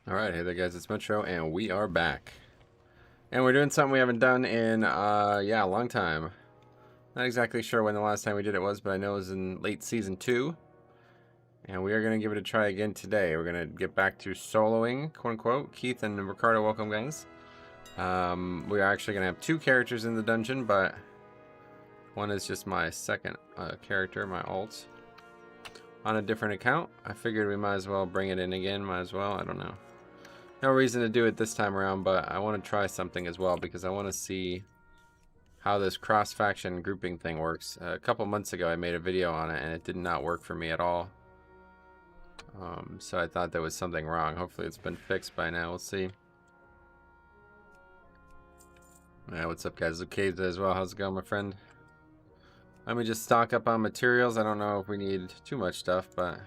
Alright, hey there guys, it's Metro, and we are back. And we're doing something we haven't done in, yeah, a long time. Not exactly sure when the last time we did it was, but I know it was in late Season 2. And we are going to give it a try again today. We're going to get back to soloing, quote-unquote. Keith and Ricardo, welcome guys. We are actually going to have two characters in the dungeon, but one is just my second character, my alt. On a different account. I figured we might as well bring it in again, might as well, I don't know. No reason to do it this time around, but I want to try something as well because I want to see how this cross-faction grouping thing works. A couple months ago I made a video on it and it did not work for me at all. So I thought there was something wrong. Hopefully it's been fixed by now. We'll see. Yeah, what's up guys? Okay as well. How's it going, my friend? Let me just stock up on materials. I don't know if we need too much stuff, but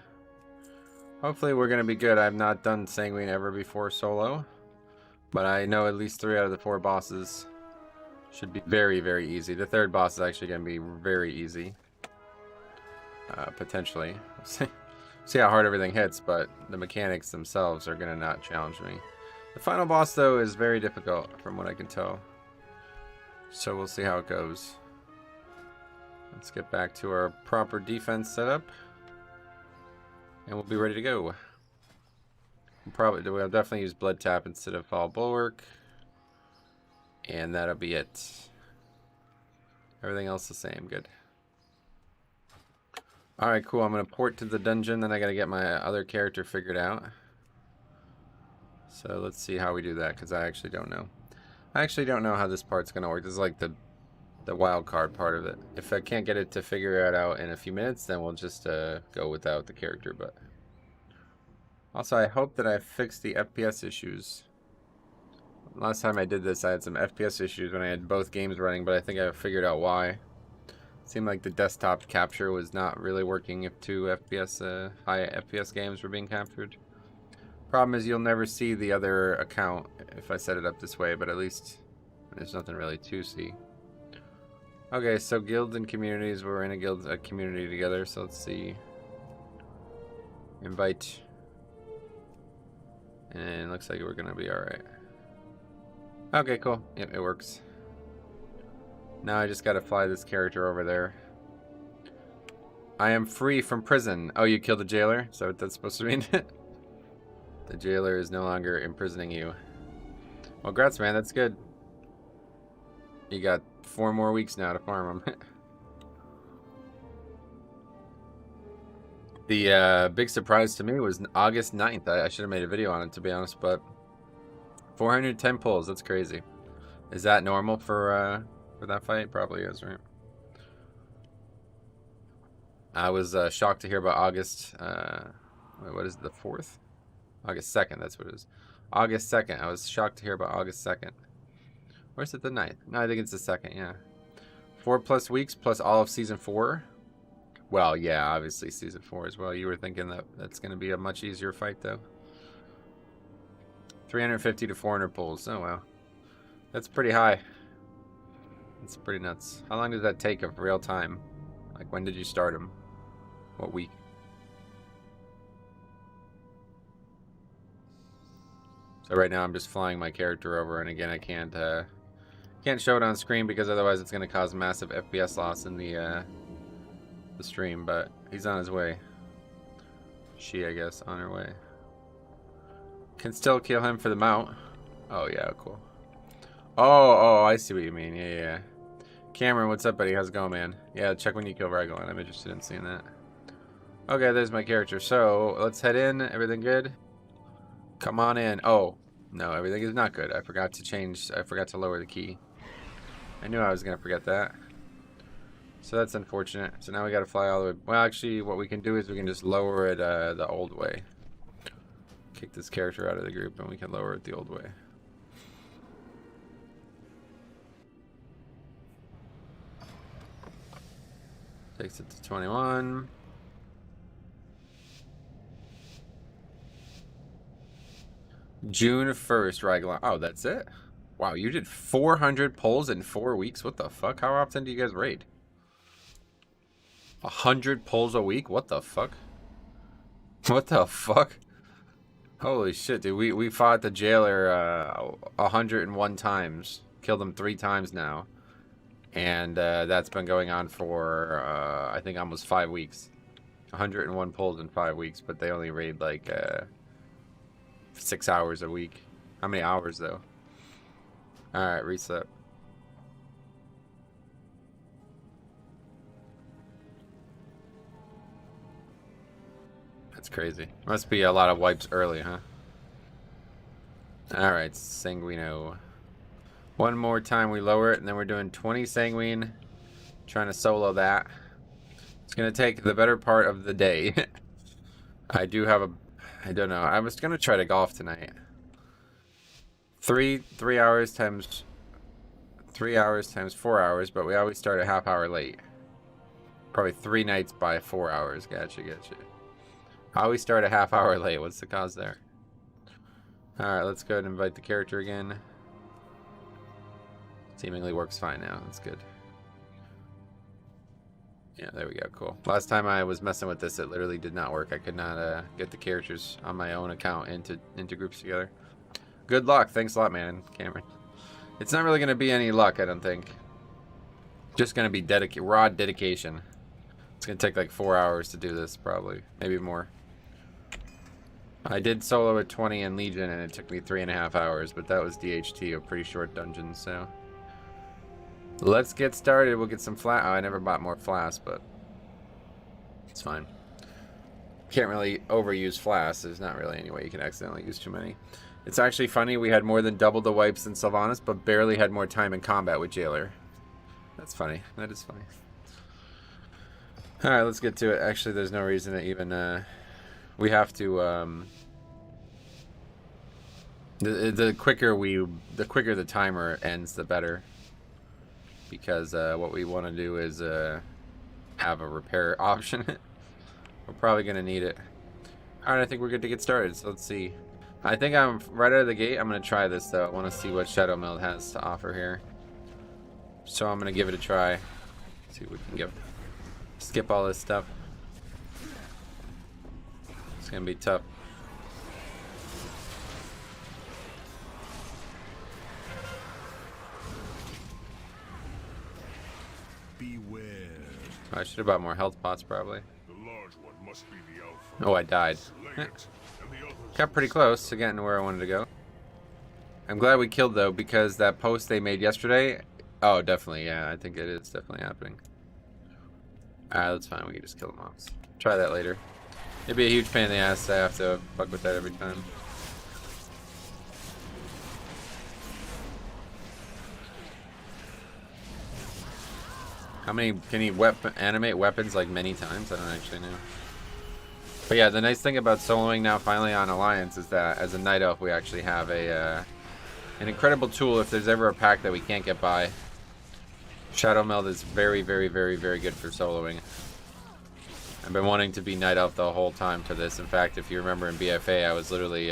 hopefully we're going to be good. I've not done Sanguine ever before solo, but I know at least 3 out of the 4 bosses should be very, very easy. The third boss is actually going to be very easy. Potentially. See how hard everything hits, but the mechanics themselves are going to not challenge me. The final boss, though, is very difficult from what I can tell. So we'll see how it goes. Let's get back to our proper defense setup. And we'll be ready to go. We'll definitely use Blood Tap instead of Fall Bulwark. And that'll be it. Everything else the same. Good. Alright, cool. I'm going to port to the dungeon. Then I got to get my other character figured out. So let's see how we do that, because I actually don't know. I actually don't know how this part's going to work. This is like the wild card part of it. If I can't get it to figure it out in a few minutes, then we'll just go without the character. But also, I hope that I fixed the FPS issues. Last time I did this, I had some FPS issues when I had both games running, but I think I figured out why. It seemed like the desktop capture was not really working if 2 high FPS games were being captured. Problem is, you'll never see the other account if I set it up this way, but at least there's nothing really to see. Okay, so guilds and communities. We're in a community together, so let's see. Invite. And it looks like we're gonna be alright. Okay, cool. Yep, it works. Now I just gotta fly this character over there. I am free from prison. Oh, you killed the jailer? Is that what that's supposed to mean? The jailer is no longer imprisoning you. Well, congrats, man. That's good. You got 4 more weeks now to farm them. The big surprise to me was August 9th. I should have made a video on it, to be honest, but 410 pulls. That's crazy. Is that normal for that fight? Probably is, right? I was shocked to hear about August. Wait, what is it, the 4th? August 2nd, that's what it is. August 2nd. I was shocked to hear about August 2nd. Or is it the 9th? No, I think it's the 2nd, yeah. 4+ weeks plus all of Season 4. Well, yeah, obviously Season 4 as well. You were thinking that that's going to be a much easier fight, though. 350 to 400 pulls. Oh, wow. That's pretty high. That's pretty nuts. How long does that take of real time? Like, when did you start them? What week? So right now I'm just flying my character over, and again I can't show it on screen because otherwise it's going to cause massive FPS loss in the stream. But he's on his way. She, I guess, on her way. Can still kill him for the mount. Oh yeah, cool. Oh, I see what you mean. Yeah. Cameron, what's up, buddy? How's it going, man? Yeah, check when you kill Raglan. I'm interested in seeing that. Okay, there's my character. So let's head in. Everything good? Come on in. Oh, no, everything is not good. I forgot to lower the key. I knew I was going to forget that. So that's unfortunate. So now we got to fly all the way. Well, actually, what we can do is we can just lower it the old way. Kick this character out of the group and we can lower it the old way. Takes it to 21. June 1st, Raglan. Oh, that's it? Wow, you did 400 pulls in 4 weeks? What the fuck? How often do you guys raid? 100 pulls a week? What the fuck? What the fuck? Holy shit, dude. We fought the jailer 101 times. Killed him 3 times now. And that's been going on for, I think, almost 5 weeks. 101 pulls in 5 weeks, but they only raid like 6 hours a week. How many hours, though? Alright, reset. That's crazy. Must be a lot of wipes early, huh? Alright, Sanguino. One more time we lower it, and then we're doing 20 Sanguine. Trying to solo that. It's going to take the better part of the day. I do have a... I don't know. I was going to try to golf tonight. 3 hours times... 3 hours times 4 hours, but we always start a half hour late. Probably 3 nights by 4 hours. Gotcha. I always start a half hour late. What's the cause there? Alright, let's go ahead and invite the character again. Seemingly works fine now. That's good. Yeah, there we go. Cool. Last time I was messing with this, it literally did not work. I could not get the characters on my own account into groups together. Good luck. Thanks a lot, man, Cameron. It's not really going to be any luck, I don't think. Just going to be raw dedication. It's going to take like 4 hours to do this, probably. Maybe more. I did solo at 20 in Legion, and it took me 3.5 hours, but that was DHT, a pretty short dungeon, so... Let's get started. We'll get some flask. Oh, I never bought more flasks, but... It's fine. Can't really overuse flasks. There's not really any way you can accidentally use too many. It's actually funny, we had more than double the wipes than Sylvanas, but barely had more time in combat with Jailer. That's funny. That is funny. Alright, let's get to it. Actually, there's no reason to even... we have to... The quicker the timer ends, the better. Because what we want to do is have a repair option. We're probably going to need it. Alright, I think we're good to get started, so let's see. I think I'm right out of the gate. I'm going to try this, though. I want to see what Shadow Meld has to offer here. So I'm going to give it a try. See what we can give. Skip all this stuff. It's going to be tough. Beware. I should have bought more health pots, probably. The large one must be the alpha. Oh, I died. Slay it, and the others Got pretty close to getting to where I wanted to go. I'm glad we killed, though, because that post they made yesterday... Oh, definitely, yeah. I think it is definitely happening. Alright, that's fine. We can just kill the mobs. Try that later. It'd be a huge pain in the ass to have to fuck with that every time. How many... Can he animate weapons, like, many times? I don't actually know. But yeah, the nice thing about soloing now finally on Alliance is that as a Night Elf we actually have a an incredible tool if there's ever a pack that we can't get by. Shadow Meld is very, very, very, very good for soloing. I've been wanting to be Night Elf the whole time to this. In fact, if you remember in BFA, I was literally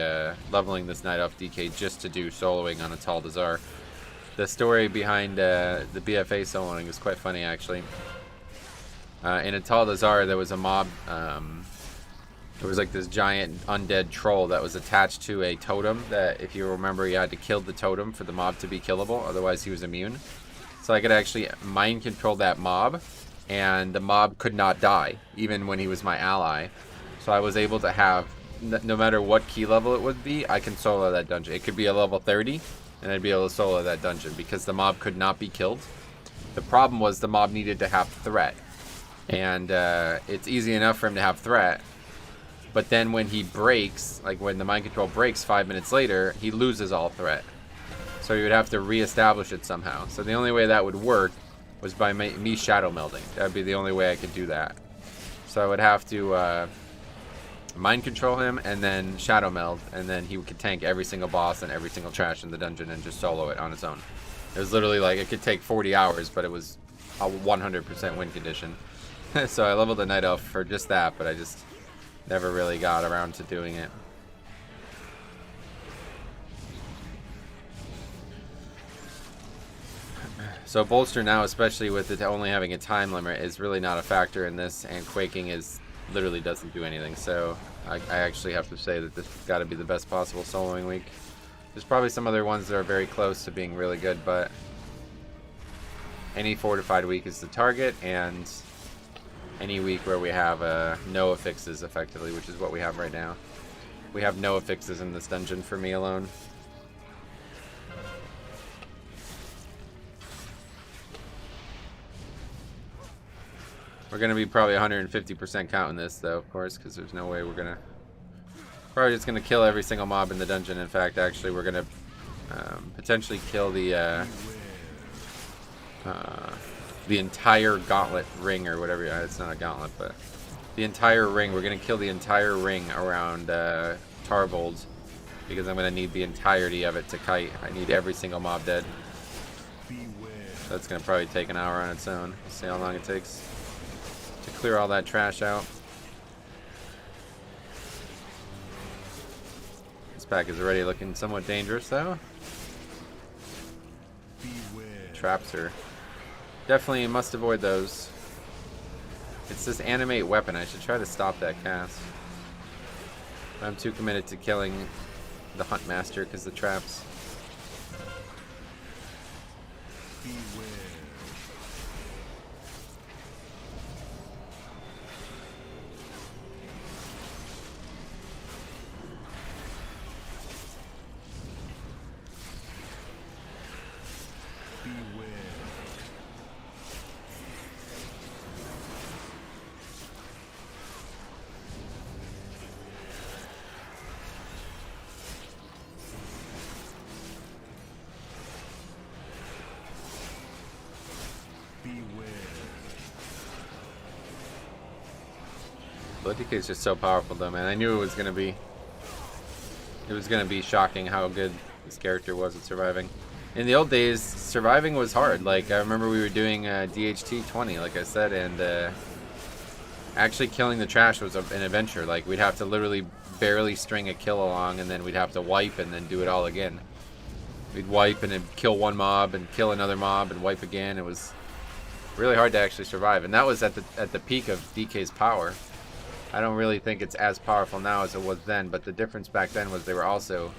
leveling this Night Elf DK just to do soloing on a Taldazar. The story behind the BFA soloing is quite funny, actually. In a Taldazar, there was a mob... There was like this giant undead troll that was attached to a totem that, if you remember, you had to kill the totem for the mob to be killable, otherwise he was immune. So I could actually mind control that mob, and the mob could not die, even when he was my ally. So I was able to have, no matter what key level it would be, I can solo that dungeon. It could be a level 30, and I'd be able to solo that dungeon, because the mob could not be killed. The problem was the mob needed to have threat. And it's easy enough for him to have threat. But then when he breaks, like when the mind control breaks 5 minutes later, he loses all threat. So you would have to reestablish it somehow. So the only way that would work was by me shadow melding. That would be the only way I could do that. So I would have to mind control him and then shadow meld, and then he could tank every single boss and every single trash in the dungeon and just solo it on its own. It was literally like, it could take 40 hours, but it was a 100% win condition. So I leveled the Night Elf for just that, but I just... never really got around to doing it. So bolster now, especially with it only having a time limit, is really not a factor in this, and quaking is literally doesn't do anything. So I actually have to say that this has got to be the best possible soloing week. There's probably some other ones that are very close to being really good, but any fortified week is the target, and any week where we have no affixes effectively, which is what we have right now. We have no affixes in this dungeon for me alone. We're going to be probably 150% counting this, though, of course, because there's no way we're going to... Probably just going to kill every single mob in the dungeon. In fact, actually, we're going to potentially kill the entire gauntlet ring, or whatever. It's not a gauntlet, but the entire ring. We're going to kill the entire ring around Tarbold, because I'm going to need the entirety of it to kite. I need every single mob dead. So that's going to probably take an hour on its own. We'll see how long it takes to clear all that trash out. This pack is already looking somewhat dangerous, though. Traps are definitely must avoid those. It's this animate weapon. I should try to stop that cast. But I'm too committed to killing the Hunt Master because the traps. Blood DK is just so powerful, though, man. I knew it was gonna be shocking how good this character was at surviving. In the old days, surviving was hard. Like, I remember we were doing DHT 20, like I said, and actually killing the trash was an adventure. Like, we'd have to literally barely string a kill along, and then we'd have to wipe and then do it all again. We'd wipe and then kill one mob and kill another mob and wipe again. It was really hard to actually survive, and that was at the peak of DK's power. I don't really think it's as powerful now as it was then, but the difference back then was they were also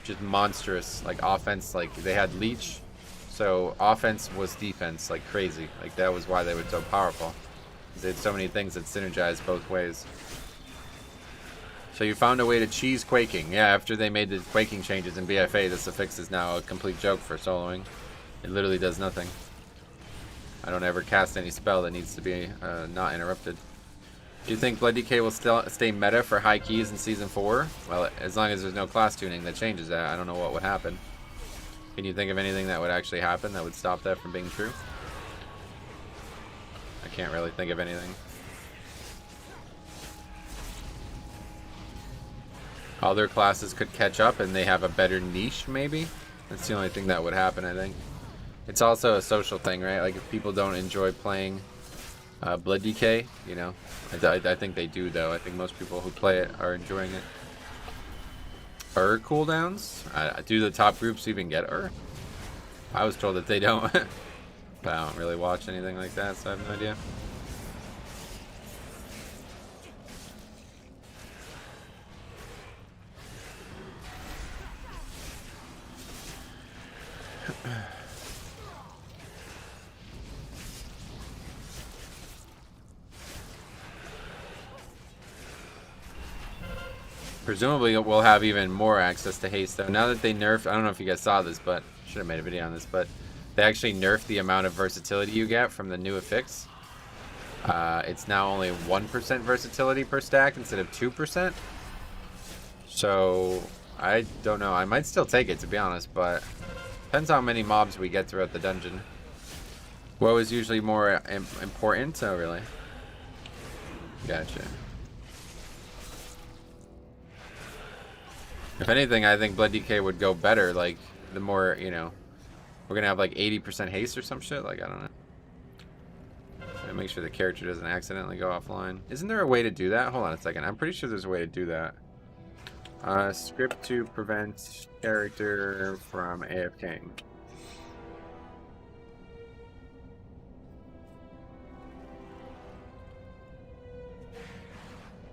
just monstrous, like offense. Like, they had leech, so offense was defense like crazy. Like, that was why they were so powerful, because they had so many things that synergized both ways. So you found a way to cheese quaking. Yeah, after they made the quaking changes in BFA, this affix is now a complete joke for soloing. It literally does nothing. I don't ever cast any spell that needs to be not interrupted. Do you think Blood DK will still stay meta for high keys in Season 4? Well, as long as there's no class tuning that changes that, I don't know what would happen. Can you think of anything that would actually happen that would stop that from being true? I can't really think of anything. Other classes could catch up and they have a better niche, maybe? That's the only thing that would happen, I think. It's also a social thing, right? Like, if people don't enjoy playing Blood DK, you know, I think they do, though. I think most people who play it are enjoying it. Cooldowns? Do the top groups even get I was told that they don't. But I don't really watch anything like that, so I have no idea. Presumably we'll have even more access to haste, though. Now that they nerfed, I don't know if you guys saw this, but I should have made a video on this, but they actually nerfed the amount of versatility you get from the new affix. It's now only 1% versatility per stack instead of 2%. So I don't know. I might still take it, to be honest, but depends how many mobs we get throughout the dungeon. What was usually more important? Oh, really? Gotcha. If anything, I think Blood DK would go better, like, the more, you know, we're gonna have like 80% haste or some shit, like, I don't know. Gotta make sure the character doesn't accidentally go offline. Isn't there a way to do that? Hold on a second, I'm pretty sure there's a way to do that. Script to prevent character from AFKing.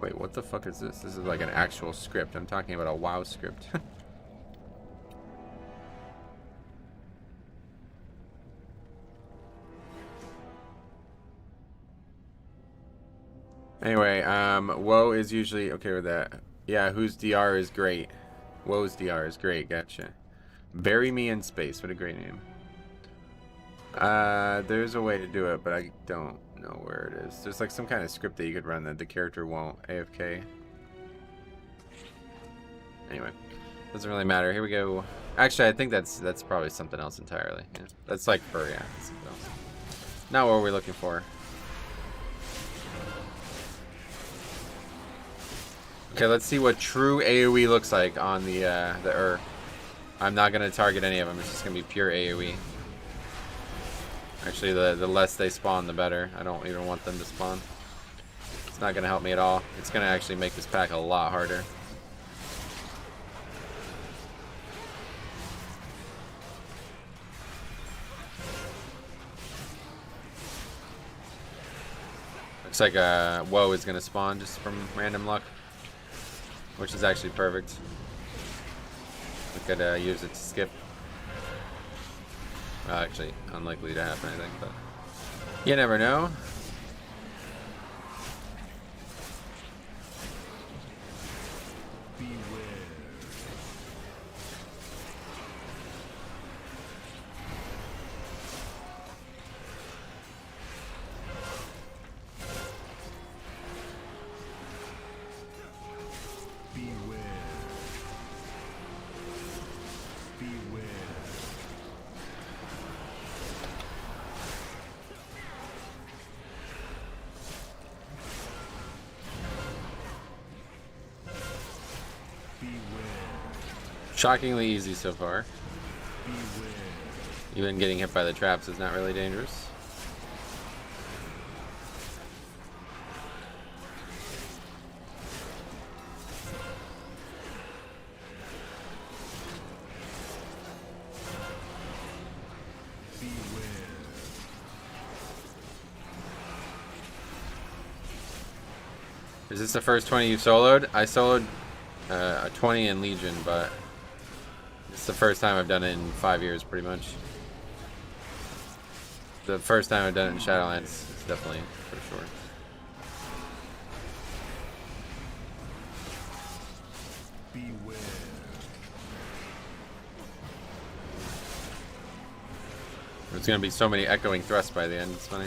Wait, what the fuck is this? This is like an actual script. I'm talking about a WoW script. Anyway, Woe is usually okay with that. Yeah, whose DR is great. Woe's DR is great, gotcha. Bury Me in Space, what a great name. There's a way to do it, but I don't know where it is. There's like some kind of script that you could run that the character won't AFK. Anyway, doesn't really matter. Here we go. Actually, I think that's probably something else entirely. Yeah. That's like for yeah, that's something else. Not what we're looking for. Okay, let's see what true AoE looks like on the I'm not gonna target any of them. It's just gonna be pure AoE. Actually, the less they spawn, the better. I don't even want them to spawn. It's not gonna help me at all. It's gonna actually make this pack a lot harder. Looks like Woe is gonna spawn just from random luck, which is actually perfect. We could use it to skip. Actually, unlikely to happen, I think, but you never know. Shockingly easy so far. Even getting hit by the traps is not really dangerous. Is this the first 20 you've soloed? I soloed a 20 in Legion, but it's the first time I've done it in 5 years, pretty much. The first time I've done it in Shadowlands is definitely for sure. Beware. There's gonna be so many echoing thrusts by the end. It's funny.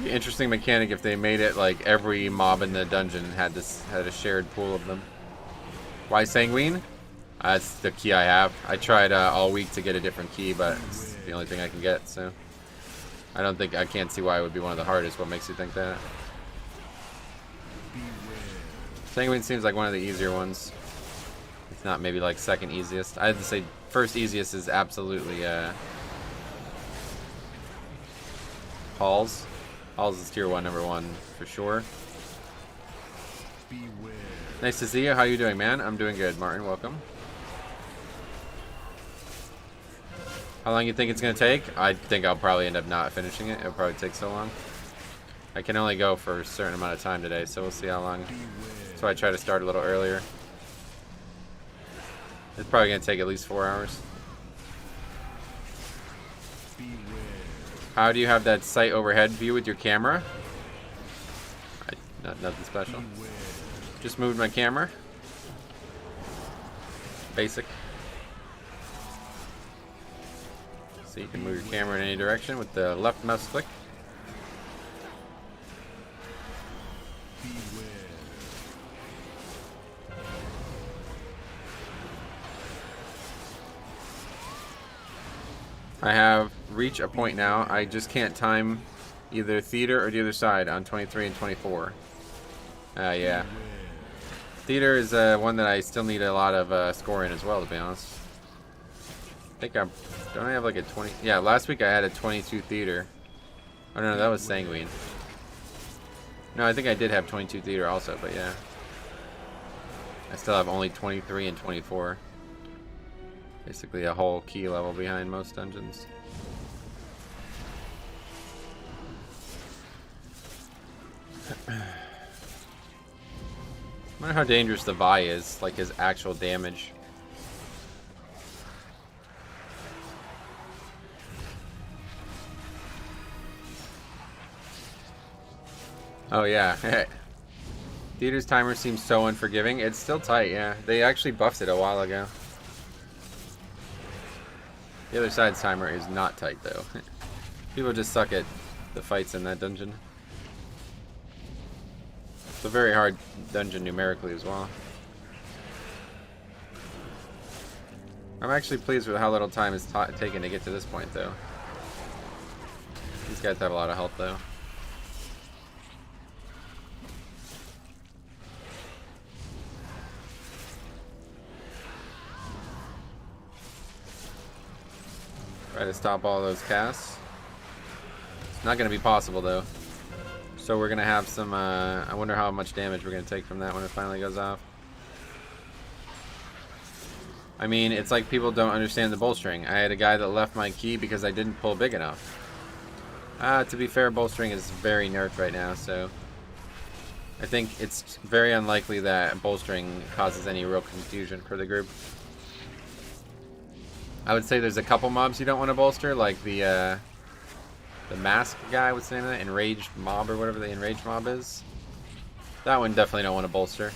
Interesting mechanic if they made it like every mob in the dungeon had a shared pool of them. Why Sanguine? That's the key I have. I tried all week to get a different key, but it's the only thing I can get, so I can't see why it would be one of the hardest. What makes you think that? Sanguine seems like one of the easier ones. It's not maybe like second easiest. I had to say first easiest is absolutely Halls. Halls is tier 1, number 1 for sure. Beware. Nice to see you. How you doing, man? I'm doing good, Martin. Welcome. How long you think it's gonna take? I think I'll probably end up not finishing it. It'll probably take so long. I can only go for a certain amount of time today, so we'll see how long. So I try to start a little earlier. It's probably gonna take at least 4 hours. How do you have that sight overhead view with your camera? Nothing special. Just moved my camera. Basic. So you can move your camera in any direction with the left mouse click. I have reached a point now. I just can't time either theater or the other side on 23 and 24. Yeah. Theater is one that I still need a lot of score in as well, to be honest. I think don't I have like a 20? Yeah, last week I had a 22 theater. Oh no, that was Sanguine. No, I think I did have 22 theater also, but yeah. I still have only 23 and 24. Basically a whole key level behind most dungeons. I wonder how dangerous the Vi is, like his actual damage. Oh yeah. Theater's timer seems so unforgiving. It's still tight, yeah. They actually buffed it a while ago. The other side's timer is not tight though. People just suck at the fights in that dungeon. It's a very hard dungeon numerically as well. I'm actually pleased with how little time it's taken to get to this point though. These guys have a lot of health though. Try to stop all those casts. It's not going to be possible though. So we're going to have some, I wonder how much damage we're going to take from that when it finally goes off. I mean, it's like people don't understand the bolstering. I had a guy that left my key because I didn't pull big enough. To be fair, bolstering is very nerfed right now, so I think it's very unlikely that bolstering causes any real confusion for the group. I would say there's a couple mobs you don't want to bolster, like the mask guy, what's the name of that? Enraged mob or whatever the enraged mob is. That one definitely don't want to bolster.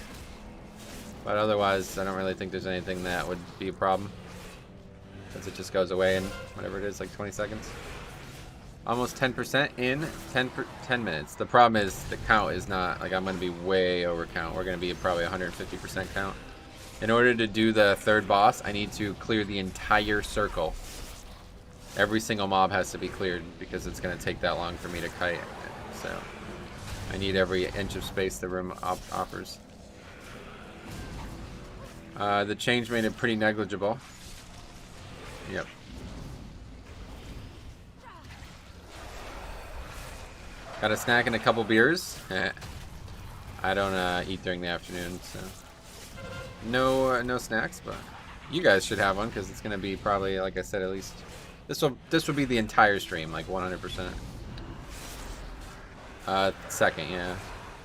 But otherwise, I don't really think there's anything that would be a problem. Because it just goes away in whatever it is, like 20 seconds. Almost 10% in 10 minutes. The problem is the count is not, like I'm going to be way over count. We're going to be probably 150% count. In order to do the third boss, I need to clear the entire circle. Every single mob has to be cleared because it's going to take that long for me to kite. So I need every inch of space the room offers. The change made it pretty negligible. Yep. Got a snack and a couple beers. I don't eat during the afternoon, so no snacks, but you guys should have one because it's gonna be probably, like I said, at least this will be the entire stream, like 100%. Second, yeah,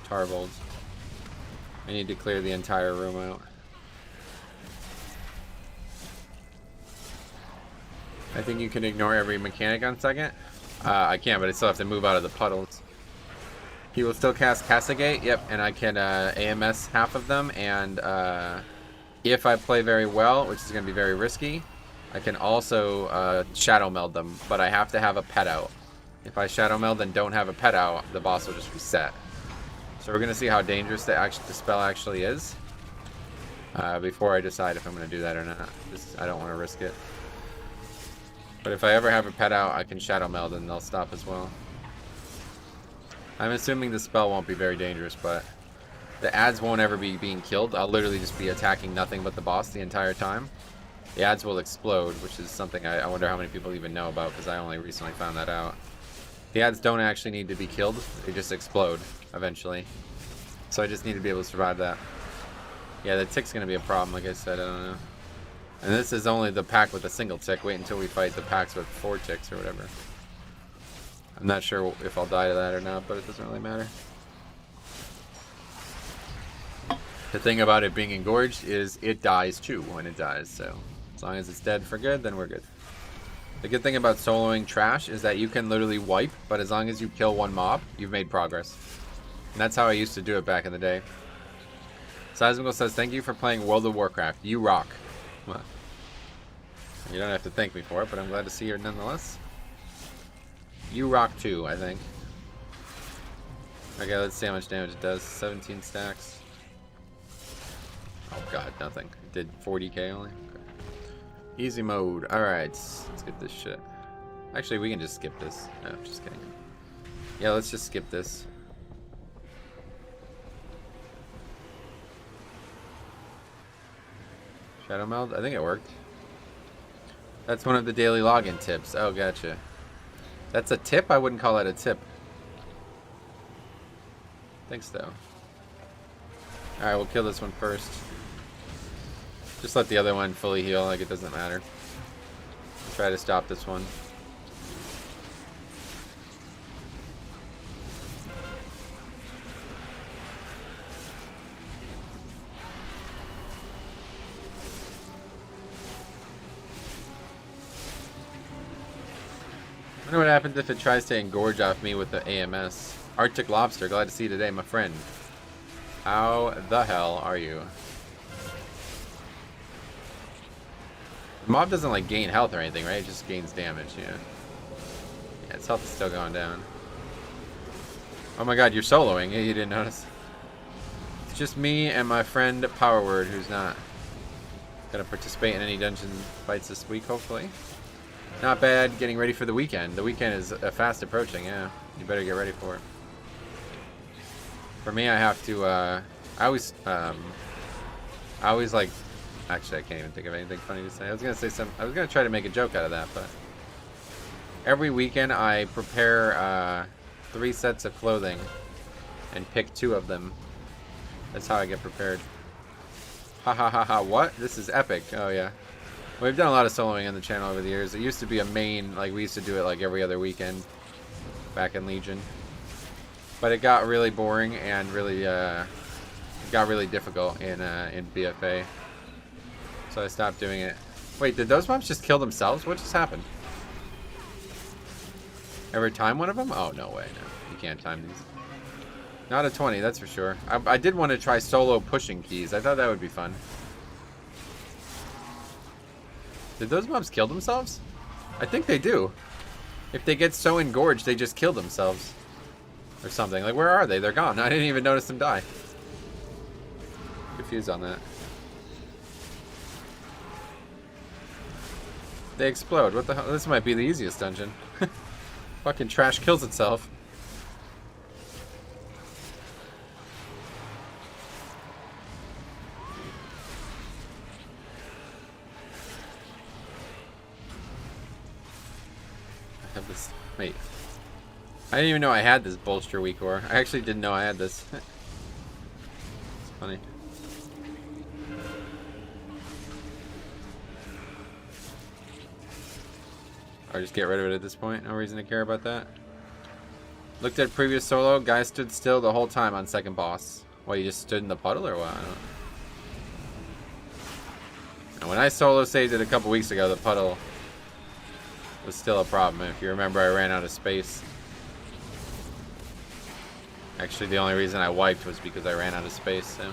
Tarvold. I need to clear the entire room out. I think you can ignore every mechanic on second. I can, but I still have to move out of the puddles. He will still cast Castigate, yep, and I can AMS half of them, and if I play very well, which is going to be very risky, I can also Shadow Meld them, but I have to have a pet out. If I Shadow Meld and don't have a pet out, the boss will just reset. So we're going to see how dangerous the spell actually is before I decide if I'm going to do that or not. I don't want to risk it. But if I ever have a pet out, I can Shadow Meld and they'll stop as well. I'm assuming the spell won't be very dangerous, but the ads won't ever be being killed. I'll literally just be attacking nothing but the boss the entire time. The ads will explode, which is something I wonder how many people even know about because I only recently found that out. The ads don't actually need to be killed. They just explode eventually. So I just need to be able to survive that. Yeah, the tick's going to be a problem, like I said. I don't know. And this is only the pack with a single tick. Wait until we fight the packs with 4 ticks or whatever. I'm not sure if I'll die to that or not, but it doesn't really matter. The thing about it being engorged is it dies too when it dies, so as long as it's dead for good, then we're good. The good thing about soloing trash is that you can literally wipe, but as long as you kill one mob, you've made progress. And that's how I used to do it back in the day. Seismical says, thank you for playing World of Warcraft. You rock. Well, you don't have to thank me for it, but I'm glad to see you nonetheless. You rock too, I think. Okay, let's see how much damage it does. 17 stacks. Oh god, nothing. It did 40k only. Okay. Easy mode. Alright, let's get this shit. Actually, we can just skip this. No, just kidding. Yeah, let's just skip this. Shadow Meld? I think it worked. That's one of the daily login tips. Oh, gotcha. That's a tip? I wouldn't call that a tip. Thanks, though. Alright, we'll kill this one first. Just let the other one fully heal, like it doesn't matter. I'll try to stop this one. I wonder what happens if it tries to engorge off me with the AMS. Arctic Lobster, glad to see you today, my friend. How the hell are you? The mob doesn't like gain health or anything, right? It just gains damage, yeah. Yeah, its health is still going down. Oh my god, you're soloing. Yeah, you didn't notice. It's just me and my friend Power Word, who's not gonna participate in any dungeon fights this week, hopefully. Not bad, getting ready for the weekend. The weekend is fast approaching, yeah. You better get ready for it. For me, I have to, I always like, actually, I can't even think of anything funny to say. I was gonna try to make a joke out of that, but every weekend I prepare 3 sets of clothing and pick 2 of them. That's how I get prepared. Ha ha ha ha, what? This is epic. Oh yeah. We've done a lot of soloing on the channel over the years. It used to be a main, like we used to do it like every other weekend back in Legion. But it got really boring and really, it got really difficult in BFA. So I stopped doing it. Wait, did those mobs just kill themselves? What just happened? Every time one of them? Oh, no way, no. You can't time these. Not a 20, that's for sure. I did want to try solo pushing keys. I thought that would be fun. Did those mobs kill themselves? I think they do. If they get so engorged, they just kill themselves. Or something. Like, where are they? They're gone. I didn't even notice them die. Confused on that. They explode. What the hell? This might be the easiest dungeon. Fucking trash kills itself. I have this. Wait. I didn't even know I had this bolster weak ore. I actually didn't know I had this. It's funny. Or just get rid of it at this point. No reason to care about that. Looked at previous solo. Guy stood still the whole time on second boss. Well, you just stood in the puddle or what? I don't know. And when I solo saved it a couple weeks ago, the puddle was still a problem. If you remember, I ran out of space. Actually, the only reason I wiped was because I ran out of space, so.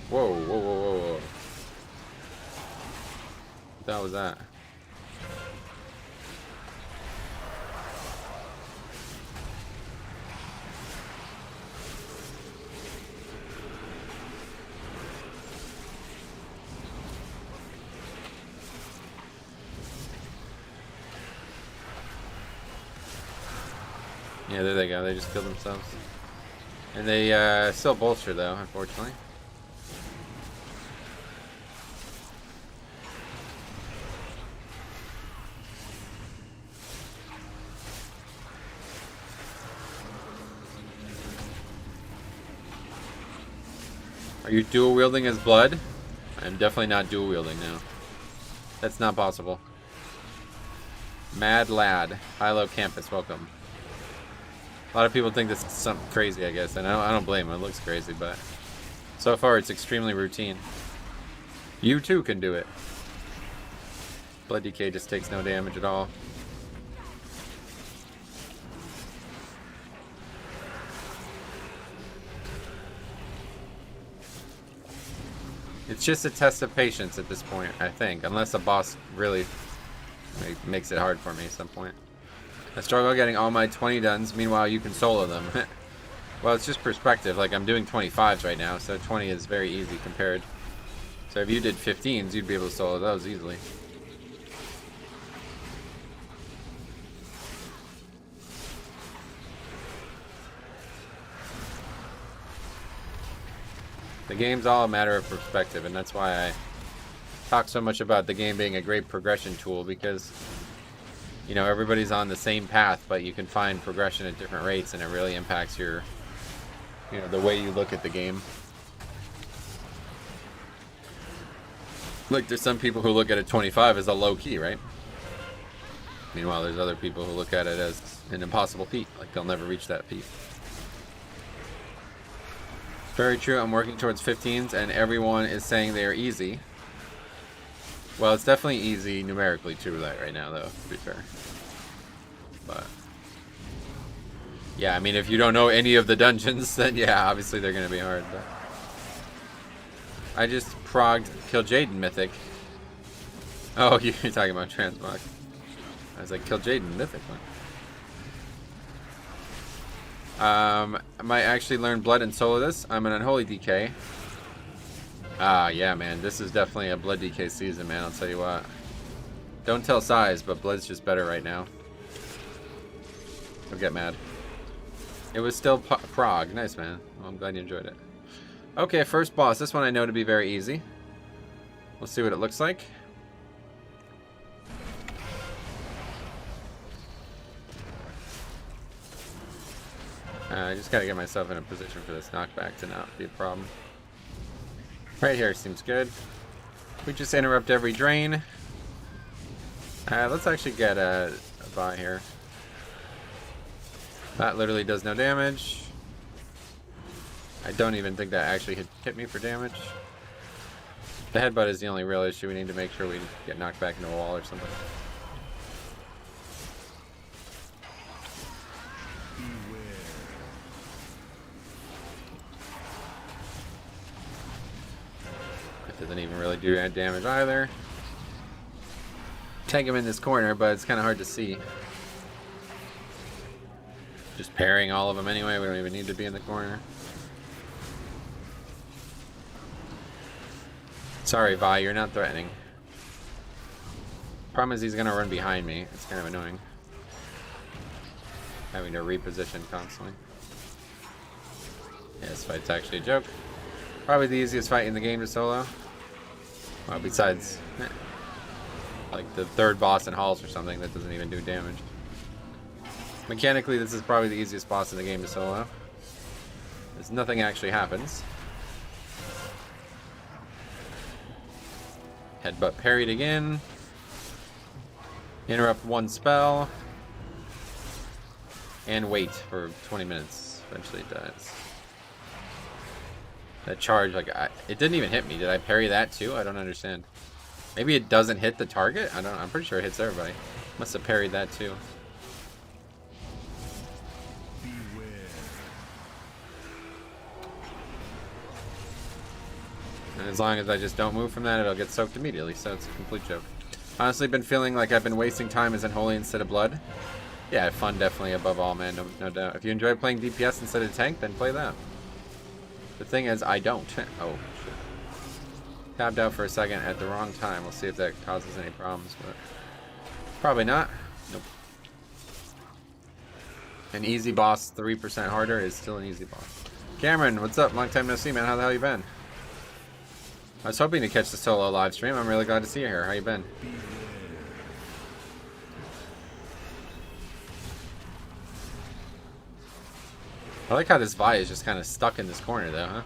Whoa, whoa, whoa, whoa, whoa. What the hell was that? Yeah, there they go. They just killed themselves. And they still bolster, though, unfortunately. Are you dual wielding as blood? I'm definitely not dual wielding now. That's not possible. Mad Lad, Hilo Campus, welcome. A lot of people think this is something crazy, I guess, and I don't blame them. It looks crazy, but so far it's extremely routine. You too can do it. Blood Decay just takes no damage at all. It's just a test of patience at this point, I think, unless a boss really makes it hard for me at some point. I struggle getting all my 20 duns, meanwhile you can solo them. Well, it's just perspective. Like, I'm doing 25s right now, so 20 is very easy compared. So if you did 15s, you'd be able to solo those easily. The game's all a matter of perspective, and that's why I talk so much about the game being a great progression tool, because you know, everybody's on the same path, but you can find progression at different rates, and it really impacts your, you know, the way you look at the game. Like, there's some people who look at a 25 as a low key, right? Meanwhile, there's other people who look at it as an impossible feat, like they'll never reach that feat. Very true. I'm working towards 15s, and everyone is saying they are easy. Well, it's definitely easy numerically to roulette right now, though, to be fair. But yeah, I mean, if you don't know any of the dungeons, then yeah, obviously they're gonna be hard. But I just progged Kill Jaden Mythic. Oh, you're talking about Transmog. I was like, Kill Jaden Mythic one. I might actually learn Blood and solo this. I'm an Unholy DK. Yeah, man, this is definitely a Blood DK season, man. I'll tell you what. Don't tell size, but Blood's just better right now. Don't get mad. It was still Prague. Nice, man. Well, I'm glad you enjoyed it. Okay, first boss. This one I know to be very easy. We'll see what it looks like. I just gotta get myself in a position for this knockback to not be a problem. Right here seems good. We just interrupt every drain. Let's actually get a buy here. That literally does no damage. I don't even think that actually hit me for damage. The headbutt is the only real issue. We need to make sure we get knocked back into a wall or something. It doesn't even really do damage either. Tank him in this corner, but it's kind of hard to see. Just parrying all of them anyway. We don't even need to be in the corner. Sorry, Vi, you're not threatening. Problem is he's gonna run behind me. It's kind of annoying. Having to reposition constantly. Yeah, this fight's actually a joke. Probably the easiest fight in the game to solo. Well, besides like the third boss in Halls or something that doesn't even do damage. Mechanically, this is probably the easiest boss in the game to solo. Because nothing actually happens. Headbutt parried again. Interrupt one spell. And wait for 20 minutes. Eventually it dies. That charge, like, it didn't even hit me. Did I parry that too? I don't understand. Maybe it doesn't hit the target? I don't know. I'm pretty sure it hits everybody. Must have parried that too. And as long as I just don't move from that, it'll get soaked immediately, so it's a complete joke. Honestly, been feeling like I've been wasting time as Unholy instead of Blood. Yeah, fun definitely above all, man, no doubt. If you enjoy playing DPS instead of tank, then play that. The thing is, I don't. Oh, shit. Tabbed out for a second at the wrong time. We'll see if that causes any problems, but probably not. Nope. An easy boss, 3% harder, is still an easy boss. Cameron, what's up? Long time no see, man. How the hell you been? I was hoping to catch the solo live stream. I'm really glad to see you here. How you been? I like how this Vi is just kind of stuck in this corner, though, huh?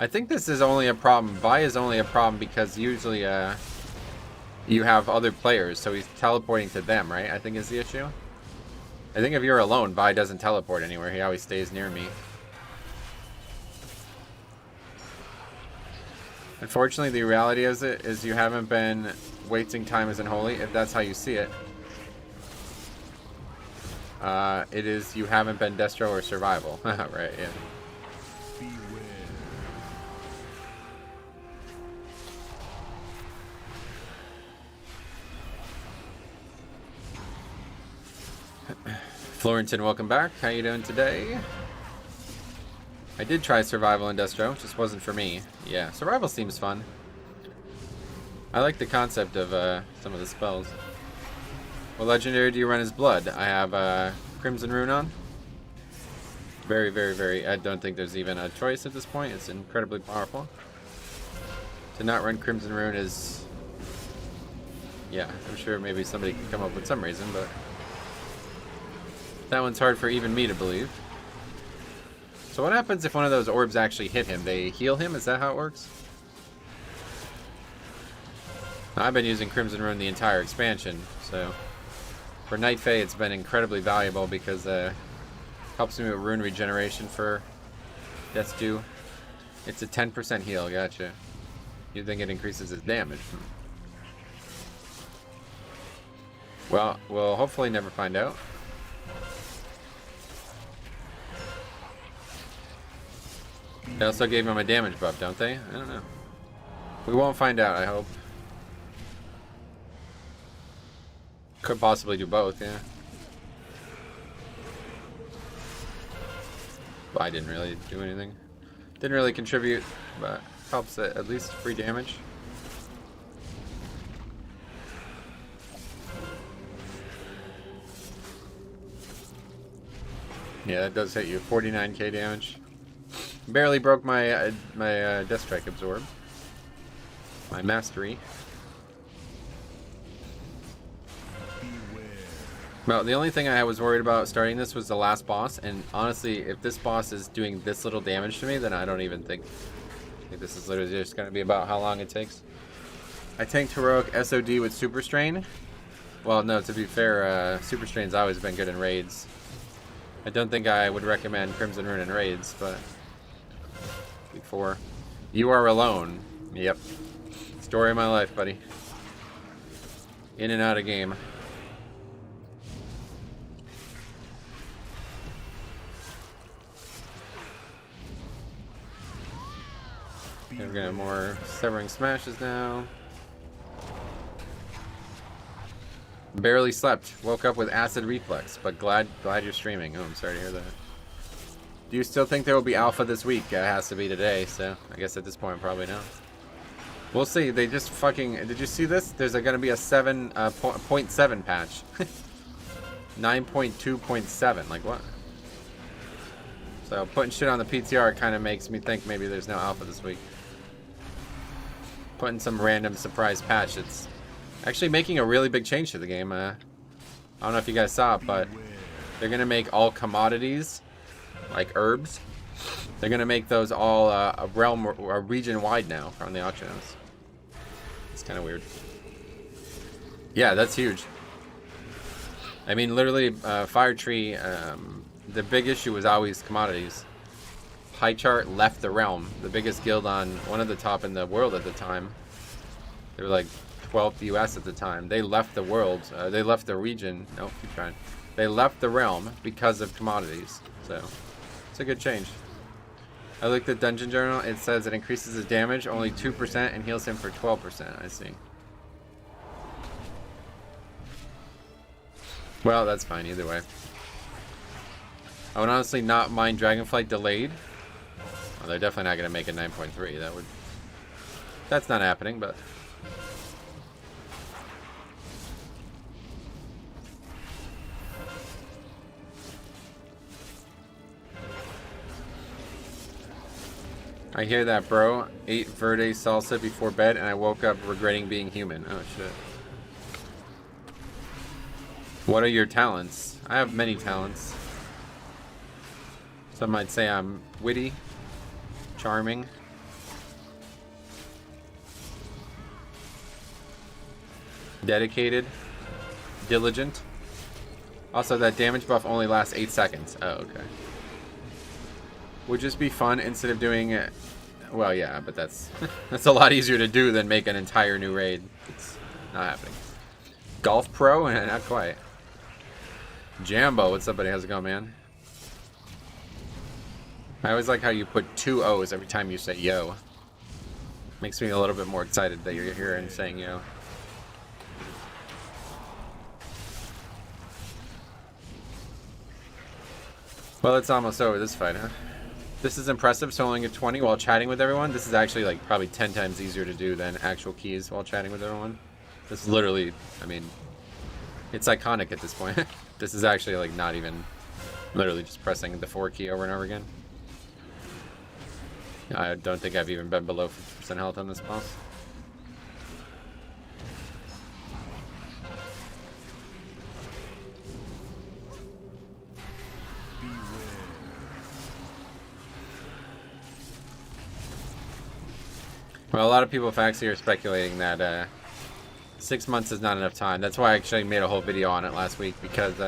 I think this is only a problem. Vi is only a problem because usually you have other players, so he's teleporting to them, right? I think is the issue. I think if you're alone, Vi doesn't teleport anywhere. He always stays near me. Unfortunately, the reality of it is you haven't been wasting time as Unholy, if that's how you see it. It is you haven't been Destro or Survival. Right, yeah. Florentin, welcome back. How you doing today? I did try Survival in Destro, just wasn't for me. Yeah, Survival seems fun. I like the concept of some of the spells. What legendary do you run as Blood? I have Crimson Rune on. Very, very, very. I don't think there's even a choice at this point. It's incredibly powerful. To not run Crimson Rune is... Yeah, I'm sure maybe somebody can come up with some reason, but... That one's hard for even me to believe. So what happens if one of those orbs actually hit him? They heal him? Is that how it works? I've been using Crimson Rune the entire expansion, so for Night Fae it's been incredibly valuable because it helps me with rune regeneration for Death's Due. It's a 10% heal, gotcha. You think it increases his damage? Well, we'll hopefully never find out. They also gave him a damage buff, don't they? I don't know. We won't find out, I hope. Could possibly do both, yeah. But I didn't really do anything. Didn't really contribute, but helps at least free damage. Yeah, that does hit you. 49k damage. Barely broke my Death Strike Absorb. My mastery. Well, the only thing I was worried about starting this was the last boss, and honestly, if this boss is doing this little damage to me, then I don't even think this is literally just going to be about how long it takes. I tanked Heroic SOD with Super Strain. Well, no, to be fair, Super Strain's always been good in raids. I don't think I would recommend Crimson Rune in raids, but before. You are alone. Yep. Story of my life, buddy. In and out of game. We're gonna have more Severing Smashes now. Barely slept. Woke up with acid reflux, but glad you're streaming. Oh, I'm sorry to hear that. Do you still think there will be alpha this week? It has to be today, so I guess at this point probably not. We'll see. They just fucking... Did you see this? There's gonna be a 0.7 patch. 9.2.7. Like what? So putting shit on the PTR kind of makes me think maybe there's no alpha this week. Putting some random surprise patch. It's actually making a really big change to the game. I don't know if you guys saw it, but they're gonna make all commodities, like herbs, they're gonna make those all a realm or region wide now on the auction house. It's kind of weird. Yeah, that's huge. I mean, literally, Fire Tree. The big issue was always commodities. High Chart left the realm, the biggest guild on one of the top in the world at the time. They were like 12th US at the time. They left the world. They left the region. No, keep trying. They left the realm because of commodities. So it's a good change. I looked at Dungeon Journal. It says it increases his damage only 2% and heals him for 12%. I see. Well, that's fine either way. I would honestly not mind Dragonflight delayed. Well, they're definitely not going to make a 9.3. That would... That's not happening, but... I hear that, bro. Ate verde salsa before bed and I woke up regretting being human. Oh, shit. What are your talents? I have many talents. Some might say I'm witty, charming. Dedicated. Diligent. Also, that damage buff only lasts 8 seconds. Oh, okay. Would just be fun instead of doing it. Well, yeah, but that's that's a lot easier to do than make an entire new raid. It's not happening. Golf Pro? Not quite. Jambo, what's up, buddy? How's it going, man? I always like how you put 2 O's every time you say yo. Makes me a little bit more excited that you're here and saying yo. Well, it's almost over this fight, huh? This is impressive, soloing at 20 while chatting with everyone. This is actually like probably 10 times easier to do than actual keys while chatting with everyone. This is literally, I mean, it's iconic at this point. This is actually like not even literally just pressing the 4 key over and over again. I don't think I've even been below 50% health on this boss. Well, a lot of people actually are speculating that 6 months is not enough time. That's why I actually made a whole video on it last week, because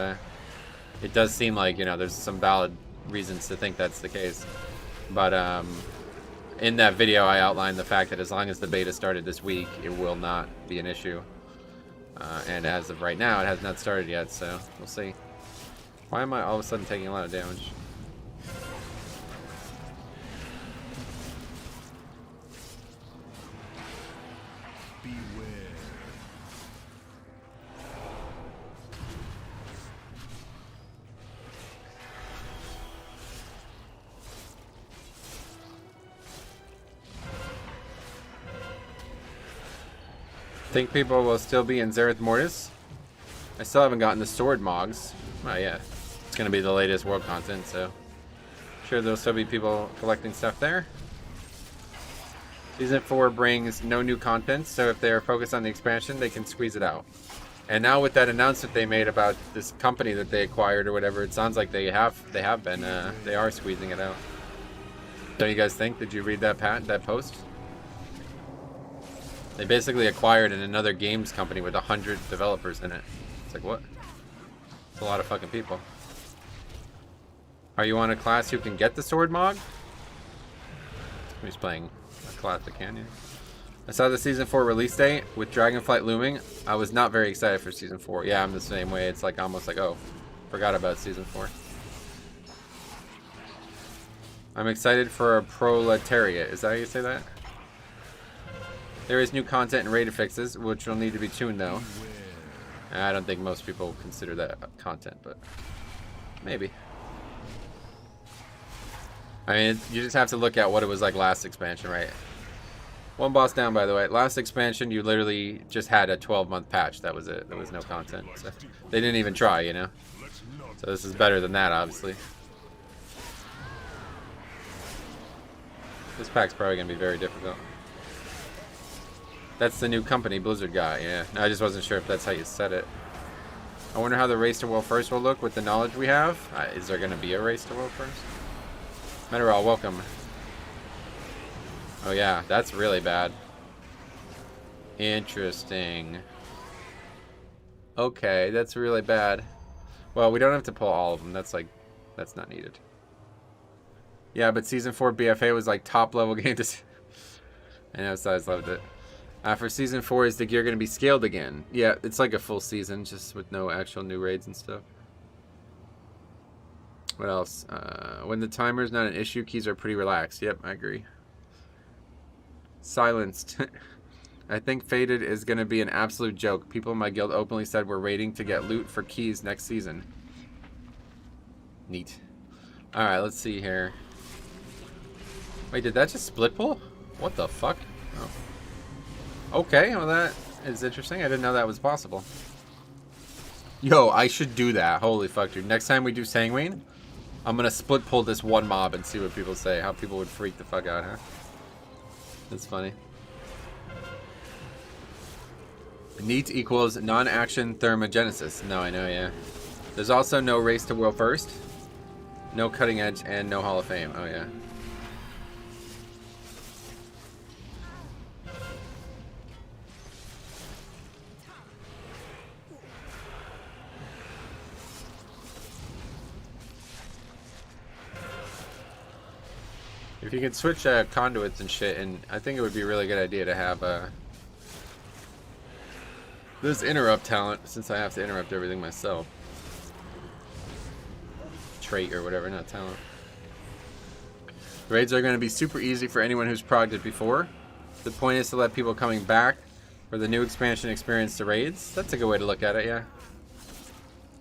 it does seem like, you know, there's some valid reasons to think that's the case. But in that video, I outlined the fact that as long as the beta started this week, it will not be an issue. And as of right now, it has not started yet, so we'll see. Why am I all of a sudden taking a lot of damage? Beware. Think people will still be in Zereth Mortis? I still haven't gotten the sword mogs. Oh yeah, it's gonna be the latest world content, so sure there'll still be people collecting stuff there. Season 4 brings no new content, so if they are focused on the expansion, they can squeeze it out. And now with that announcement they made about this company that they acquired or whatever, it sounds like they are squeezing it out. Don't you guys think? Did you read that post? They basically acquired another games company with 100 developers in it. It's like, what? It's a lot of fucking people. Are you on a class who can get the sword mog? Who's playing a class that can, yeah. I saw the Season 4 release date with Dragonflight looming. I was not very excited for Season 4. Yeah, I'm the same way. It's like almost like, oh, forgot about Season 4. I'm excited for a proletariat. Is that how you say that? There is new content and rated fixes, which will need to be tuned though. I don't think most people consider that content, but maybe. I mean, you just have to look at what it was like last expansion, right? One boss down, by the way. Last expansion, you literally just had a 12-month patch. That was it. There was no content. So they didn't even try, you know? So this is better than that, obviously. This pack's probably going to be very difficult. That's the new company, Blizzard got, yeah. I just wasn't sure if that's how you said it. I wonder how the race to world first will look with the knowledge we have. Is there going to be a race to world first? Meteorol, welcome. Oh yeah, that's really bad. Interesting. Okay, that's really bad. Well, we don't have to pull all of them. That's not needed. Yeah, but Season 4 BFA was like top level game. I know, so I loved it. For Season 4, is the gear going to be scaled again? Yeah, it's like a full season, just with no actual new raids and stuff. What else? When the timer's not an issue, keys are pretty relaxed. Yep, I agree. Silenced. I think Faded is going to be an absolute joke. People in my guild openly said we're raiding to get loot for keys next season. Neat. Alright, let's see here. Wait, did that just split pull? What the fuck? Oh. Okay, well that is interesting. I didn't know that was possible. Yo, I should do that. Holy fuck, dude. Next time we do Sanguine, I'm gonna split pull this one mob and see what people say. How people would freak the fuck out, huh? That's funny. Neat equals non-action thermogenesis. No, I know, yeah. There's also no race to world first, no cutting edge, and no Hall of Fame. Oh, yeah. If you could switch conduits and shit, and I think it would be a really good idea to have this interrupt talent, since I have to interrupt everything myself. Trait or whatever, not talent. The raids are going to be super easy for anyone who's progged it before. The point is to let people coming back for the new expansion experience the raids. That's a good way to look at it, yeah.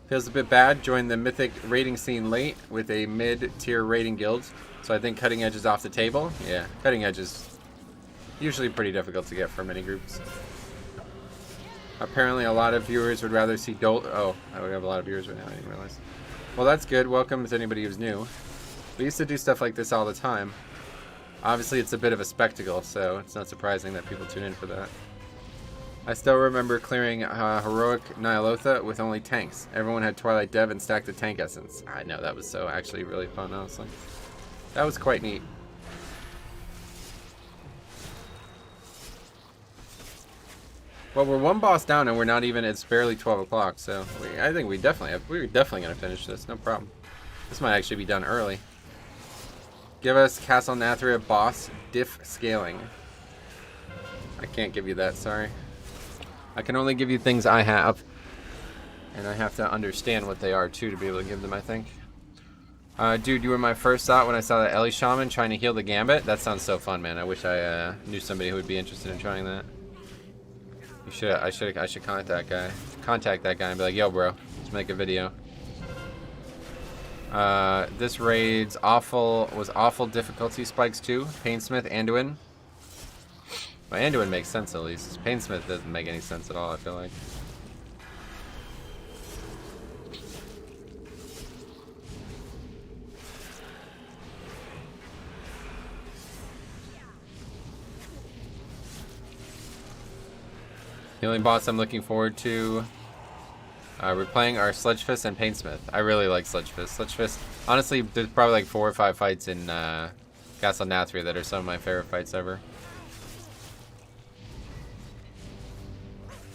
Feels a bit bad. Joined the Mythic raiding scene late with a mid-tier raiding guild. So I think cutting edge is off the table. Yeah, cutting edge is usually pretty difficult to get for many groups. Apparently a lot of viewers would rather see oh, we have a lot of viewers right now, I didn't realize. Well, that's good. Welcome to anybody who's new. We used to do stuff like this all the time. Obviously it's a bit of a spectacle, so it's not surprising that people tune in for that. I still remember clearing Heroic Nyalotha with only tanks. Everyone had Twilight Dev and stacked the tank essence. I know, that was so actually really fun, honestly. That was quite neat. Well, we're one boss down and we're not even, it's barely 12 o'clock, so I think we're definitely going to finish this, no problem. This might actually be done early. Give us Castle Nathria boss diff scaling. I can't give you that, sorry. I can only give you things I have. And I have to understand what they are, too, to be able to give them, I think. Dude, you were my first thought when I saw that Ellie Shaman trying to heal the Gambit. That sounds so fun, man. I wish I knew somebody who would be interested in trying that. I should contact that guy. Contact that guy and be like, yo, bro, let's make a video. This raid's awful difficulty spikes too. Painsmith, Anduin. Well, Anduin makes sense at least. Painsmith doesn't make any sense at all, I feel like. The only boss I'm looking forward to, we're playing our Sledgefist and Painsmith. I really like Sledgefist. Sledgefist, honestly, there's probably like 4 or 5 fights in Castle Nathria that are some of my favorite fights ever.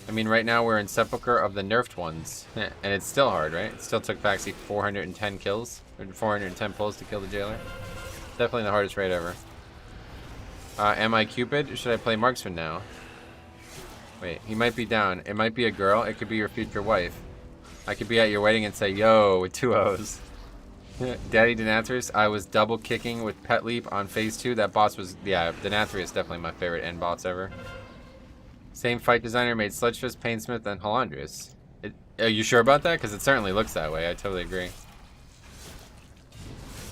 I mean, right now we're in Sepulchre of the nerfed ones, and it's still hard, right? It still took Baxi 410 kills, or 410 pulls to kill the jailer. Definitely the hardest raid ever. Am I Cupid? Should I play Marksman now? Wait, he might be down. It might be a girl. It could be your future wife. I could be at your wedding and say, yo, with 2 O's. Daddy Denathrius, I was double kicking with Pet Leap on phase 2. That boss was, yeah, Denathrius is definitely my favorite end boss ever. Same fight designer made Sledgefist, Painsmith, and Halandrius. Are you sure about that? Because it certainly looks that way. I totally agree.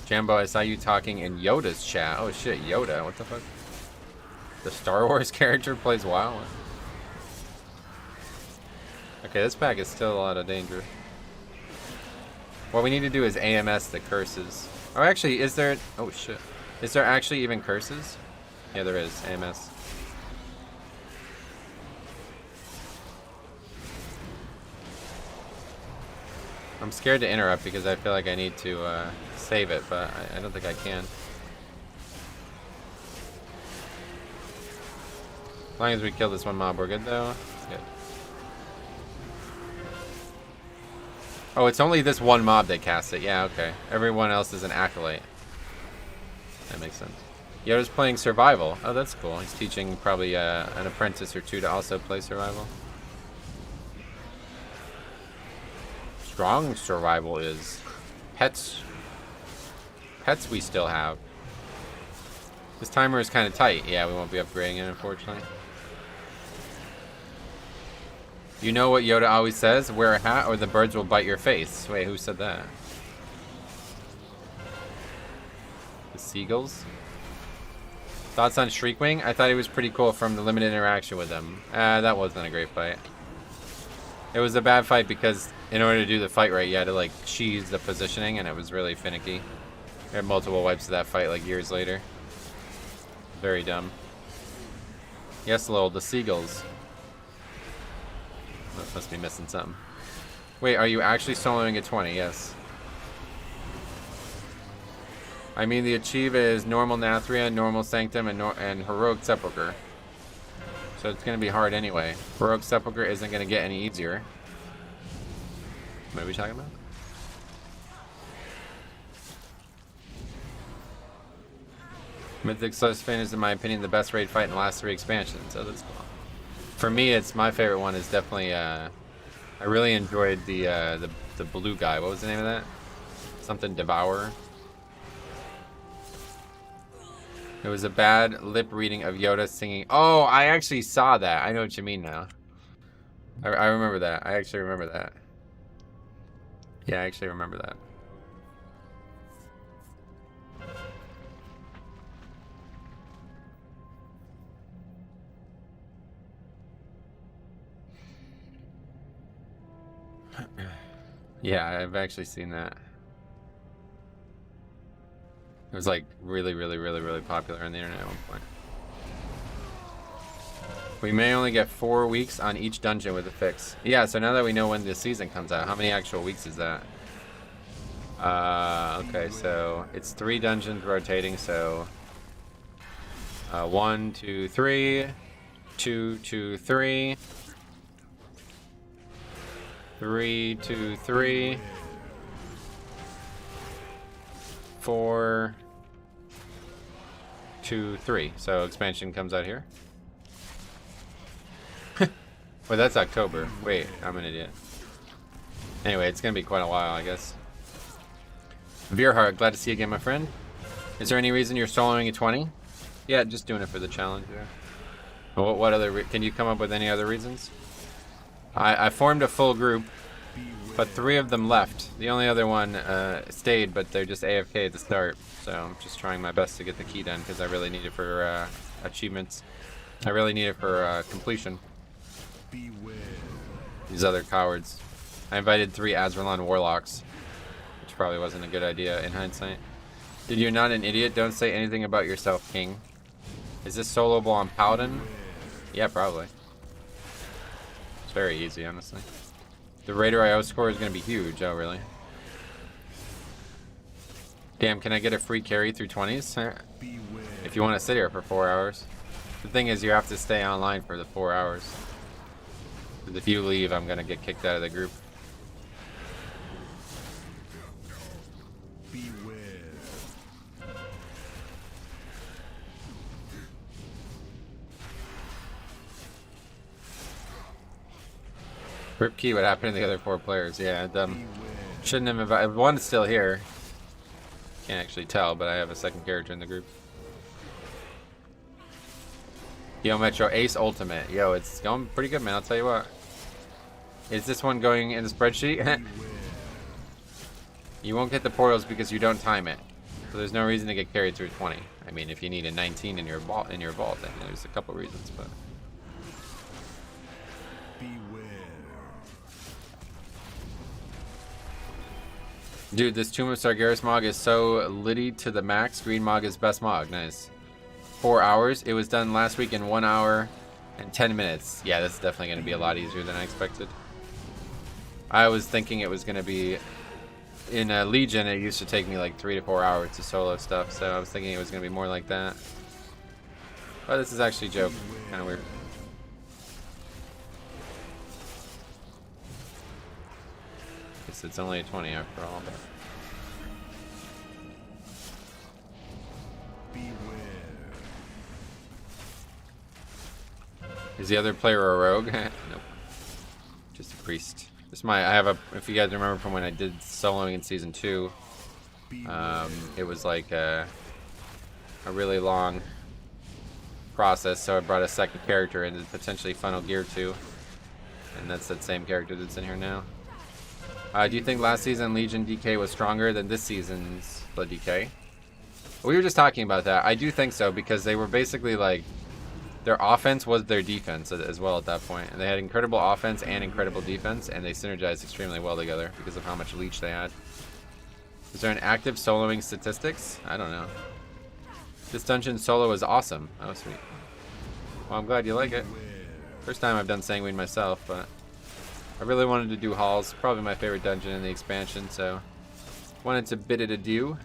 Jambo, I saw you talking in Yoda's chat. Oh shit, Yoda. What the fuck? The Star Wars character plays WoW? Okay, this pack is still a lot of danger. What we need to do is AMS the curses. Oh, actually, is there... Oh, shit. Is there actually even curses? Yeah, there is. AMS. I'm scared to interrupt because I feel like I need to save it, but I don't think I can. As long as we kill this one mob, we're good, though. It's good. Oh, it's only this one mob that casts it. Yeah, okay. Everyone else is an acolyte. That makes sense. Yoda's playing survival. Oh, that's cool. He's teaching probably an apprentice or 2 to also play survival. Strong survival is pets. Pets we still have. This timer is kind of tight. Yeah, we won't be upgrading it, unfortunately. You know what Yoda always says? Wear a hat or the birds will bite your face. Wait, who said that? The seagulls? Thoughts on Shriekwing? I thought he was pretty cool from the limited interaction with him. That wasn't a great fight. It was a bad fight because in order to do the fight right, you had to like cheese the positioning and it was really finicky. There had multiple wipes of that fight like years later. Very dumb. Yes, lol, the seagulls. Must be missing something. Wait, are you actually soloing at 20? Yes. I mean, the achieve is normal Nathria, normal Sanctum, and heroic Sepulchre. So it's going to be hard anyway. Heroic Sepulchre isn't going to get any easier. What are we talking about? Mythic Sledgefist is, in my opinion, the best raid fight in the last 3 expansions. So that's cool. For me, it's my favorite one is definitely. I really enjoyed the blue guy. What was the name of that? Something Devourer. It was a bad lip reading of Yoda singing. Oh, I actually saw that. I know what you mean now. I remember that. I actually remember that. Yeah, I actually remember that. Yeah, I've actually seen that. It was like really popular on the internet at one point. We may only get 4 weeks on each dungeon with a fix. Yeah, so now that we know when the season comes out, how many actual weeks is that? Okay, so it's 3 dungeons rotating, so 1, 2, 3, 2, 2, 3, 3, 2, 3, 4, 2, 3. So expansion comes out here. Well, that's October. Wait, I'm an idiot. Anyway, it's gonna be quite a while, I guess. Veerhart, glad to see you again, my friend. Is there any reason you're soloing a 20? Yeah, just doing it for the challenge. Yeah. What other? Can you come up with any other reasons? I formed a full group, but 3 of them left. The only other one stayed, but they're just AFK at the start. So I'm just trying my best to get the key done because I really need it for achievements. I really need it for completion. Beware. These other cowards. I invited 3 Azralan warlocks, which probably wasn't a good idea in hindsight. Did you not an idiot? Don't say anything about yourself, King. Is this soloable on Paladin? Yeah, probably. It's very easy, honestly. The Raider IO score is going to be huge. Oh, really? Damn, can I get a free carry through 20s? If you want to sit here for 4 hours. The thing is, you have to stay online for the 4 hours. Because if you leave, I'm going to get kicked out of the group. Rip Key, what happened to the other 4 players? Yeah, shouldn't have invited. One's still here. Can't actually tell, but I have a second character in the group. Yo, Metro, Ace Ultimate. Yo, it's going pretty good, man. I'll tell you what. Is this one going in the spreadsheet? You won't get the portals because you don't time it. So there's no reason to get carried through 20. I mean, if you need a 19 in your vault, then there's a couple reasons, but... Dude, this Tomb of Sargeras Mog is so litty to the max. Green Mog is best Mog. Nice. 4 hours. It was done last week in 1 hour and 10 minutes. Yeah, this is definitely going to be a lot easier than I expected. I was thinking it was going to be... In Legion, it used to take me like 3 to 4 hours to solo stuff, so I was thinking it was going to be more like that. But this is actually a joke. Kind of weird. Guess it's only a 20 after all, but... Is the other player a rogue? Nope. Just a priest. This I have a, if you guys remember from when I did soloing in season 2, it was like a really long process, so I brought a second character in to potentially funnel gear to, and that's that same character that's in here now. Do you think last season Legion DK was stronger than this season's Blood DK? We were just talking about that. I do think so, because they were basically like, their offense was their defense as well at that point. And they had incredible offense and incredible defense, and they synergized extremely well together because of how much leech they had. Is there an active soloing statistics? I don't know. This dungeon solo is awesome. Oh, sweet. Well, I'm glad you like it. First time I've done Sanguine myself, but I really wanted to do halls. Probably my favorite dungeon in the expansion, so wanted to bid it adieu.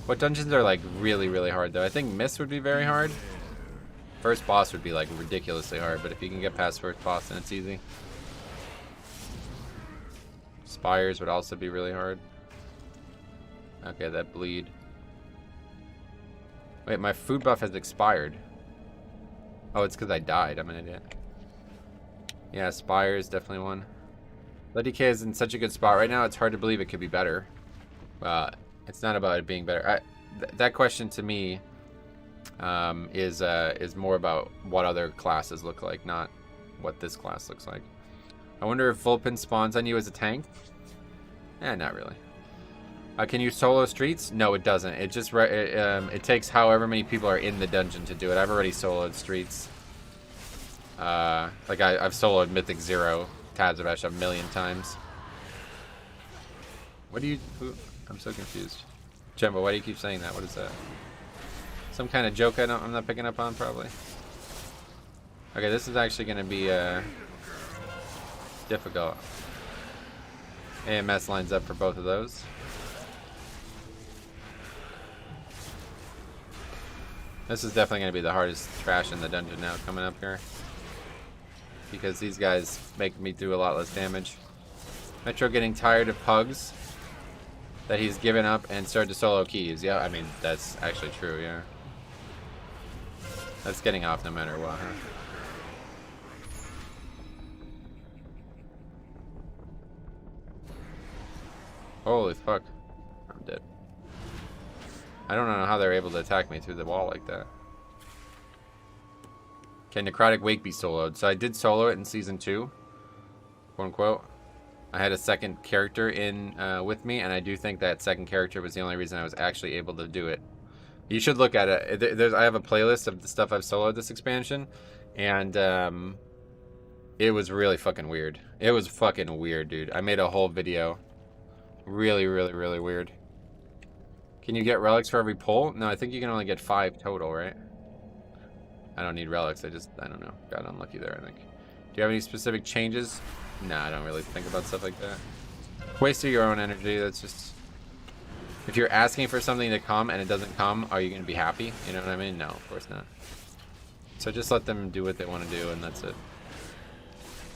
What dungeons are like really, really hard though? I think Mist would be very hard. First boss would be like ridiculously hard, but if you can get past first boss, then it's easy. Spires would also be really hard. Okay, that bleed. Wait, my food buff has expired. Oh, it's because I died. I'm an idiot. Yeah, Spires definitely one. Blood DK is in such a good spot right now, it's hard to believe it could be better. It's not about it being better. That question to me is more about what other classes look like, not what this class looks like. I wonder if Vulpin spawns on you as a tank? Not really. Can you solo streets? No, it doesn't. It just it takes however many people are in the dungeon to do it. I've already soloed streets. Like I've soloed Mythic 0, Tazavesh a million times. What do you... I'm so confused. Jumbo, why do you keep saying that? What is that? Some kind of joke I'm not picking up on, probably. Okay, this is actually going to be difficult. AMS lines up for both of those. This is definitely going to be the hardest trash in the dungeon now coming up here, because these guys make me do a lot less damage. Metro getting tired of pugs that he's given up and started to solo keys. Yeah, I mean, that's actually true, yeah. That's getting off no matter what, huh? Holy fuck. I'm dead. I don't know how they're able to attack me through the wall like that. Can Necrotic Wake be soloed? So I did solo it in season 2, quote unquote. I had a second character in with me, and I do think that second character was the only reason I was actually able to do it. You should look at it. I have a playlist of the stuff I've soloed this expansion, and it was really fucking weird. It was fucking weird, dude. I made a whole video. Really, really, really weird. Can you get relics for every pull? No, I think you can only get 5 total, right? I don't need relics. I don't know. Got unlucky there, I think. Do you have any specific changes? Nah, I don't really think about stuff like that. Wasting your own energy. That's just... If you're asking for something to come and it doesn't come, are you going to be happy? You know what I mean? No, of course not. So just let them do what they want to do, and that's it.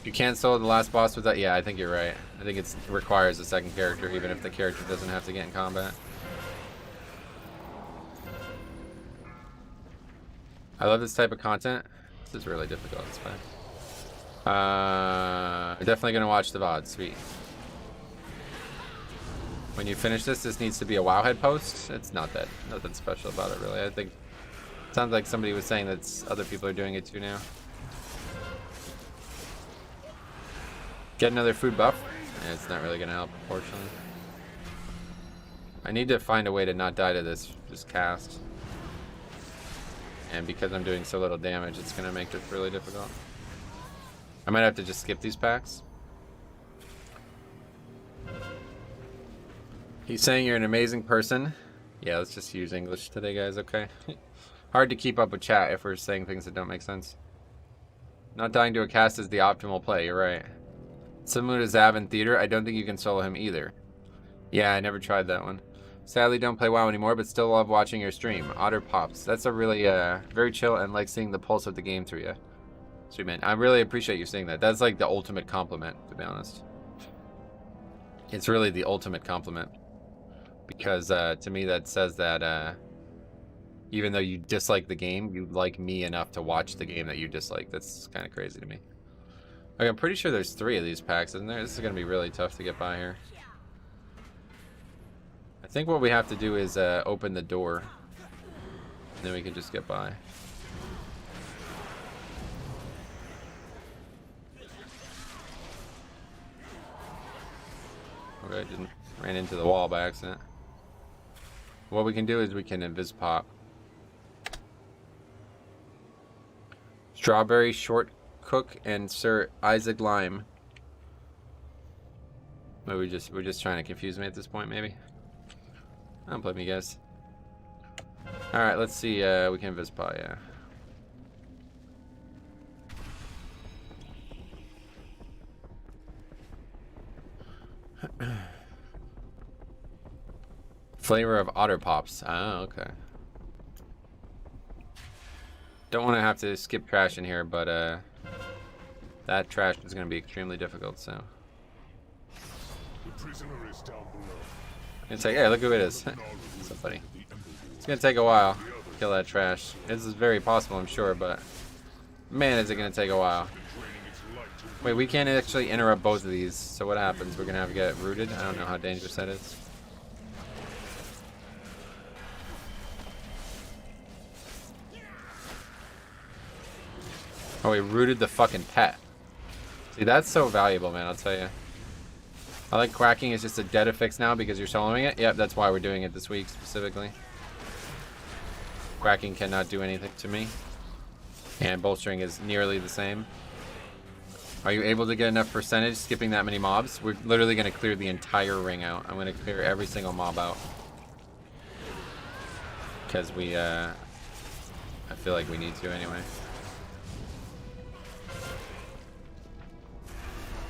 You can't solo the last boss with that? Yeah, I think you're right. I think it requires a second character, even if the character doesn't have to get in combat. I love this type of content. This is really difficult. It's fine. Definitely gonna watch the VOD. Sweet. When you finish this needs to be a Wowhead post. It's not that nothing special about it, really. I think it sounds like somebody was saying that other people are doing it too now. Get another food buff? Yeah, it's not really gonna help, unfortunately. I need to find a way to not die to this cast. And because I'm doing so little damage, it's gonna make this really difficult. I might have to just skip these packs. He's saying you're an amazing person. Yeah, let's just use English today, guys, okay? Hard to keep up with chat if we're saying things that don't make sense. Not dying to a cast is the optimal play, you're right. Similar to Zav in theater, I don't think you can solo him either. Yeah, I never tried that one. Sadly, don't play WoW anymore, but still love watching your stream. Otter Pops. That's a really, very chill and like seeing the pulse of the game through you. Sweet man. I really appreciate you saying that. That's like the ultimate compliment, to be honest. It's really the ultimate compliment. Because to me that says that even though you dislike the game, you like me enough to watch the game that you dislike. That's kind of crazy to me. Okay, I'm pretty sure there's 3 of these packs, isn't there? This is going to be really tough to get by here. I think what we have to do is open the door. And then we can just get by. Okay, I didn't ran into the wall by accident. What we can do is we can invis pop. Strawberry Short Cook and Sir Isaac Lime. But we're just trying to confuse me at this point, maybe. Don't blame me, guys. All right, let's see. We can invis pop, yeah. Flavor of Otter Pops. Oh, okay. Don't want to have to skip trash in here, but that trash is going to be extremely difficult, so. The prisoner is down below. It's like, hey, look who it is. So funny. It's going to take a while to kill that trash. This is very possible, I'm sure, but man, is it going to take a while. Wait, we can't actually interrupt both of these, so what happens? We're going to have to get rooted? I don't know how dangerous that is. Oh, we rooted the fucking pet. See, that's so valuable, man, I'll tell you. I like quacking is just a dead affix now because you're soloing it. Yep, that's why we're doing it this week specifically. Quacking cannot do anything to me. And bolstering is nearly the same. Are you able to get enough percentage skipping that many mobs? We're literally going to clear the entire ring out. I'm going to clear every single mob out. Because we, I feel like we need to anyway.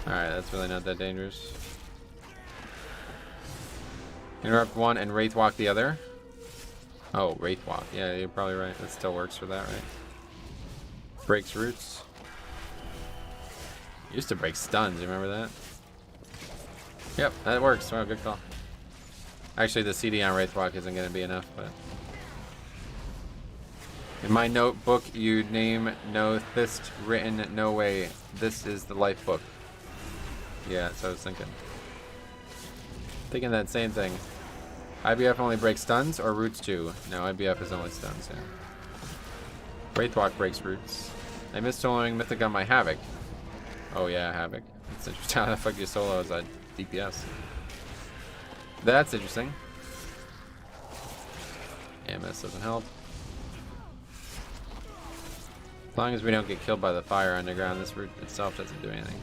Alright, that's really not that dangerous. Interrupt one and Wraith Walk the other. Oh, Wraith Walk. Yeah, you're probably right. That still works for that, right? Breaks roots. Used to break stuns, you remember that? Yep, that works. Wow, good call. Actually, the CD on Wraith Walk isn't going to be enough, but... In my notebook, you'd name no thist written no way. This is the life book. Yeah, that's what I was thinking. Thinking that same thing. IBF only breaks stuns or roots too? No, IBF is only stuns, yeah. Wraithwalk breaks roots. I missed soloing Mythic on my Havoc. Oh yeah, Havoc. That's interesting. How the fuck you solo as a DPS? That's interesting. AMS doesn't help. As long as we don't get killed by the fire underground, this route itself doesn't do anything.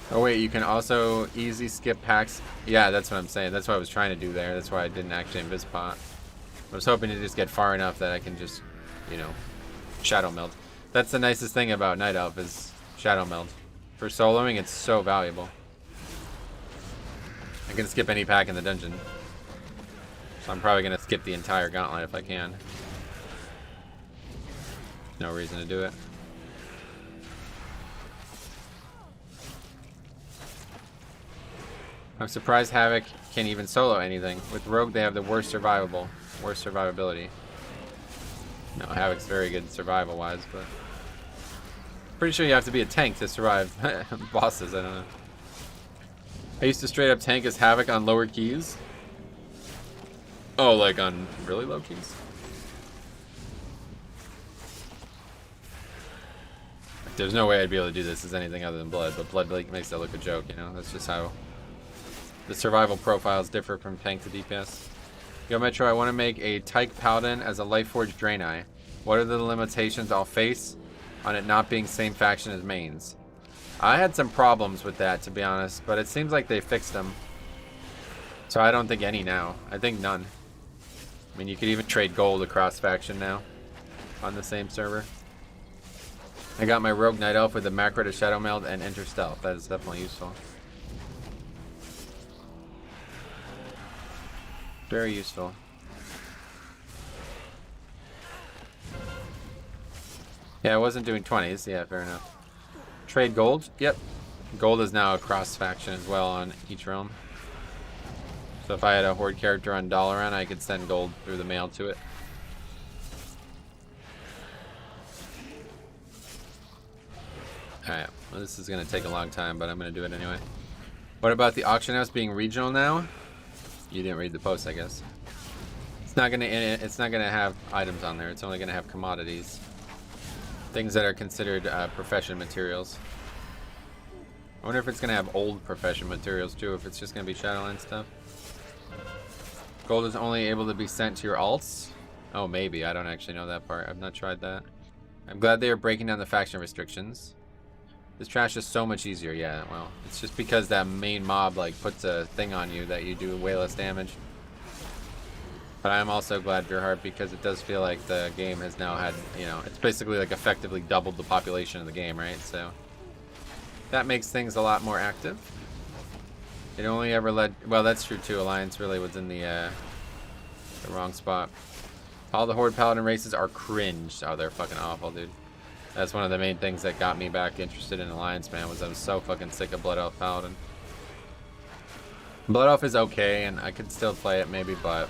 Oh wait, you can also easy skip packs. Yeah, that's what I'm saying. That's what I was trying to do there. That's why I didn't actually invis pot. I was hoping to just get far enough that I can just, you know, shadow meld. That's the nicest thing about Night Elf is shadow meld. For soloing, it's so valuable. I can skip any pack in the dungeon. So I'm probably gonna skip the entire gauntlet if I can. No reason to do it. I'm surprised Havoc can't even solo anything. With Rogue, they have the worst survivability. No, Havoc's very good survival-wise, but pretty sure you have to be a tank to survive bosses. I don't know. I used to straight up tank as Havoc on lower keys. Oh, like on really low keys? There's no way I'd be able to do this as anything other than Blood, but Blood like, makes that look a joke, you know? That's just how the survival profiles differ from tank to DPS. Yo, Metro, I want to make a Tyke Paladin as a Lightforged Draenei. What are the limitations I'll face on it not being same faction as mains? I had some problems with that, to be honest, but it seems like they fixed them. So I don't think any now. I think none. I mean, you could even trade gold across faction now on the same server. I got my Rogue Night Elf with the macro to Shadow Meld and Enter Stealth. That is definitely useful. Very useful. Yeah, I wasn't doing 20s. Yeah, fair enough. Trade gold? Yep. Gold is now a cross faction as well on each realm. So if I had a Horde character on Dalaran, I could send gold through the mail to it. Alright, well, this is going to take a long time, but I'm going to do it anyway. What about the auction house being regional now? You didn't read the post, I guess. It's not gonna have items on there. It's only gonna have commodities, things that are considered profession materials. I wonder if it's gonna have old profession materials too. If it's just gonna be Shadowland stuff. Gold is only able to be sent to your alts. Oh, maybe. I don't actually know that part. I've not tried that. I'm glad they are breaking down the faction restrictions. This trash is so much easier. Yeah, well, it's just because that main mob like puts a thing on you that you do way less damage. But I'm also glad, Beerheart, because it does feel like the game has now had, you know, it's basically like effectively doubled the population of the game, right? So that makes things a lot more active. It only ever led, well, that's true too. Alliance really was in the wrong spot. All the Horde Paladin races are cringe. Oh, they're fucking awful, dude. That's one of the main things that got me back interested in Alliance, man, was I was so fucking sick of Blood Elf Paladin. Blood Elf is okay, and I could still play it maybe, but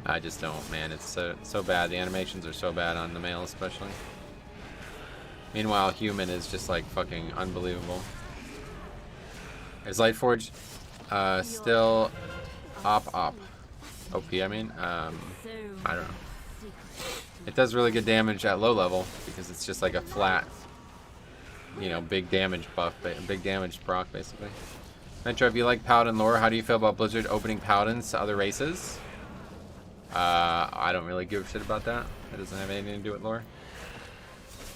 I just don't, man. It's so bad. The animations are so bad on the male, especially. Meanwhile, Human is just like fucking unbelievable. Is Lightforge still OP? OP, I mean? I don't know. It does really good damage at low level because it's just like a flat, you know, big damage buff, big damage proc basically. Metro, if you like Paladin lore, how do you feel about Blizzard opening Paladins to other races? I don't really give a shit about that. It doesn't have anything to do with lore.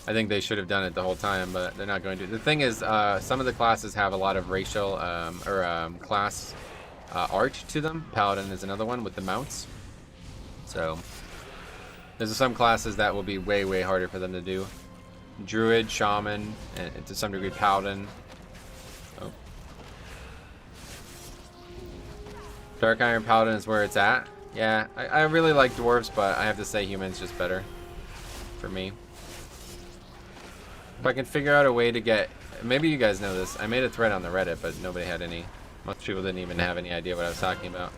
I think they should have done it the whole time, but they're not going to. The thing is, some of the classes have a lot of racial class art to them. Paladin is another one with the mounts. So there's some classes that will be way, way harder for them to do. Druid, Shaman, and to some degree Paladin. Oh. Dark Iron Paladin is where it's at. Yeah, I really like Dwarves, but I have to say Human's just better for me. If I can figure out a way to get maybe you guys know this. I made a thread on the Reddit, but nobody had any. Most people didn't even have any idea what I was talking about.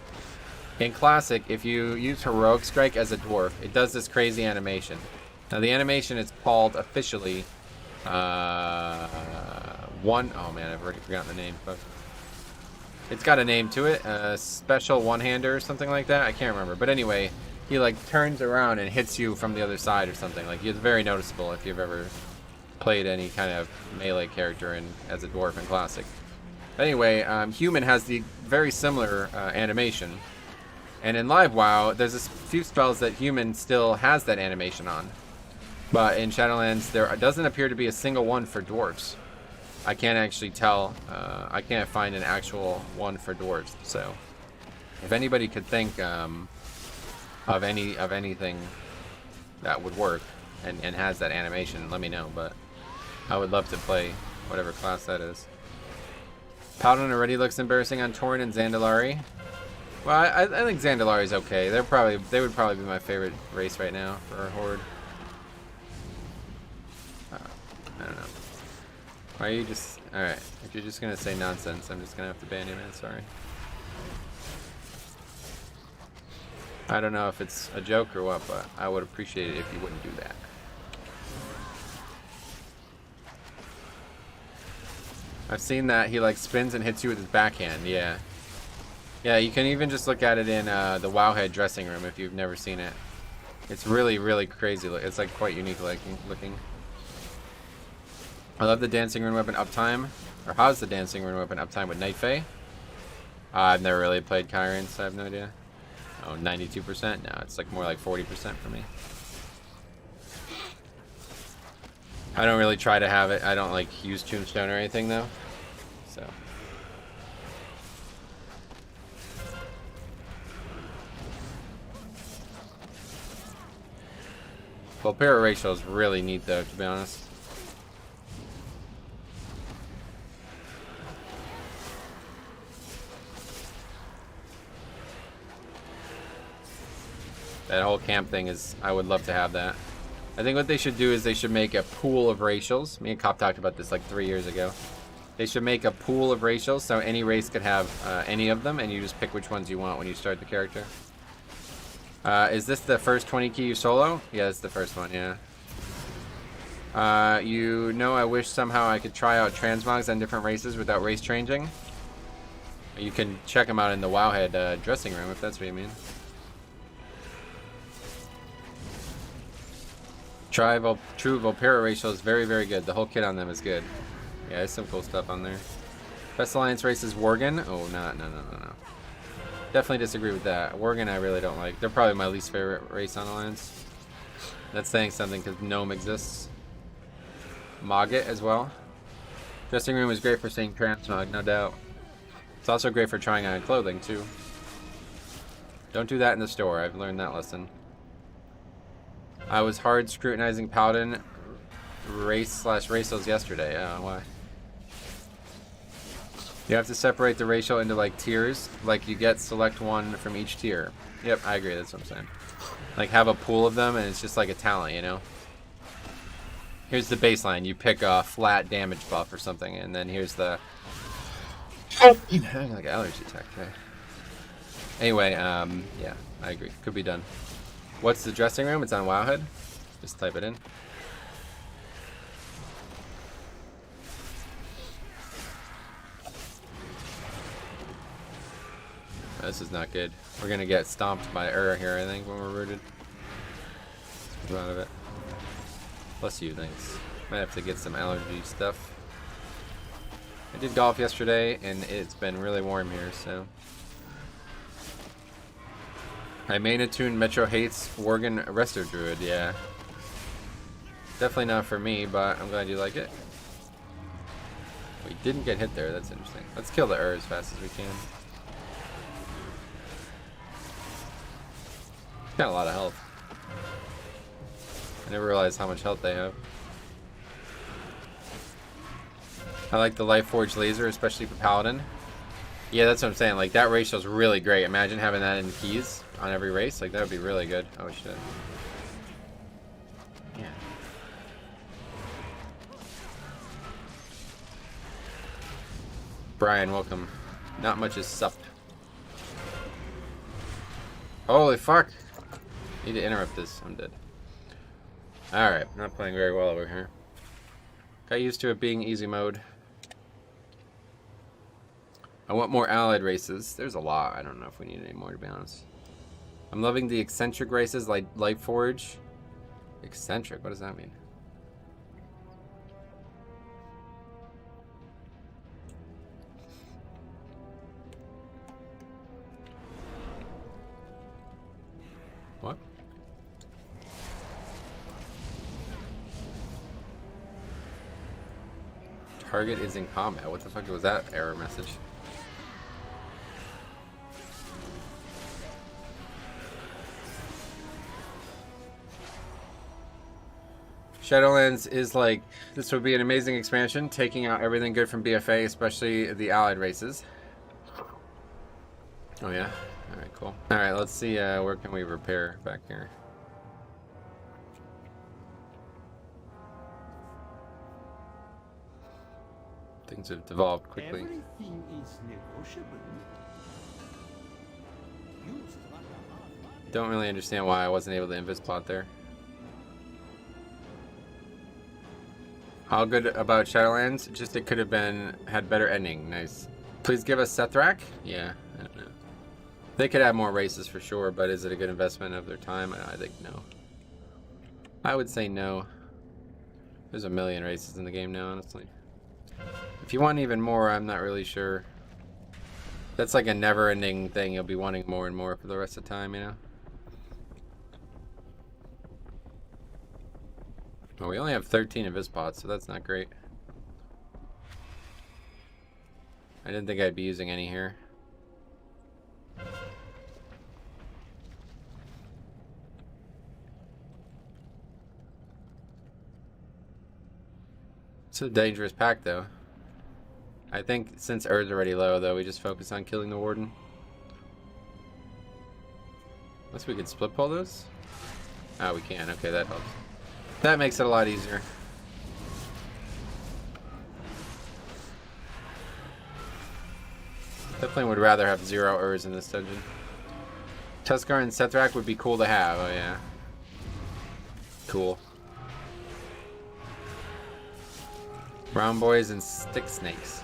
In Classic, if you use Heroic Strike as a dwarf, it does this crazy animation. Now the animation is called officially oh man, I've already forgotten the name, but it's got a name to it, special one-hander or something like that. I can't remember, but anyway, he like turns around and hits you from the other side or something. Like, it's very noticeable if you've ever played any kind of melee character as a dwarf in Classic. But anyway, Human has the very similar animation. And in Live WoW, there's a few spells that Human still has that animation on. But in Shadowlands, there doesn't appear to be a single one for dwarves. I can't actually tell. I can't find an actual one for dwarves. So, if anybody could think of anything that would work and has that animation, let me know. But I would love to play whatever class that is. Paladin already looks embarrassing on Tauren and Zandalari. Well, I think Zandalari's okay. They would probably be my favorite race right now for a horde. I don't know. Why are you just... Alright, if you're just gonna say nonsense, I'm just gonna have to ban you, man. Sorry. I don't know if it's a joke or what, but I would appreciate it if you wouldn't do that. I've seen that he like spins and hits you with his backhand, yeah. Yeah, you can even just look at it in the Wowhead dressing room if you've never seen it. It's really, really crazy. It's like quite unique looking. I love the Dancing Rune weapon uptime. Or how's the Dancing Rune weapon uptime with Night Fae? I've never really played Kyron, so I have no idea. Oh, 92%? No, it's like more like 40% for me. I don't really try to have it. I don't like use Tombstone or anything though. So. Volpera Racial is really neat though, to be honest. That whole camp thing is, I would love to have that. I think what they should do is they should make a pool of racials. Me and Cop talked about this like 3 years ago. They should make a pool of racials so any race could have any of them, and you just pick which ones you want when you start the character. Is this the first 20 key you solo? Yeah, it's the first one, yeah. You know, I wish somehow I could try out transmogs on different races without race changing. You can check them out in the Wowhead dressing room if that's what you mean. True Volpera Racial is very, very good. The whole kit on them is good. Yeah, there's some cool stuff on there. Best Alliance race is Worgen. Oh, no. Definitely disagree with that. Worgen I really don't like. They're probably my least favorite race on Alliance. That's saying something because Gnome exists. Mogget as well. Dressing room is great for seeing transmog, no doubt. It's also great for trying on clothing too. Don't do that in the store. I've learned that lesson. I was hard scrutinizing Paladin race/racials yesterday. Why? You have to separate the racial into like tiers. Like you get select one from each tier. Yep, I agree. That's what I'm saying. Like have a pool of them and it's just like a talent, you know? Here's the baseline. You pick a flat damage buff or something, and then here's the... like an allergy attack. Okay. Anyway, yeah, I agree. Could be done. What's the dressing room? It's on Wowhead. Just type it in. This is not good. We're gonna get stomped by here, I think, when we're rooted. Get out of it. Bless you, thanks. Might have to get some allergy stuff. I did golf yesterday, and it's been really warm here, so... I main attuned Metro hates Worgen Resto Druid, yeah. Definitely not for me, but I'm glad you like it. We didn't get hit there, that's interesting. Let's kill the as fast as we can. Got a lot of health. I never realized how much health they have. I like the Lightforge laser, especially for Paladin. Yeah, that's what I'm saying. Like, that ratio is really great. Imagine having that in keys on every race. Like, that would be really good. Oh, shit. Yeah. Brian, welcome. Not much is sup. Holy fuck! Need to interrupt this. I'm dead. Alright, not playing very well over here. Got used to it being easy mode. I want more allied races. There's a lot. I don't know if we need any more, to be honest. I'm loving the eccentric races like Light Forge. Eccentric? What does that mean? What? Target is in combat. What the fuck was that error message? Shadowlands is like, this would be an amazing expansion, taking out everything good from BFA, especially the allied races. Oh yeah? Alright, cool. Alright, let's see, where can we repair back here? Things have devolved quickly. Everything is negotiable. Don't really understand why I wasn't able to invis plot there. All good about Shadowlands, just it could have had better ending. Nice. Please give us Sethrak? Yeah, I don't know. They could have more races for sure, but is it a good investment of their time? I think no. I would say no. There's a million races in the game now, honestly. If you want even more, I'm not really sure. That's like a never-ending thing. You'll be wanting more and more for the rest of the time, you know? Well, we only have 13 invis pods, so that's not great. I didn't think I'd be using any here. It's a dangerous pack, though. I think since Urd's already low, though, we just focus on killing the Warden. Unless we could split pull those? Oh, we can. Okay, that helps. That makes it a lot easier. Definitely would rather have 0 Urs in this dungeon. Tuskar and Sethrak would be cool to have. Oh, yeah. Cool. Brown boys and stick snakes.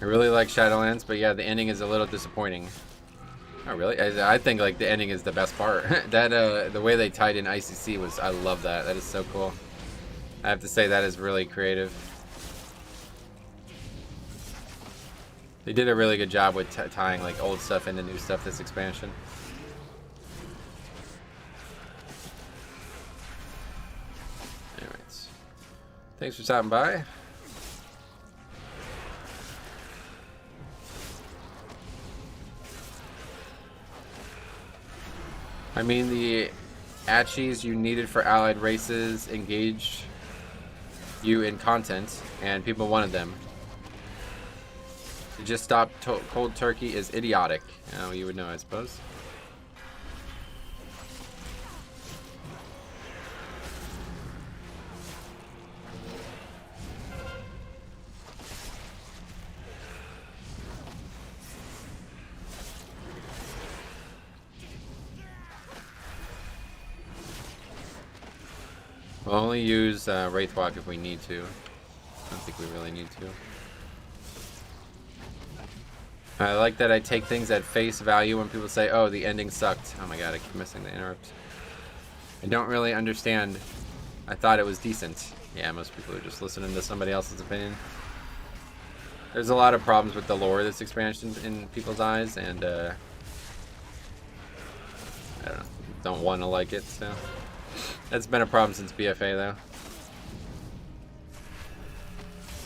I really like Shadowlands, but yeah, the ending is a little disappointing. Oh, really? I think like the ending is the best part. That the way they tied in ICC was, I love that. That is so cool. I have to say that is really creative. They did a really good job with tying like old stuff into new stuff this expansion. Anyways, thanks for stopping by. I mean, the Achis you needed for allied races engaged you in content, and people wanted them. To just stop cold turkey is idiotic. Oh, you would know, I suppose. We'll only use Wraithwalk if we need to. I don't think we really need to. I like that I take things at face value when people say, oh, the ending sucked. Oh my god, I keep missing the interrupt. I don't really understand. I thought it was decent. Yeah, most people are just listening to somebody else's opinion. There's a lot of problems with the lore of this expansion in people's eyes, and I don't want to like it, so... That's been a problem since BFA, though.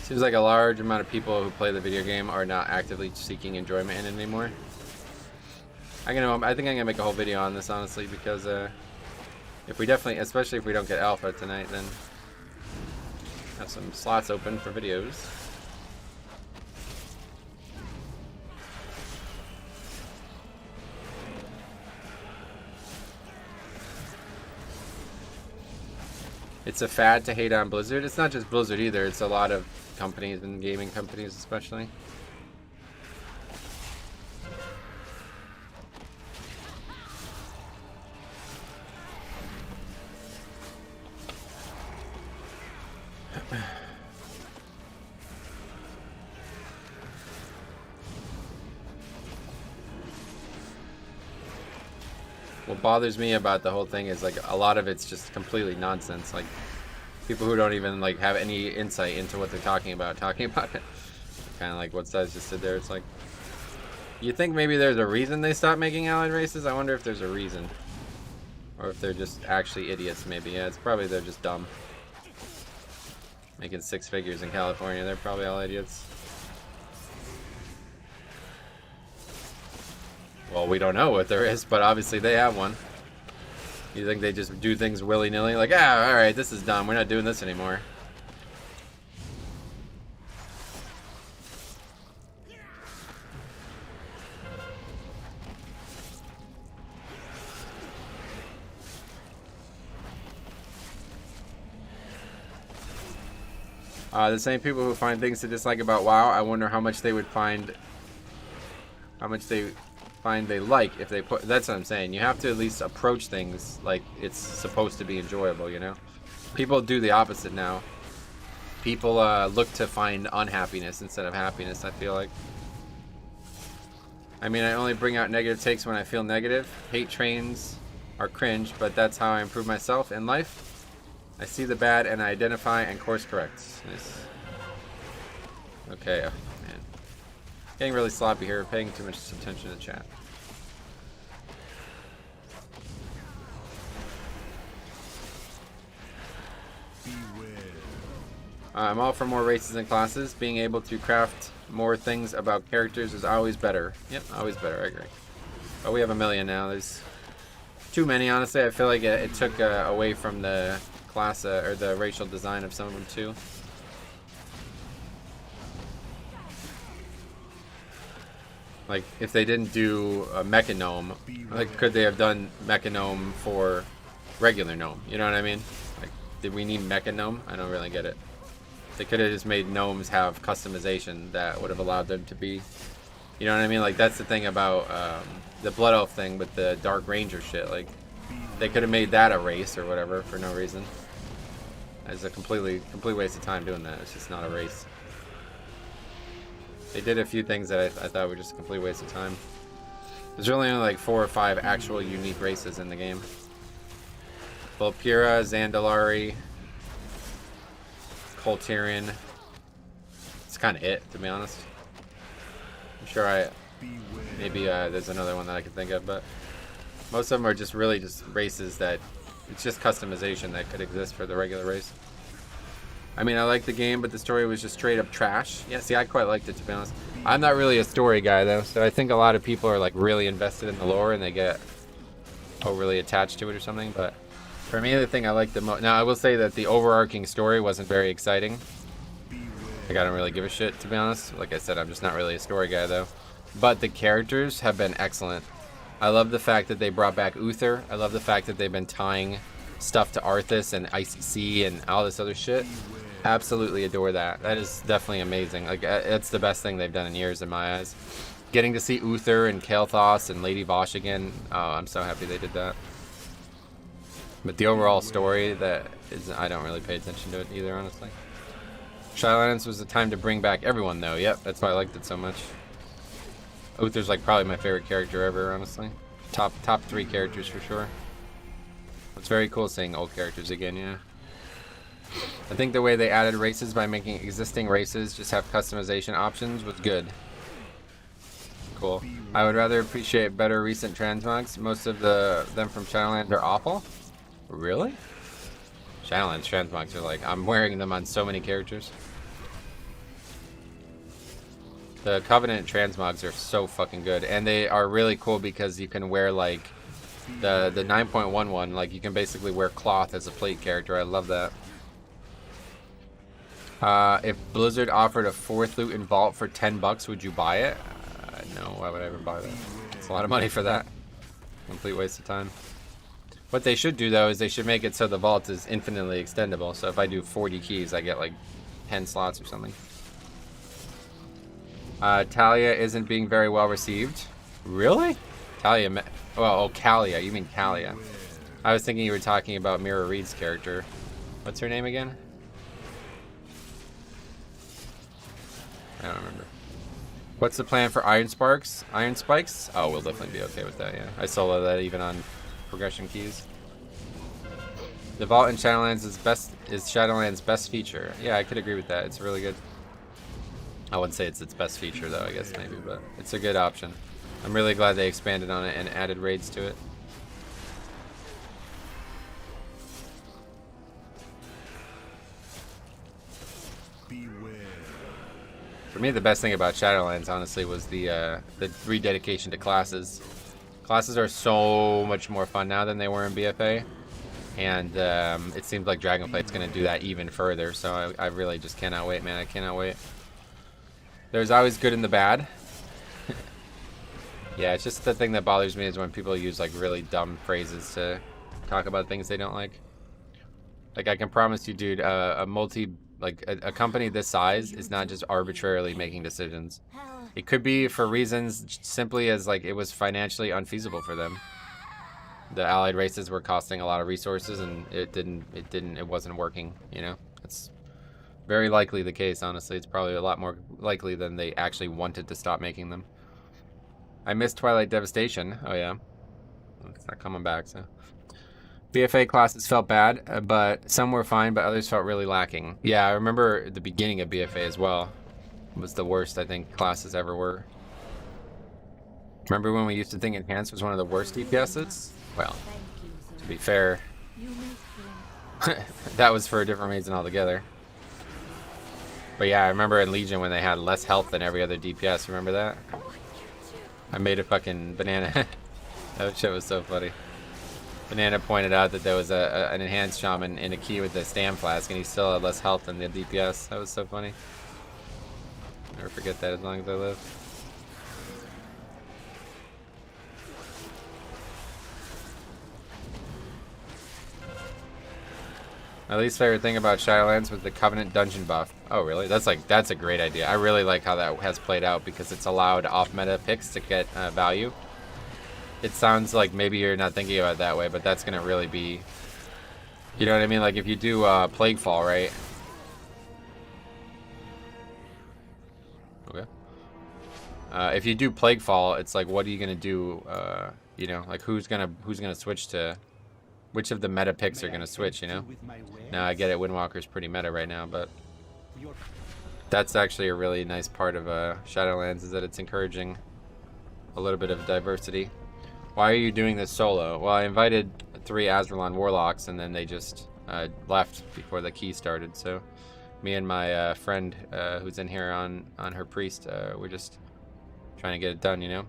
Seems like a large amount of people who play the video game are not actively seeking enjoyment in it anymore. I think I'm gonna make a whole video on this, honestly, because If we definitely, especially if we don't get alpha tonight, then have some slots open for videos. It's a fad to hate on Blizzard. It's not just Blizzard either. It's a lot of companies and gaming companies especially. What bothers me about the whole thing is like a lot of it's just completely nonsense. Like people who don't even like have any insight into what they're talking about it. Kind of like what Sez just said there. It's like you think maybe there's a reason they stopped making allied races. I wonder if there's a reason, or if they're just actually idiots. Maybe yeah. It's probably they're just dumb. Making 6 figures in California. They're probably all idiots. Well, we don't know what there is, but obviously they have one. You think they just do things willy-nilly? Like, ah, alright, this is dumb. We're not doing this anymore. The same people who find things to dislike about WoW, I wonder how much they would find... How much they like if they put... That's what I'm saying. You have to at least approach things like it's supposed to be enjoyable, you know? People do the opposite now. People look to find unhappiness instead of happiness, I feel like. I mean, I only bring out negative takes when I feel negative. Hate trains are cringe, but that's how I improve myself in life. I see the bad and I identify and course correct. Nice. Okay, oh, man. Getting really sloppy here, paying too much attention to chat. I'm all for more races and classes. Being able to craft more things about characters is always better. Yep, always better, I agree. But we have 1 million now. There's too many, honestly. I feel like it took away from the class or the racial design of some of them too. Like, if they didn't do a Mecha Gnome, like, could they have done Mecha Gnome for regular Gnome? You know what I mean? Like, did we need Mecha Gnome? I don't really get it. They could have just made gnomes have customization that would have allowed them to be, you know what I mean? Like, that's the thing about the Blood Elf thing with the Dark Ranger shit. Like, they could have made that a race or whatever for no reason. It's a complete waste of time doing that. It's just not a race. They did a few things that I thought were just a complete waste of time. There's really only like 4 or 5 actual unique races in the game. Vulpira, Zandalari, Colterian. It's kind of it, to be honest. I'm sure maybe there's another one that I can think of, but most of them are just really just races that it's just customization that could exist for the regular race. I mean, I like the game, but the story was just straight up trash. Yeah, see, I quite liked it, to be honest. I'm not really a story guy, though, so I think a lot of people are like really invested in the lore and they get overly attached to it or something, but for me, the thing I like the most... Now, I will say that the overarching story wasn't very exciting. Like, I don't really give a shit, to be honest. Like I said, I'm just not really a story guy, though. But the characters have been excellent. I love the fact that they brought back Uther. I love the fact that they've been tying stuff to Arthas and ICC and all this other shit. Absolutely adore that. That is definitely amazing. Like, it's the best thing they've done in years in my eyes. Getting to see Uther and Kael'thas and Lady Vosh again. Oh, I'm so happy they did that. But the overall story, I don't really pay attention to it either, honestly. Shylands was the time to bring back everyone, though. Yep, that's why I liked it so much. Uther's like probably my favorite character ever, honestly. Top 3 characters for sure. It's very cool seeing old characters again, yeah. I think the way they added races by making existing races just have customization options was good. Cool. I would rather appreciate better recent transmogs. Most of them from Shadowlands are awful. Really? Shadowlands transmogs are like, I'm wearing them on so many characters. The Covenant transmogs are so fucking good, and they are really cool because you can wear like The 9.11, like you can basically wear cloth as a plate character. I love that. If Blizzard offered a 4th loot in Vault for $10, would you buy it? No, why would I ever buy that? It's a lot of money for that. Complete waste of time. What they should do though is they should make it so the vault is infinitely extendable. So if I do 40 keys, I get like 10 slots or something. Talia isn't being very well received. Really? Talia, oh, Kalia. You mean Kalia? I was thinking you were talking about Mira Reed's character. What's her name again? I don't remember. What's the plan for Iron Sparks? Iron Spikes? Oh, we'll definitely be okay with that, yeah. I solo that even on progression keys. The Vault in Shadowlands is Shadowlands' best feature. Yeah, I could agree with that. It's really good. I wouldn't say it's its best feature though, I guess maybe, but it's a good option. I'm really glad they expanded on it and added raids to it. For me, the best thing about Shadowlands, honestly, was the rededication to classes. Classes are so much more fun now than they were in BFA, and it seems like Dragonflight's going to do that even further. So I really just cannot wait, man. I cannot wait. There's always good in the bad. Yeah, it's just the thing that bothers me is when people use like really dumb phrases to talk about things they don't like. Like I can promise you, dude, a company this size is not just arbitrarily making decisions. It could be for reasons simply as like it was financially unfeasible for them. The allied races were costing a lot of resources and it wasn't working, you know? It's very likely the case, honestly. It's probably a lot more likely than they actually wanted to stop making them. I missed Twilight Devastation. Oh yeah. It's not coming back, so. BFA classes felt bad, but some were fine, but others felt really lacking. Yeah, I remember the beginning of BFA as well. It was the worst, I think, classes ever were. Remember when we used to think Enhanced was one of the worst DPSs? Well, to be fair, that was for a different reason altogether. But yeah, I remember in Legion when they had less health than every other DPS. Remember that? I made a fucking banana. That shit was so funny. Banana pointed out that there was an enhanced shaman in a key with the Stam Flask, and he still had less health than the DPS. That was so funny. Never forget that as long as I live. My least favorite thing about Shadowlands was the Covenant dungeon buff. Oh really? That's a great idea. I really like how that has played out because it's allowed off-meta picks to get value. It sounds like maybe you're not thinking about it that way, but that's gonna really be, you know what I mean? Like if you do Plaguefall, right? Okay. If you do Plaguefall, it's like, what are you gonna do? You know, like who's gonna switch to? Which of the meta picks are gonna switch? You know. Now I get it. Windwalker's pretty meta right now, but that's actually a really nice part of Shadowlands is that it's encouraging a little bit of diversity. Why are you doing this solo? Well, I invited 3 Azralan Warlocks, and then they just left before the key started. So, me and my friend who's in here on her priest, we're just trying to get it done, you know?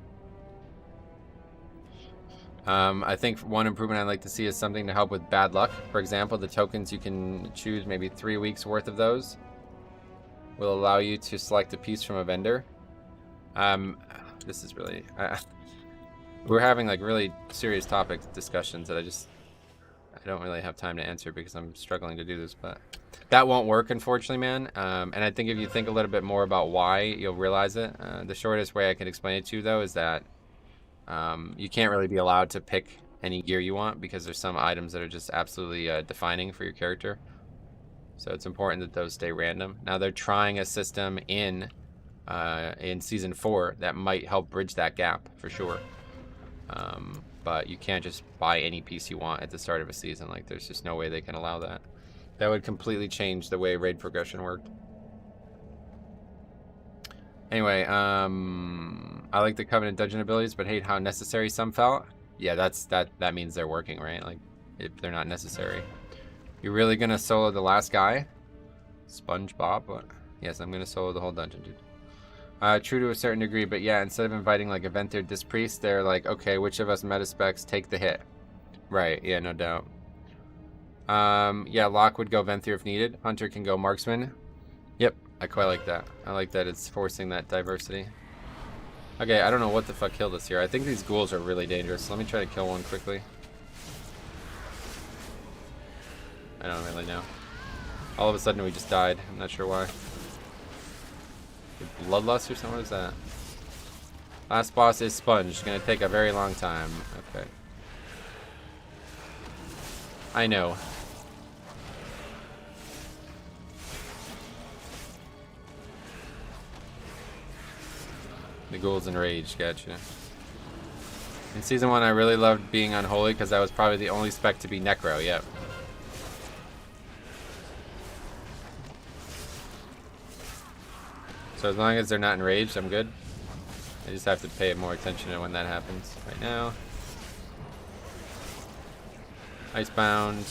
I think one improvement I'd like to see is something to help with bad luck. For example, the tokens you can choose maybe 3 weeks worth of those will allow you to select a piece from a vendor. This is really... we're having like really serious topic discussions that I don't really have time to answer because I'm struggling to do this, but that won't work, unfortunately, man. And I think if you think a little bit more about why, you'll realize it. The shortest way I can explain it to you, though, is that you can't really be allowed to pick any gear you want because there's some items that are just absolutely defining for your character. So it's important that those stay random. Now they're trying a system in season 4 that might help bridge that gap for sure. But you can't just buy any piece you want at the start of a season. Like there's just no way they can allow that. That would completely change the way raid progression worked. Anyway, I like the Covenant dungeon abilities, but hate how necessary some felt. Yeah, that means they're working, right? Like, if they're not necessary. You're really gonna solo the last guy? SpongeBob? What? Yes, I'm gonna solo the whole dungeon, dude. True to a certain degree, but yeah, instead of inviting like a Venthyr Disc Priest, they're like, okay, which of us meta specs take the hit? Right, yeah, no doubt. Yeah, Locke would go Venthyr if needed. Hunter can go Marksman. Yep, I quite like that. I like that it's forcing that diversity. Okay, I don't know what the fuck killed us here. I think these ghouls are really dangerous. Let me try to kill one quickly. I don't really know. All of a sudden we just died. I'm not sure why. Bloodlust or something? What is that? Last boss is Sponge. It's gonna take a very long time. Okay. I know. The ghouls enraged, gotcha. In season 1, I really loved being unholy because I was probably the only spec to be Necro, yep. So as long as they're not enraged, I'm good. I just have to pay more attention to when that happens. Right now. Icebound.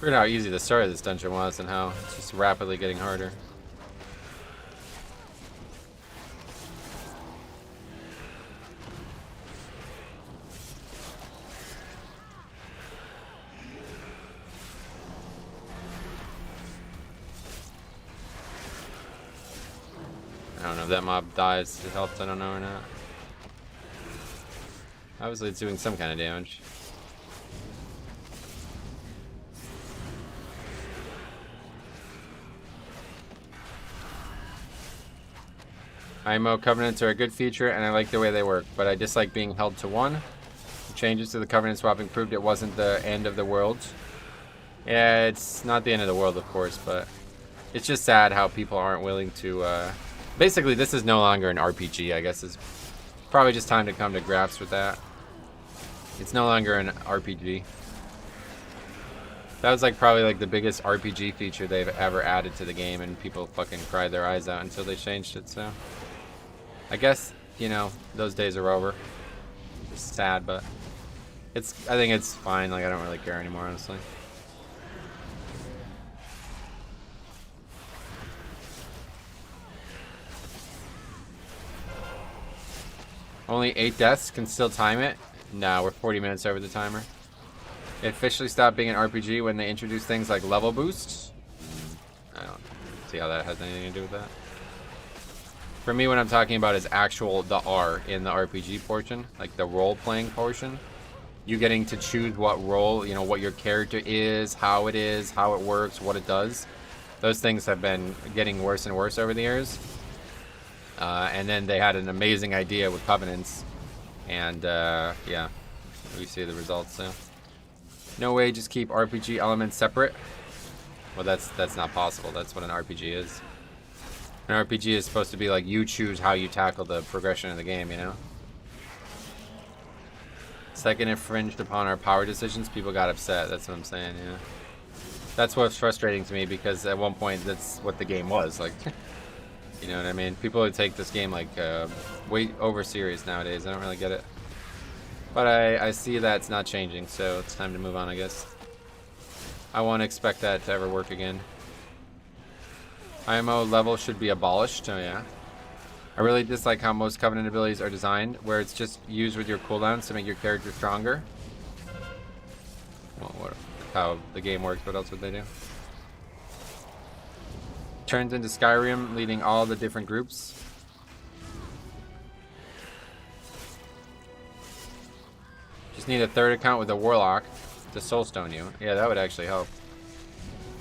Forget how easy the start of this dungeon was and how it's just rapidly getting harder. I don't know if that mob dies. It helps, I don't know or not. Obviously it's doing some kind of damage. IMO Covenants are a good feature, and I like the way they work, but I dislike being held to one. The changes to the Covenant swapping proved it wasn't the end of the world. Yeah, it's not the end of the world, of course, but it's just sad how people aren't willing to... Basically, this is no longer an RPG, I guess. It's probably just time to come to grips with that. It's no longer an RPG. That was like probably like the biggest RPG feature they've ever added to the game, and people fucking cried their eyes out until they changed it, so... I guess, you know, those days are over. It's sad, but I think it's fine. Like, I don't really care anymore, honestly. Only 8 deaths can still time it? No, we're 40 minutes over the timer. It officially stopped being an RPG when they introduced things like level boosts. I don't see how that has anything to do with that. For me, what I'm talking about is the R in the RPG portion, like the role-playing portion. You getting to choose what role, you know, what your character is, how it works, what it does. Those things have been getting worse and worse over the years. And then they had an amazing idea with Covenants. And, yeah, we see the results, so. No way, just keep RPG elements separate. Well, that's not possible. That's what an RPG is. An RPG is supposed to be like you choose how you tackle the progression of the game, you know? Second infringed upon our power decisions, people got upset. That's what I'm saying, yeah. That's what's frustrating to me because at one point that's what the game was. Like, you know what I mean? People would take this game like way over serious nowadays. I don't really get it. But I see that it's not changing, so it's time to move on, I guess. I won't expect that to ever work again. IMO level should be abolished. Oh yeah. I really dislike how most Covenant abilities are designed, where it's just used with your cooldowns to make your character stronger. Well, how the game works, what else would they do? Turns into Skyrim, leading all the different groups. Just need a third account with a Warlock to soulstone you. Yeah, that would actually help.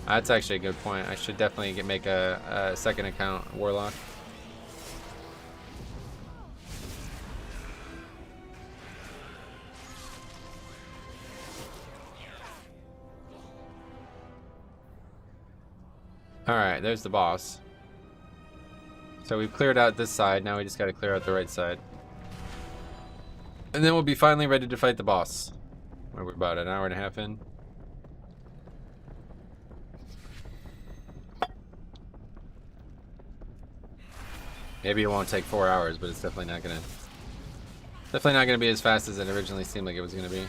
That's actually a good point. I should definitely make a second account Warlock. Alright, there's the boss. So we've cleared out this side, now we just gotta clear out the right side. And then we'll be finally ready to fight the boss. We're about an hour and a half in. Maybe it won't take 4 hours, but it's definitely not gonna be as fast as it originally seemed like it was gonna be.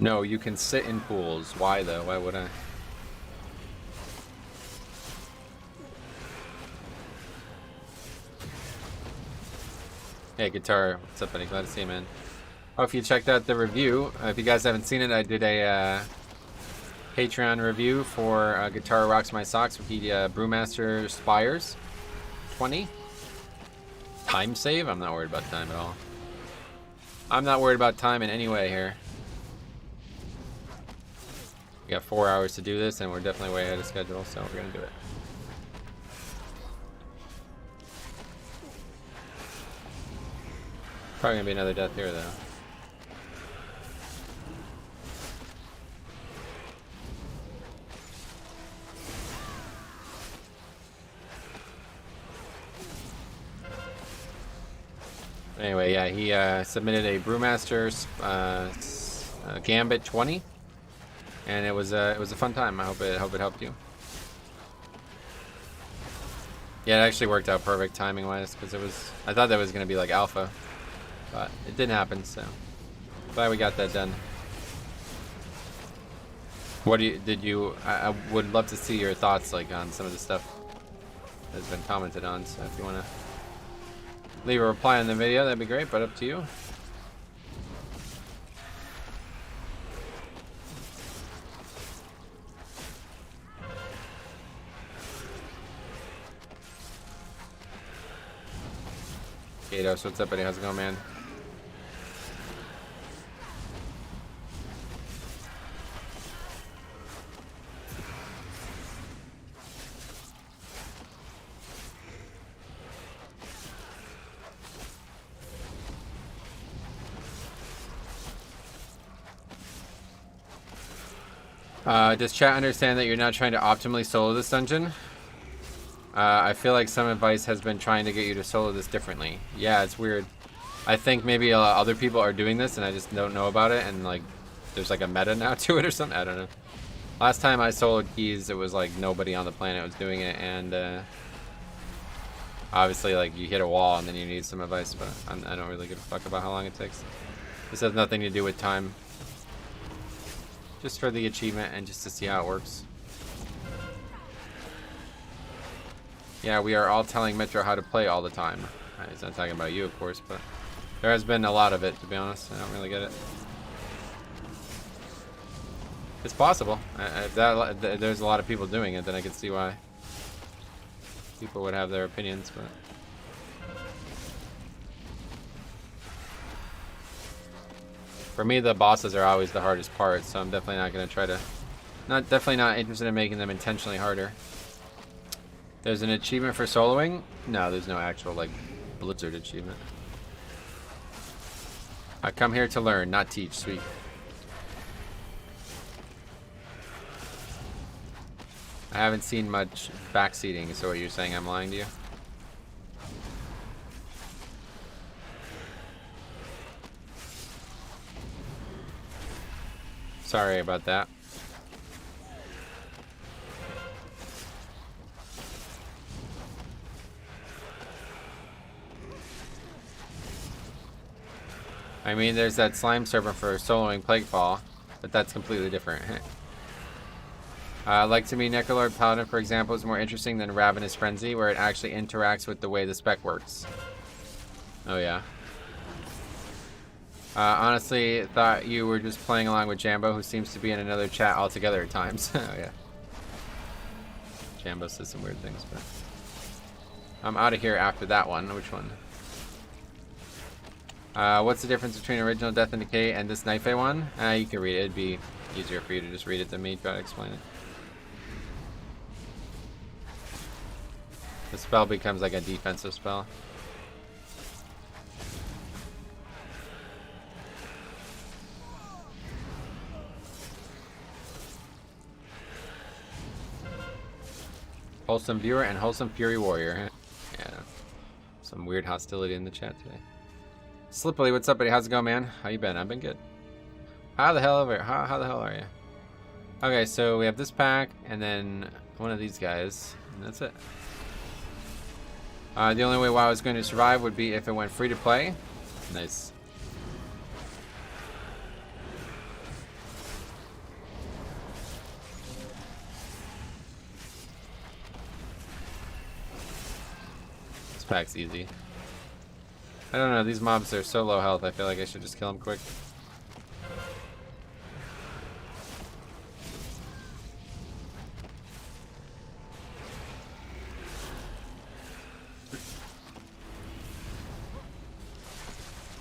No, you can sit in pools. Why though? Why would I? Hey, Guitar. What's up, buddy? Glad to see you, man. Oh, if you checked out the review, if you guys haven't seen it, I did a Patreon review for Guitar Rocks My Socks with the Brewmaster Spires 20. Time save? I'm not worried about time at all. I'm not worried about time in any way here. We got 4 hours to do this, and we're definitely way ahead of schedule, so we're gonna do it. Probably gonna be another death here, though. Anyway, yeah, he submitted a Brewmaster Gambit 20, and it was a fun time. I hope it helped you. Yeah, it actually worked out perfect timing-wise because I thought that was gonna be like alpha, but it didn't happen. So glad we got that done. What I would love to see your thoughts like on some of the stuff that's been commented on. So if you wanna leave a reply on the video, that'd be great, but up to you. Gatos, what's up, buddy? How's it going, man? Does chat understand that you're not trying to optimally solo this dungeon? I feel like some advice has been trying to get you to solo this differently. Yeah, it's weird. I think maybe other people are doing this and I just don't know about it, and like there's like a meta now to it or something. I don't know. Last time I soloed keys, it was like nobody on the planet was doing it, and obviously like you hit a wall and then you need some advice, but I don't really give a fuck about how long it takes. This has nothing to do with time. Just for the achievement and just to see how it works. Yeah, we are all telling Metro how to play all the time. He's not talking about you, of course, but there has been a lot of it, to be honest. I don't really get it. It's possible. If there's a lot of people doing it, then I can see why people would have their opinions, but... For me, the bosses are always the hardest part, so I'm definitely not going to try to... Definitely not interested in making them intentionally harder. There's an achievement for soloing? No, there's no actual, like, Blizzard achievement. I come here to learn, not teach. Sweet. I haven't seen much backseating, so what you're saying, I'm lying to you? Sorry about that. I mean, there's that slime serpent for soloing Plaguefall, but that's completely different. Like to me, Necrolord Paladin, for example, is more interesting than Ravenous Frenzy, where it actually interacts with the way the spec works. Oh yeah. Honestly, thought you were just playing along with Jambo, who seems to be in another chat altogether at times. Oh yeah. Jambo says some weird things, but I'm out of here after that one. Which one? What's the difference between original Death and Decay and this Knife one? You can read it. It'd be easier for you to just read it than me try to explain it. The spell becomes like a defensive spell. Wholesome Viewer and Wholesome Fury Warrior. Yeah, some weird hostility in the chat today. Slippily, what's up, buddy? How's it going, man? How you been? I've been good. How the hell are you? Okay, so we have this pack, and then one of these guys, and that's it. The only way WoW is going to survive would be if it went free to play. Nice. This pack's easy. I don't know, these mobs are so low health, I feel like I should just kill them quick.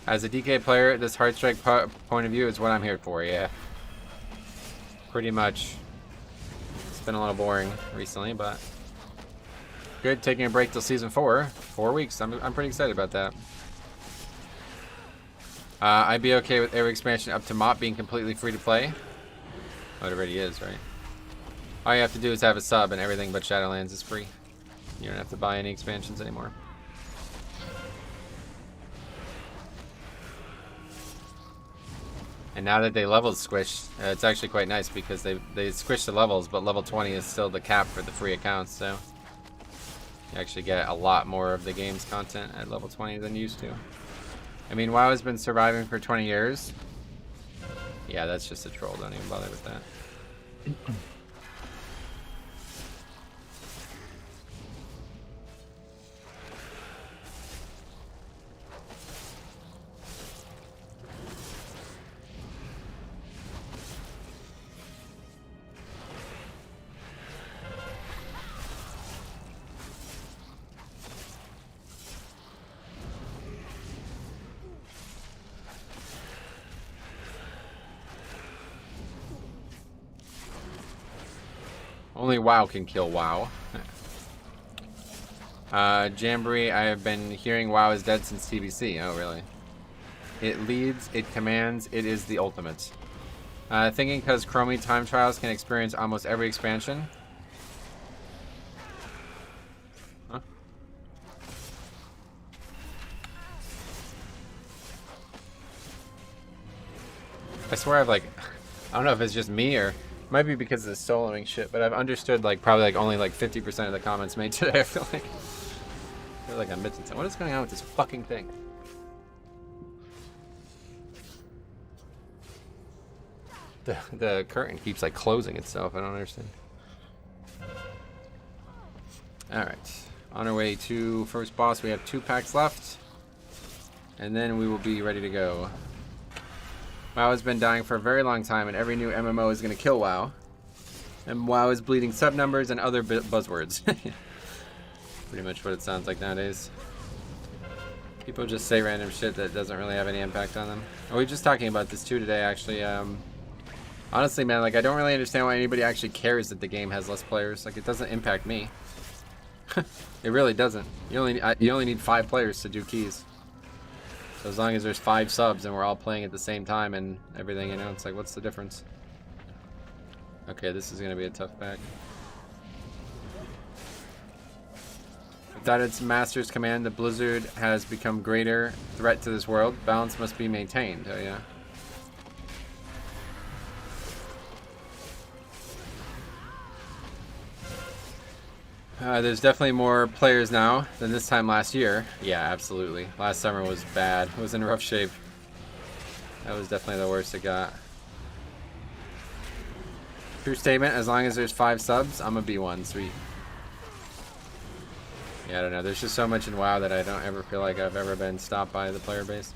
As a DK player, this Heartstrike point of view is what I'm here for, yeah. Pretty much. It's been a little boring recently, but good. Taking a break till season 4. 4 weeks. I'm pretty excited about that. I'd be okay with every expansion up to Mop being completely free to play. Oh, it already is, right? All you have to do is have a sub and everything but Shadowlands is free. You don't have to buy any expansions anymore. And now that they leveled squished, it's actually quite nice because they squished the levels, but level 20 is still the cap for the free accounts, so you actually get a lot more of the game's content at level 20 than you used to. I mean, WoW has been surviving for 20 years. Yeah, that's just a troll. Don't even bother with that. Only WoW can kill WoW. Jamboree, I have been hearing WoW is dead since TBC. Oh, really? It leads, it commands, it is the ultimate. Thinking because Chromie time trials can experience almost every expansion. Huh? I swear I've like, I don't know if it's just me or it might be because of the soloing shit, but I've understood like probably like only like 50% of the comments made today. I feel like I'm missing something. What is going on with this fucking thing? The curtain keeps like closing itself. I don't understand. Alright. On our way to first boss, we have 2 packs left. And then we will be ready to go. WoW has been dying for a very long time, and every new MMO is going to kill WoW. And WoW is bleeding sub numbers and other buzzwords. Pretty much what it sounds like nowadays. People just say random shit that doesn't really have any impact on them. We were just talking about this too today, actually. Honestly, man, like I don't really understand why anybody actually cares that the game has less players. Like it doesn't impact me. It really doesn't. You only need 5 players to do keys. So as long as there's 5 subs and we're all playing at the same time and everything, you know, it's like, what's the difference? Okay, this is gonna be a tough pack. Without its master's command, the Blizzard has become greater threat to this world. Balance must be maintained. Oh yeah. There's definitely more players now than this time last year. Yeah, absolutely. Last summer was bad. It was in rough shape. That was definitely the worst it got. True statement, as long as there's 5 subs, I'm a B1. Sweet. Yeah, I don't know. There's just so much in WoW that I don't ever feel like I've ever been stopped by the player base.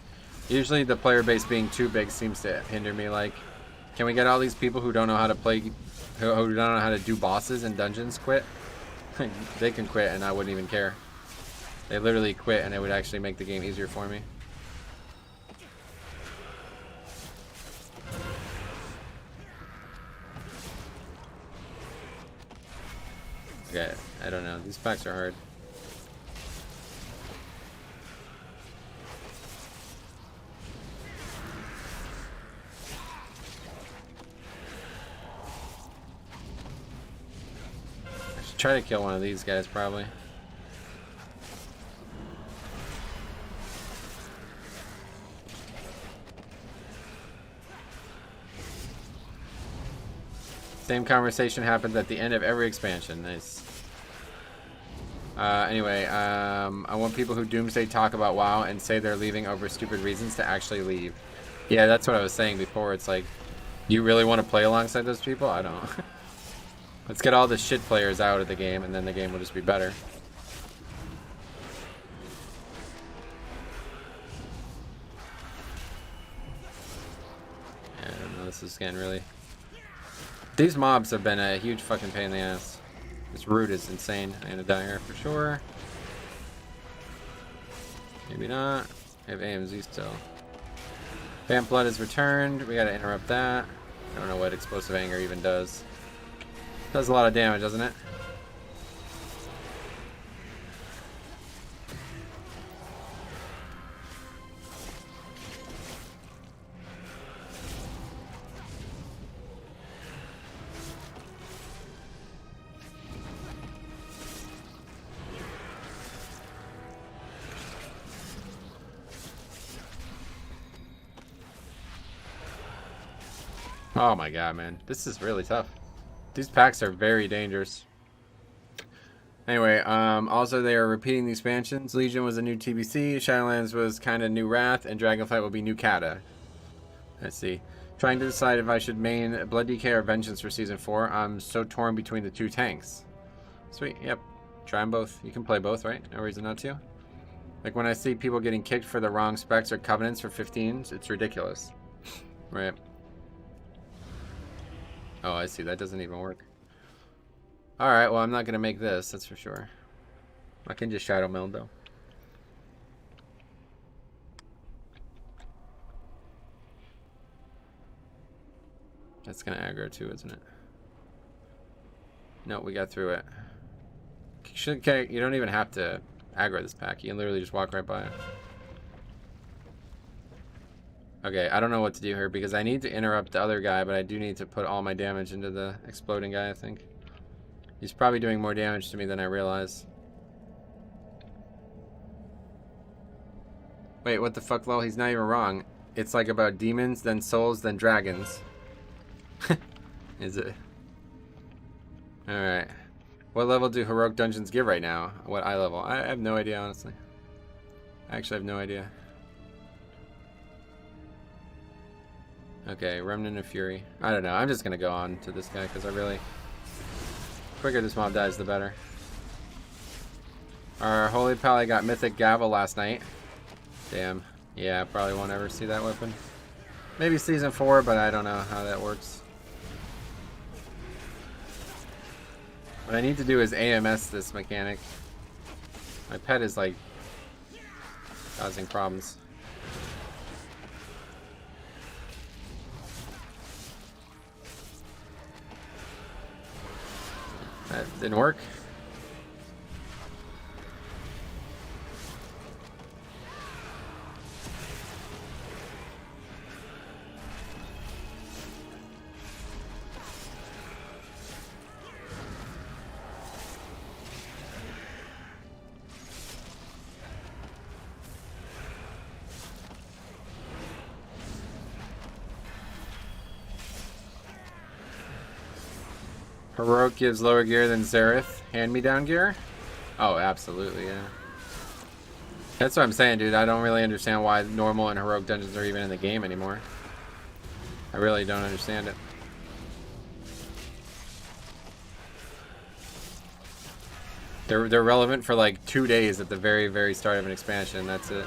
Usually the player base being too big seems to hinder me. Like, can we get all these people who don't know how to play, who don't know how to do bosses and dungeons quit? They can quit and I wouldn't even care. They literally quit and it would actually make the game easier for me. Okay, I don't know. These packs are hard. I should try to kill one of these guys probably. Same conversation happens at the end of every expansion. Nice. Anyway, I want people who doomsday talk about WoW and say they're leaving over stupid reasons to actually leave. Yeah, that's what I was saying before. It's like, you really want to play alongside those people? I don't. Let's get all the shit players out of the game, and then the game will just be better. Yeah, I don't know, this is getting really... These mobs have been a huge fucking pain in the ass. This root is insane. I'm gonna die here for sure. Maybe not. I have AMZ still. Vamp Blood is returned. We gotta interrupt that. I don't know what Explosive Anger even does. Does a lot of damage, doesn't it? Oh my god, man. This is really tough. These packs are very dangerous. Anyway, also they are repeating the expansions. Legion was a new TBC, Shadowlands was kind of new Wrath, and Dragonflight will be new Kata. Let's see. Trying to decide if I should main Blood DK or Vengeance for Season 4. I'm so torn between the two tanks. Sweet, yep. Try them both. You can play both, right? No reason not to. Like when I see people getting kicked for the wrong specs or covenants for 15s, it's ridiculous. Right. Oh, I see. That doesn't even work. Alright, well, I'm not going to make this, that's for sure. I can just Shadow Meld, though. That's going to aggro, too, isn't it? No, we got through it. Okay, you don't even have to aggro this pack. You can literally just walk right by it. Okay, I don't know what to do here because I need to interrupt the other guy, but I do need to put all my damage into the exploding guy, I think. He's probably doing more damage to me than I realize. Wait, what the fuck, lol? He's not even wrong. It's like about demons, then souls, then dragons. Is it? Alright. What level do heroic dungeons give right now? What eye level? I have no idea, honestly. I actually have no idea. Okay, Remnant of Fury. I don't know. I'm just gonna go on to this guy because I really... The quicker this mob dies, the better. Our Holy Pally got Mythic Gavel last night. Damn. Yeah, probably won't ever see that weapon. Maybe Season 4, but I don't know how that works. What I need to do is AMS this mechanic. My pet is like causing problems. That didn't work. Heroic gives lower gear than Xerath. Hand-me-down gear? Oh, absolutely, yeah. That's what I'm saying, dude. I don't really understand why normal and heroic dungeons are even in the game anymore. I really don't understand it. They're relevant for like 2 days at the very, very start of an expansion. That's it.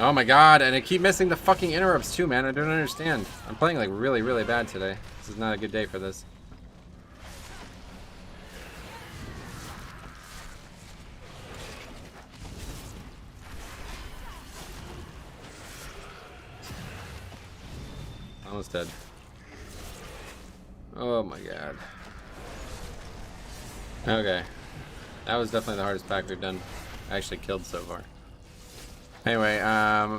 Oh my god, and I keep missing the fucking interrupts too, man. I don't understand. I'm playing like really, really bad today. This is not a good day for this. Almost dead. Oh my god. Okay. That was definitely the hardest pack we've done. I actually killed so far. Anyway,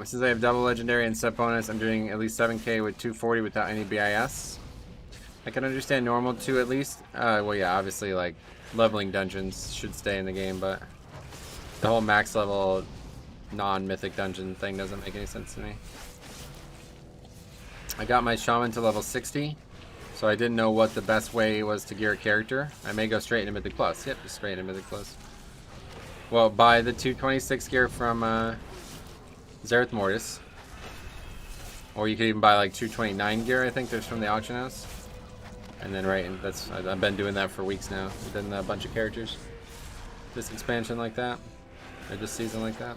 since I have double legendary and set bonus, I'm doing at least 7k with 240 without any BIS. I can understand normal 2 at least. Well, yeah, obviously, like, leveling dungeons should stay in the game, but the whole max level non-mythic dungeon thing doesn't make any sense to me. I got my shaman to level 60, so I didn't know what the best way was to gear a character. I may go straight into Mythic Plus. Yep, just straight into Mythic Plus. Well, buy the 226 gear from Zereth Mortis. Or you could even buy like 229 gear, I think there's from the auction house. And then I've been doing that for weeks now. Within a bunch of characters. This expansion like that. Or this season like that.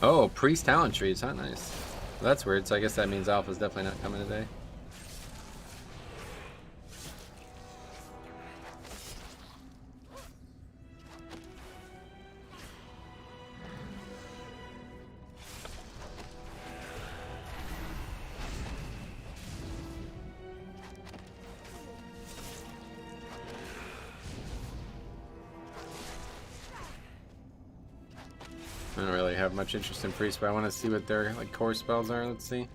Oh, priest talent trees, huh? Nice. Well, that's weird, so I guess that means Alpha's definitely not coming today. I don't really have much interest in priests, but I want to see what their like core spells are. Let's see.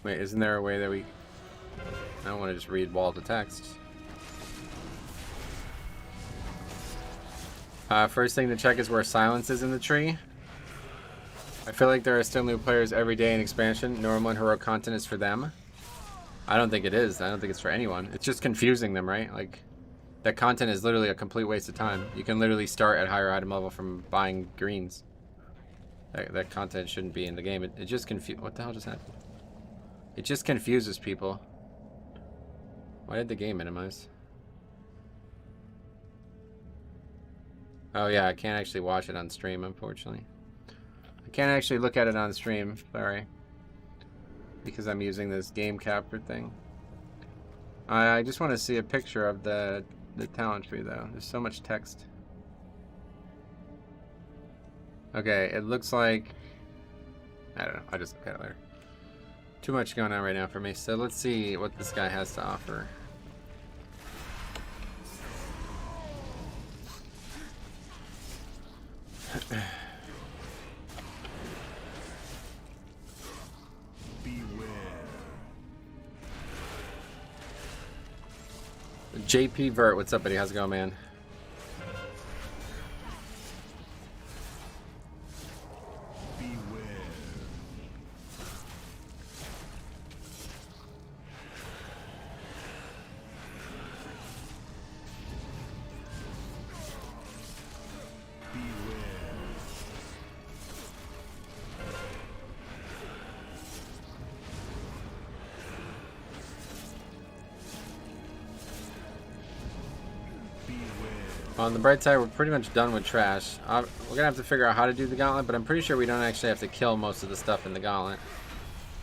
Wait, isn't there a way that we... I don't want to just read wall to text. First thing to check is where silence is in the tree. I feel like there are still new players every day in expansion. Normal and heroic content is for them. I don't think it is. I don't think it's for anyone. It's just confusing them, right? Like, that content is literally a complete waste of time. You can literally start at higher item level from buying greens. That content shouldn't be in the game. It just what the hell just happened? It just confuses people. Why did the game minimize? Oh yeah, I can't actually watch it on stream, unfortunately. I can't actually look at it on stream, sorry. Because I'm using this game capture thing. I just want to see a picture of the talent tree though. There's so much text. Okay, it looks like... I don't know, I'll just look at it later. Too much going on right now for me, so let's see what this guy has to offer. JP Vert, what's up, buddy? How's it going, man? On the bright side, we're pretty much done with trash. We're gonna have to figure out how to do the gauntlet, but I'm pretty sure we don't actually have to kill most of the stuff in the gauntlet.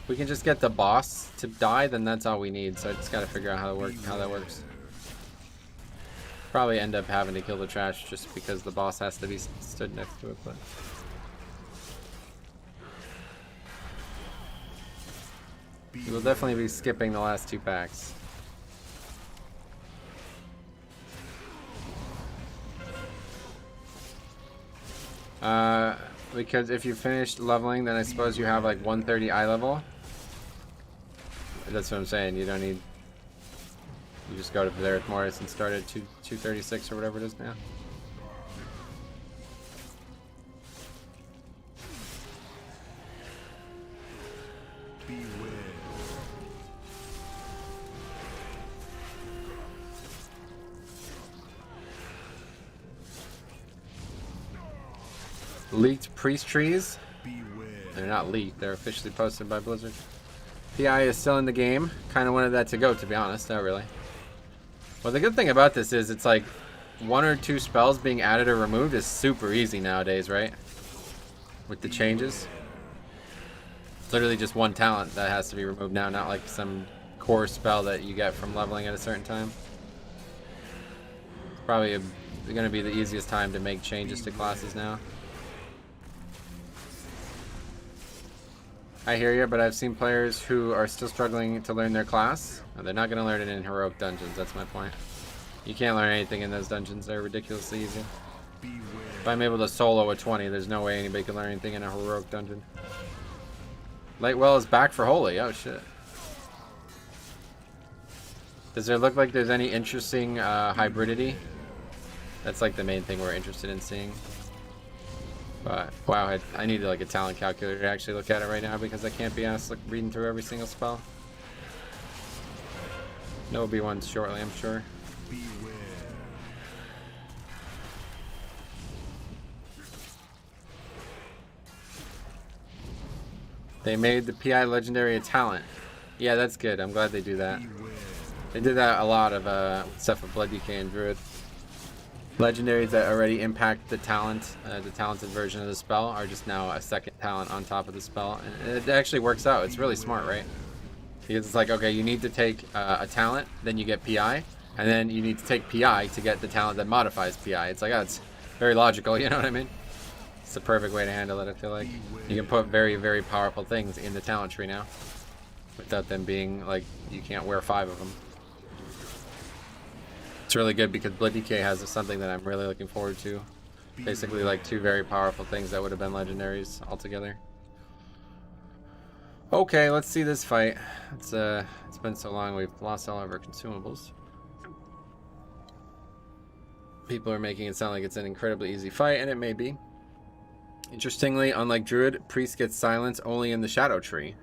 If we can just get the boss to die, then that's all we need. So I just gotta figure out how that works. Probably end up having to kill the trash just because the boss has to be stood next to it, but... we'll definitely be skipping the last 2 packs. Because if you finished leveling, then I suppose you have like 130 eye level. That's what I'm saying. You don't need... you just go to Zereth Mortis and start at 236 or whatever it is now. Leaked priest trees? They're not leaked. They're officially posted by Blizzard. PI is still in the game. Kind of wanted that to go, to be honest. Not really. Well, the good thing about this is it's like 1 or 2 spells being added or removed is super easy nowadays, right? With the changes. It's literally just 1 talent that has to be removed now, not like some core spell that you get from leveling at a certain time. It's probably going to be the easiest time to make changes to classes now. I hear you, but I've seen players who are still struggling to learn their class. They're not going to learn it in heroic dungeons, that's my point. You can't learn anything in those dungeons, they're ridiculously easy. If I'm able to solo a 20, there's no way anybody can learn anything in a heroic dungeon. Lightwell is back for Holy, oh shit. Does there look like there's any interesting hybridity? That's like the main thing we're interested in seeing. But wow, I need like a talent calculator to actually look at it right now because I can't be asked reading through every single spell. There will be ones shortly, I'm sure. Beware. They made the PI legendary a talent. Yeah, that's good. I'm glad they do that. They did that a lot of stuff with Blood DK and Druid. Legendaries that already impact the talent, the talented version of the spell, are just now a second talent on top of the spell. And it actually works out. It's really smart, right? Because it's like, okay, you need to take a talent, then you get PI, and then you need to take PI to get the talent that modifies PI. It's like, oh, it's very logical, you know what I mean? It's the perfect way to handle it, I feel like. You can put very, very powerful things in the talent tree now, without them being, like, you can't wear 5 of them. It's really good because Blood DK has something that I'm really looking forward to. Basically like 2 very powerful things that would have been legendaries altogether. Okay, let's see this fight. It's been so long we've lost all of our consumables. People are making it sound like it's an incredibly easy fight, and it may be. Interestingly, unlike Druid, Priest gets silence only in the Shadow Tree.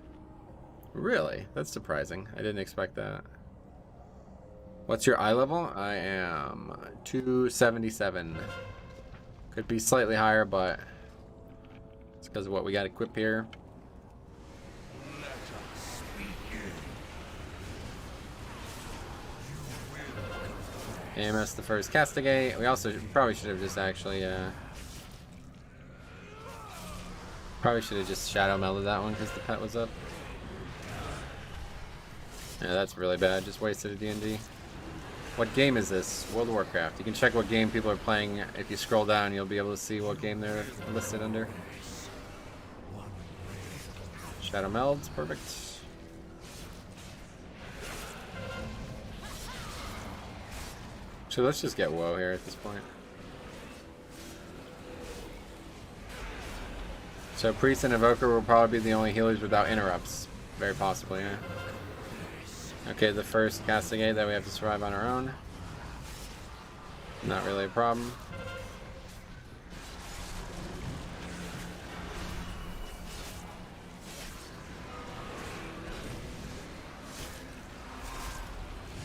Really? That's surprising. I didn't expect that. What's your eye level? I am 277. Could be slightly higher, but it's because of what we got equipped here. AMS the first castigate. We also probably should have just actually probably should have just shadow melded that one because the pet was up. Yeah, that's really bad. Just wasted a D&D. What game is this? World of Warcraft. You can check what game people are playing. If you scroll down, you'll be able to see what game they're listed under. Shadow melds, perfect. So let's just get woe here at this point. So Priest and Evoker will probably be the only healers without interrupts. Very possibly, yeah. Okay, the first castigate that we have to survive on our own. Not really a problem.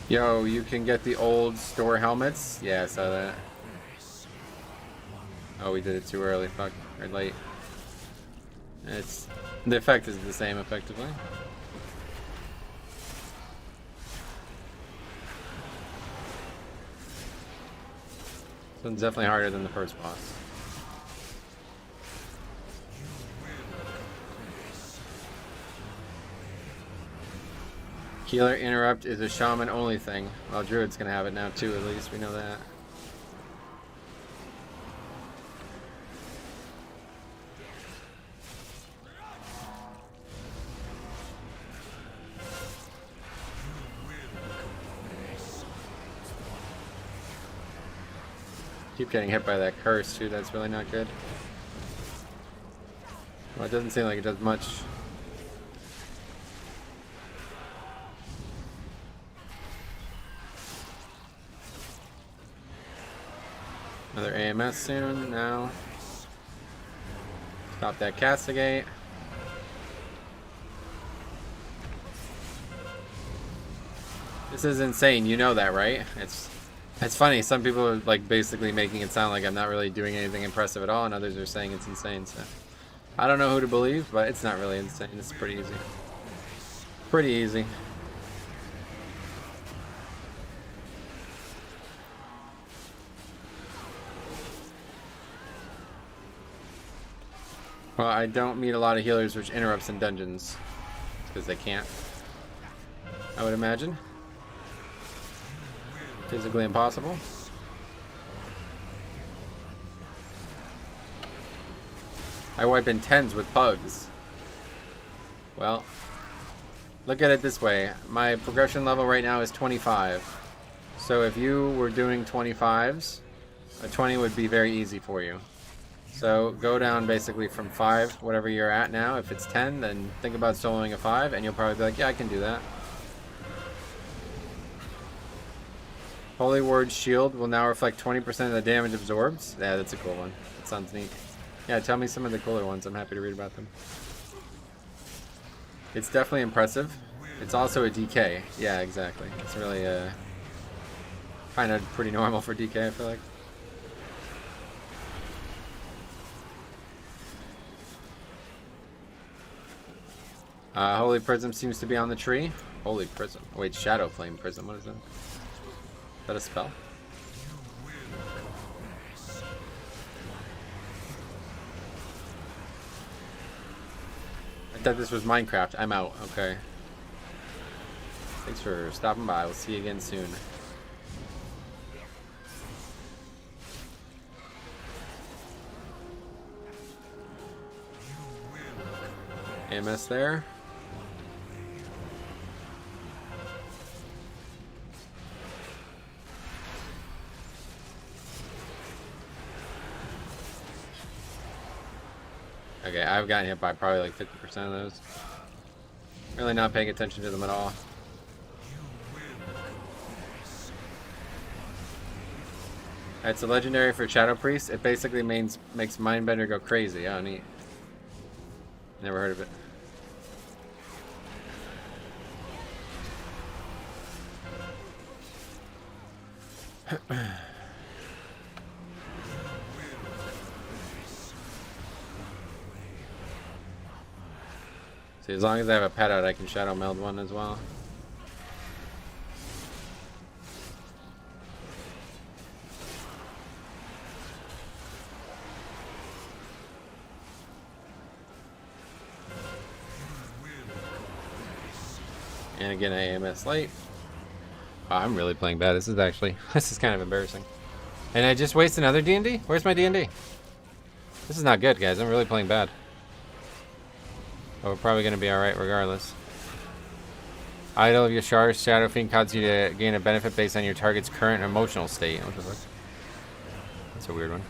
Yo, you can get the old store helmets? Yeah, I saw that. Oh, we did it too early. Fuck. Or late. It's... the effect is the same, effectively. This one's definitely harder than the first boss. Healer interrupt is a shaman only thing. Well, Druid's gonna have it now too, at least we know that. Keep getting hit by that curse too, that's really not good. Well, it doesn't seem like it does much. Another AMS soon, now. Stop that castigate. This is insane, you know that, right? It's funny, some people are like basically making it sound like I'm not really doing anything impressive at all, and others are saying it's insane, so. I don't know who to believe, but it's not really insane. It's pretty easy. Pretty easy. Well, I don't meet a lot of healers, which interrupts in dungeons. Because they can't. I would imagine. Physically impossible. I wipe in 10s with pugs. Well, look at it this way. My progression level right now is 25. So if you were doing 25s, a 20 would be very easy for you. So go down basically from 5, whatever you're at now. If it's 10, then think about soloing a 5, and you'll probably be like, yeah, I can do that. Holy Word Shield will now reflect 20% of the damage absorbed. Yeah, that's a cool one. That sounds neat. Yeah, tell me some of the cooler ones. I'm happy to read about them. It's definitely impressive. It's also a DK. Yeah, exactly. It's really kind of pretty normal for DK, I feel like. Holy Prism seems to be on the tree. Holy Prism. Wait, Shadow Flame Prism. What is that? Is that a spell? I thought this was Minecraft. I'm out. Okay. Thanks for stopping by. We'll see you again soon. AMS there. Okay, I've gotten hit by probably like 50% of those. Really not paying attention to them at all. It's a legendary for Shadow Priest. It basically makes Mindbender go crazy. Oh, neat. Never heard of it. See, as long as I have a pet out, I can shadow meld one as well. And again, AMS late. Oh, I'm really playing bad. This is kind of embarrassing. And I just wasted another D&D? Where's my D&D? This is not good, guys. I'm really playing bad. But we're probably going to be alright regardless. Idol of Yashar's Shadow Fiend causes you to gain a benefit based on your target's current emotional state. What the fuck? That's a weird one.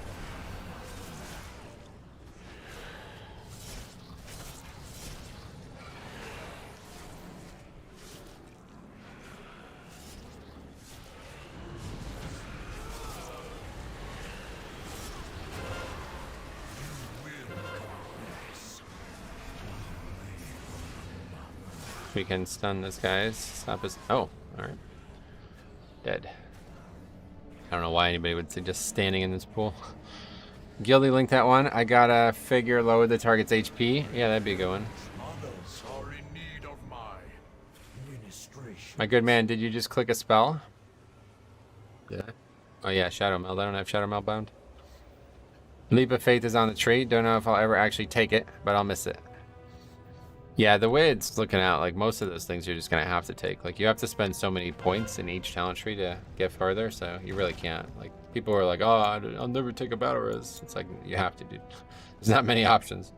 We can stun this guy. Stop his. Oh, alright. Dead. I don't know why anybody would suggest standing in this pool. Guilty linked that one. I gotta figure lower the target's HP. Yeah, that'd be a good one. Others are in need of my ministration. My good man, did you just click a spell? Yeah. Oh yeah, Shadow Meld. I don't have Shadow Meld bound. Leap of Faith is on the tree. Don't know if I'll ever actually take it, but I'll miss it. Yeah, the way it's looking out, like most of those things you're just going to have to take. Like you have to spend so many points in each talent tree to get further, so you really can't. Like people are like, oh, I'll never take a battle res. It's like, you have to, dude. There's not many options.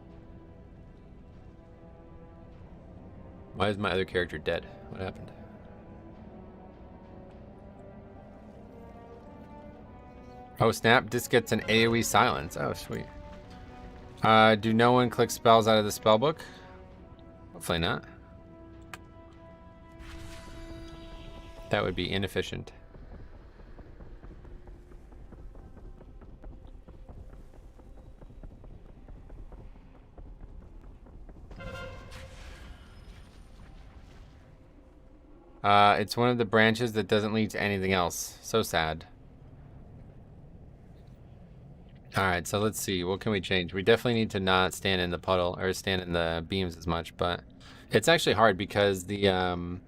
Why is my other character dead? What happened? Oh snap, this gets an AoE silence. Oh sweet. Do no one click spells out of the spellbook? Hopefully not. That would be inefficient. It's one of the branches that doesn't lead to anything else. So sad. Alright, so let's see. What can we change? We definitely need to not stand in the puddle or stand in the beams as much, but it's actually hard because the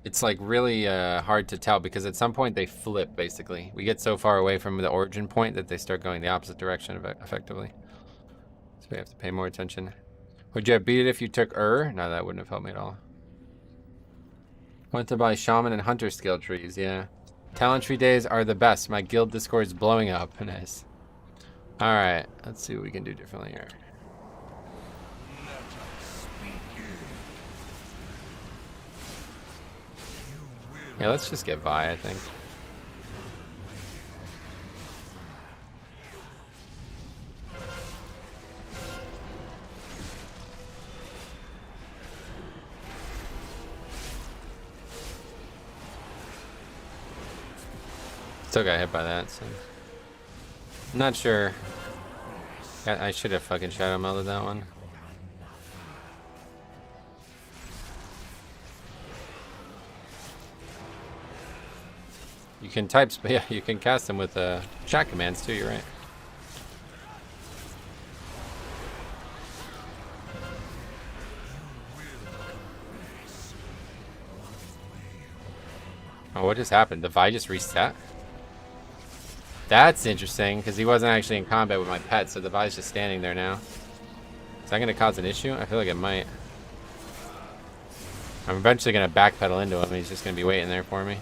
it's like really hard to tell because at some point they flip basically. We get so far away from the origin point that they start going the opposite direction effectively. So we have to pay more attention. Would you have beat it if you took No, that wouldn't have helped me at all. Went to buy shaman and hunter skill trees, yeah. Talent tree days are the best. My guild Discord is blowing up. Nice. Alright, let's see what we can do differently here. Yeah, let's just get Vi, I think. Still got hit by that, so I'm not sure. I should have fucking shadow melded that one. You can type, yeah, you can cast them with chat commands too. You're right. Oh, what just happened? The Vi just reset? That's interesting, because he wasn't actually in combat with my pet, so the Vi's just standing there now. Is that going to cause an issue? I feel like it might. I'm eventually going to backpedal into him, and he's just going to be waiting there for me.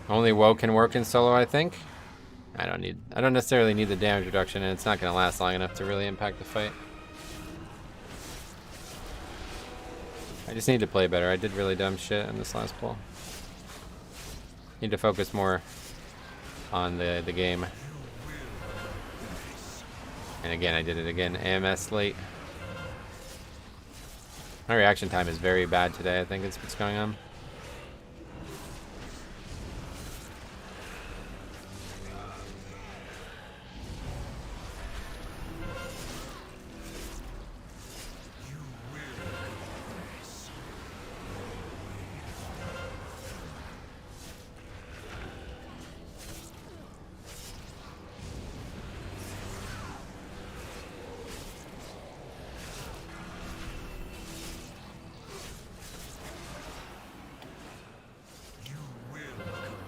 Only Woe can work in solo, I think. I don't necessarily need the damage reduction, and it's not going to last long enough to really impact the fight. I just need to play better. I did really dumb shit in this last pull. Need to focus more on the game. And again, I did it again. AMS late. My reaction time is very bad today, I think is what's going on.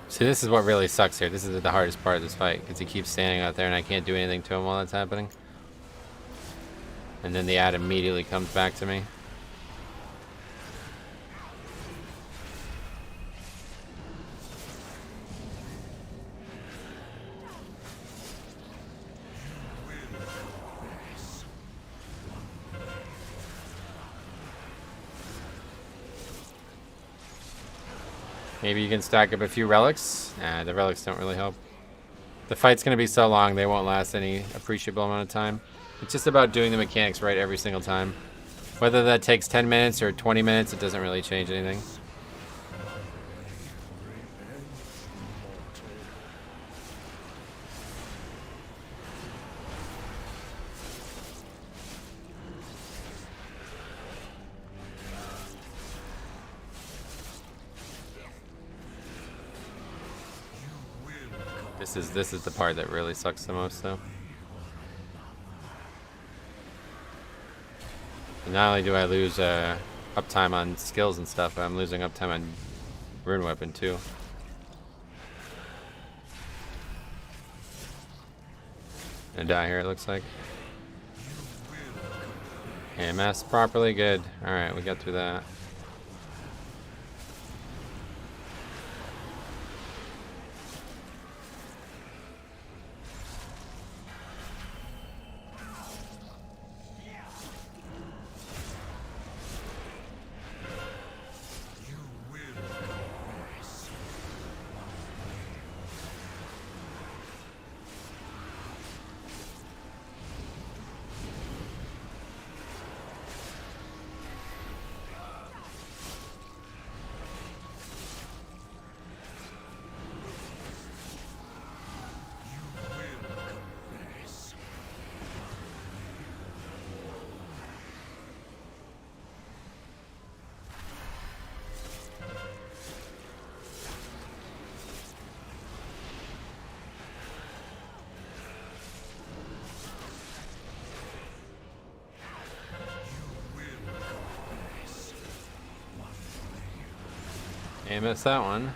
See, this is what really sucks here. This is the hardest part of this fight, because he keeps standing out there and I can't do anything to him while that's happening. And then the ad immediately comes back to me. Maybe you can stack up a few relics. Nah, the relics don't really help. The fight's going to be so long, they won't last any appreciable amount of time. It's just about doing the mechanics right every single time. Whether that takes 10 minutes or 20 minutes, it doesn't really change anything. This is the part that really sucks the most, though. And not only do I lose uptime on skills and stuff, but I'm losing uptime on rune weapon too. Gonna die here, it looks like. AMS properly, good. All right, we got through that. I missed that one.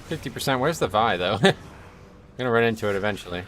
%. Where's the Vi though? I'm gonna run into it eventually.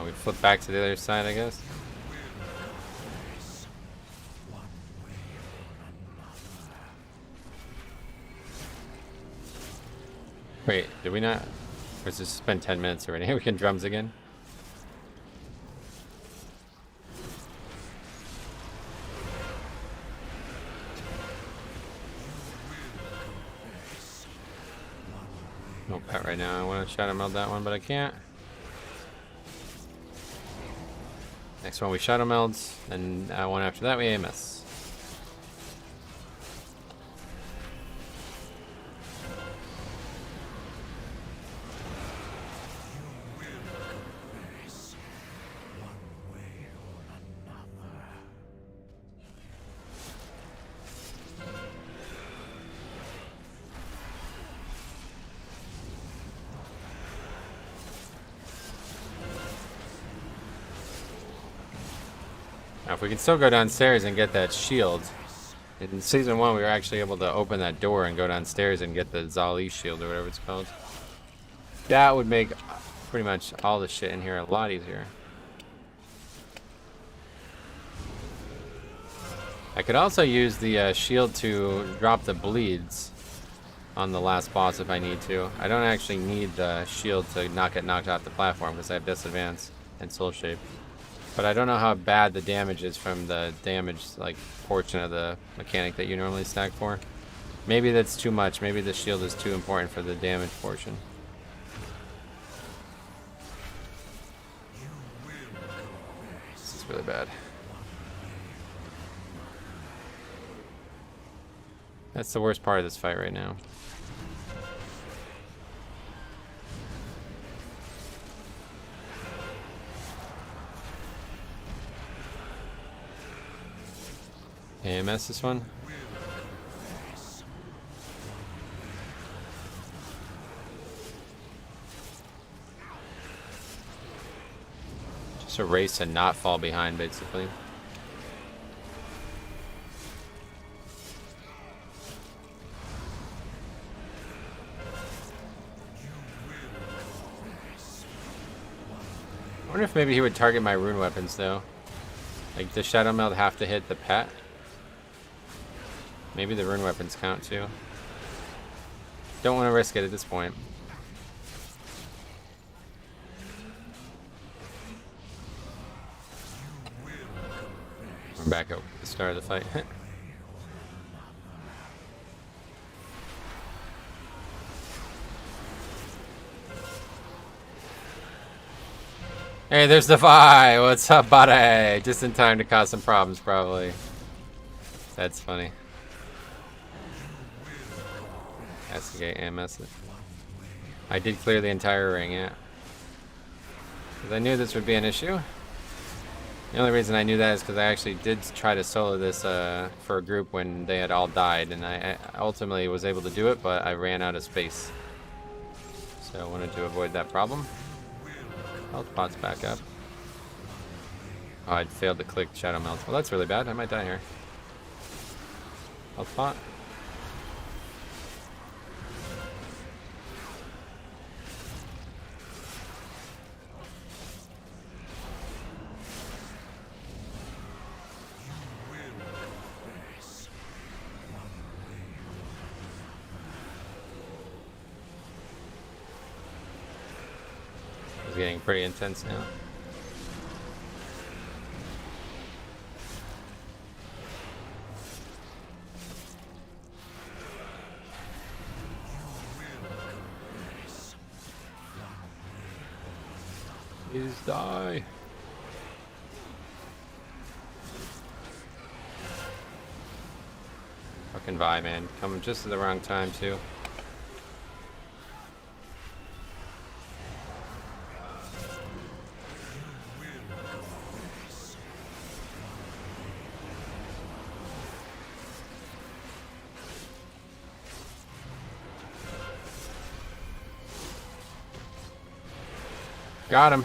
We flip back to the other side, I guess. Wait, did we not? Or is this spend 10 minutes already? We can drums again. No pet right now. I want to shadow meld that one, but I can't. Next one we shadow melds, and one after that we AMS. Now, if we can still go downstairs and get that shield. In Season 1, we were actually able to open that door and go downstairs and get the Zali shield or whatever it's called. That would make pretty much all the shit in here a lot easier. I could also use the shield to drop the bleeds on the last boss if I need to. I don't actually need the shield to not get knocked off the platform because I have Disadvance and Soul Shape. But I don't know how bad the damage is from the damage like portion of the mechanic that you normally stack for. Maybe that's too much. Maybe the shield is too important for the damage portion. This is really bad. That's the worst part of this fight right now. AMS this one. Just a race and not fall behind, basically. I wonder if maybe he would target my rune weapons, though. Like, does Shadow Meld have to hit the pet? Maybe the rune weapons count too. Don't want to risk it at this point. We're back at the start of the fight. Hey, there's the Vi! What's up, buddy? Just in time to cause some problems, probably. That's funny. Castigate AMS it. I did clear the entire ring, yeah. Because I knew this would be an issue. The only reason I knew that is because I actually did try to solo this for a group when they had all died, and I ultimately was able to do it, but I ran out of space. So I wanted to avoid that problem. Health pot's back up. Oh, I failed to click Shadow Melt. Well, that's really bad. I might die here. Health pot. It's getting pretty intense now. Please die. Fucking Vi, man. Coming just at the wrong time, too. Got him.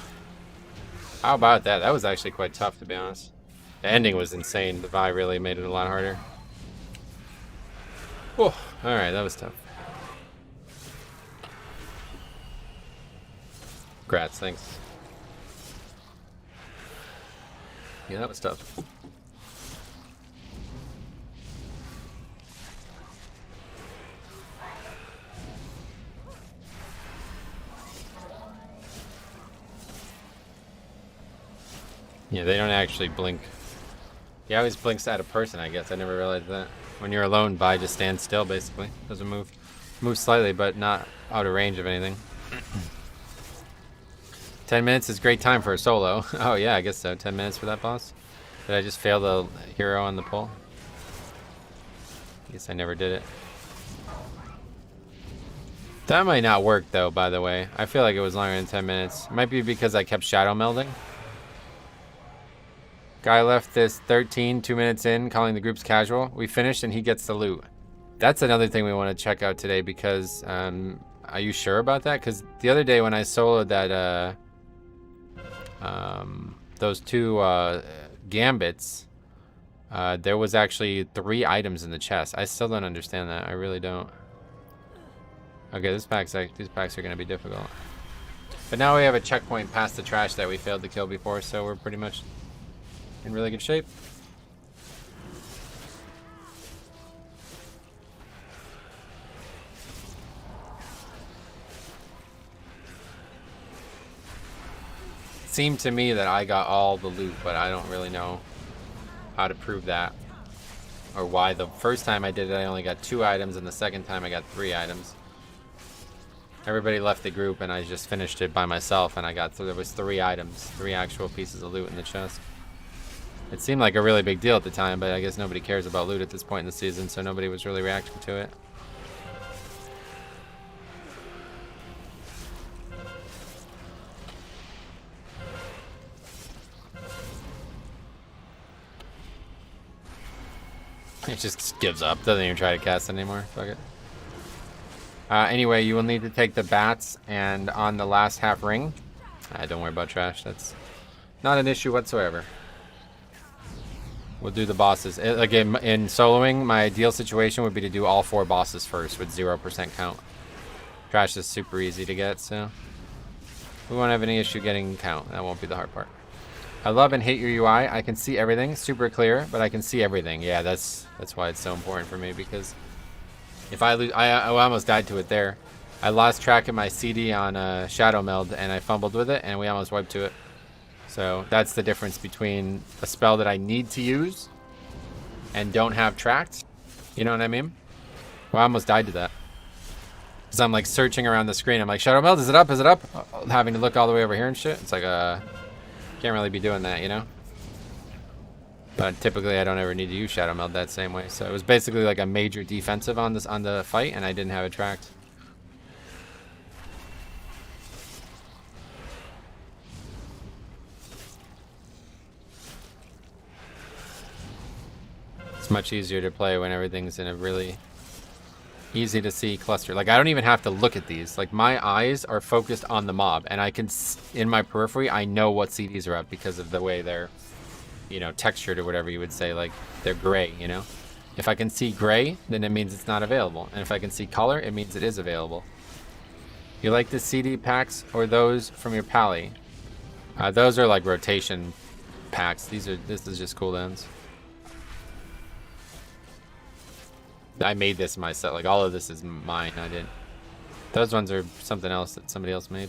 How about that? That was actually quite tough, to be honest. The ending was insane. The Vi really made it a lot harder. Oh, alright, that was tough. Congrats, thanks. Yeah, that was tough. Yeah, they don't actually blink. He always blinks at a person, I guess. I never realized that. When you're alone, Vi just stands still, basically. Doesn't move. Moves slightly, but not out of range of anything. 10 minutes is great time for a solo. Oh, yeah, I guess so. 10 minutes for that boss. Did I just fail the hero on the pull? Guess I never did it. That might not work, though, by the way. I feel like it was longer than 10 minutes. Might be because I kept shadow melding. Guy left this 13, 2 minutes in, calling the groups casual. We finished and he gets the loot. That's another thing we want to check out today because, are you sure about that? Because the other day when I soloed that, those two, gambits, there was actually 3 items in the chest. I still don't understand that. I really don't. Okay, these packs are going to be difficult. But now we have a checkpoint past the trash that we failed to kill before, so we're pretty much in really good shape. It seemed to me that I got all the loot, but I don't really know how to prove that. Or why the first time I did it I only got 2 items and the second time I got 3 items. Everybody left the group and I just finished it by myself and I got, there was 3 items, 3 actual pieces of loot in the chest. It seemed like a really big deal at the time, but I guess nobody cares about loot at this point in the season, so nobody was really reacting to it. It just gives up, doesn't even try to cast it anymore. Fuck it. Anyway, you will need to take the bats, and on the last half ring, don't worry about trash, that's not an issue whatsoever. We'll do the bosses. Again, in soloing, my ideal situation would be to do all 4 bosses first with 0% count. Trash is super easy to get, so we won't have any issue getting count. That won't be the hard part. I love and hate your UI. I can see everything, super clear, but I can see everything. Yeah, that's why it's so important for me, because if I lose, I almost died to it there. I lost track of my CD on Shadow Meld, and I fumbled with it, and we almost wiped to it. So that's the difference between a spell that I need to use and don't have tracked. You know what I mean? Well, I almost died to that. Because I'm like searching around the screen. I'm like, Shadow Meld, is it up? Is it up? Having to look all the way over here and shit. It's like, can't really be doing that, you know? But typically I don't ever need to use Shadow Meld that same way. So it was basically like a major defensive on the fight, and I didn't have it tracked. It's much easier to play when everything's in a really easy to see cluster. Like I don't even have to look at these. Like my eyes are focused on the mob, and I can, in my periphery, I know what CDs are up because of the way they're, you know, textured or whatever you would say. Like they're gray, you know. If I can see gray, then it means it's not available, and if I can see color, it means it is available. You like the CD packs or those from your pally? Those are like rotation packs. This is just cooldowns. I made this myself. Like all of this is mine. I didn't. Those ones are something else that somebody else made.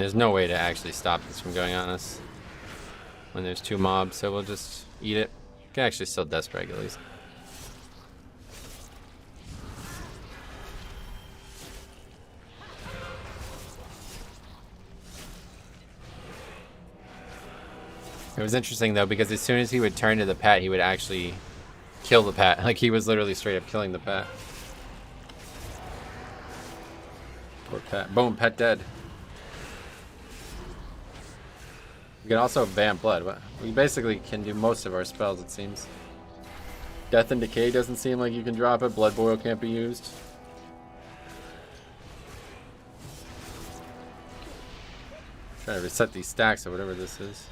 There's no way to actually stop this from going on us when there's 2 mobs, so we'll just eat it. Can actually still death break at least. It was interesting though, because as soon as he would turn to the pet, he would actually kill the pet. Like, he was literally straight up killing the pet. Poor pet. Boom, pet dead. We can also vamp blood. We basically can do most of our spells, it seems. Death and Decay doesn't seem like you can drop it. Blood Boil can't be used. Trying to reset these stacks or whatever this is.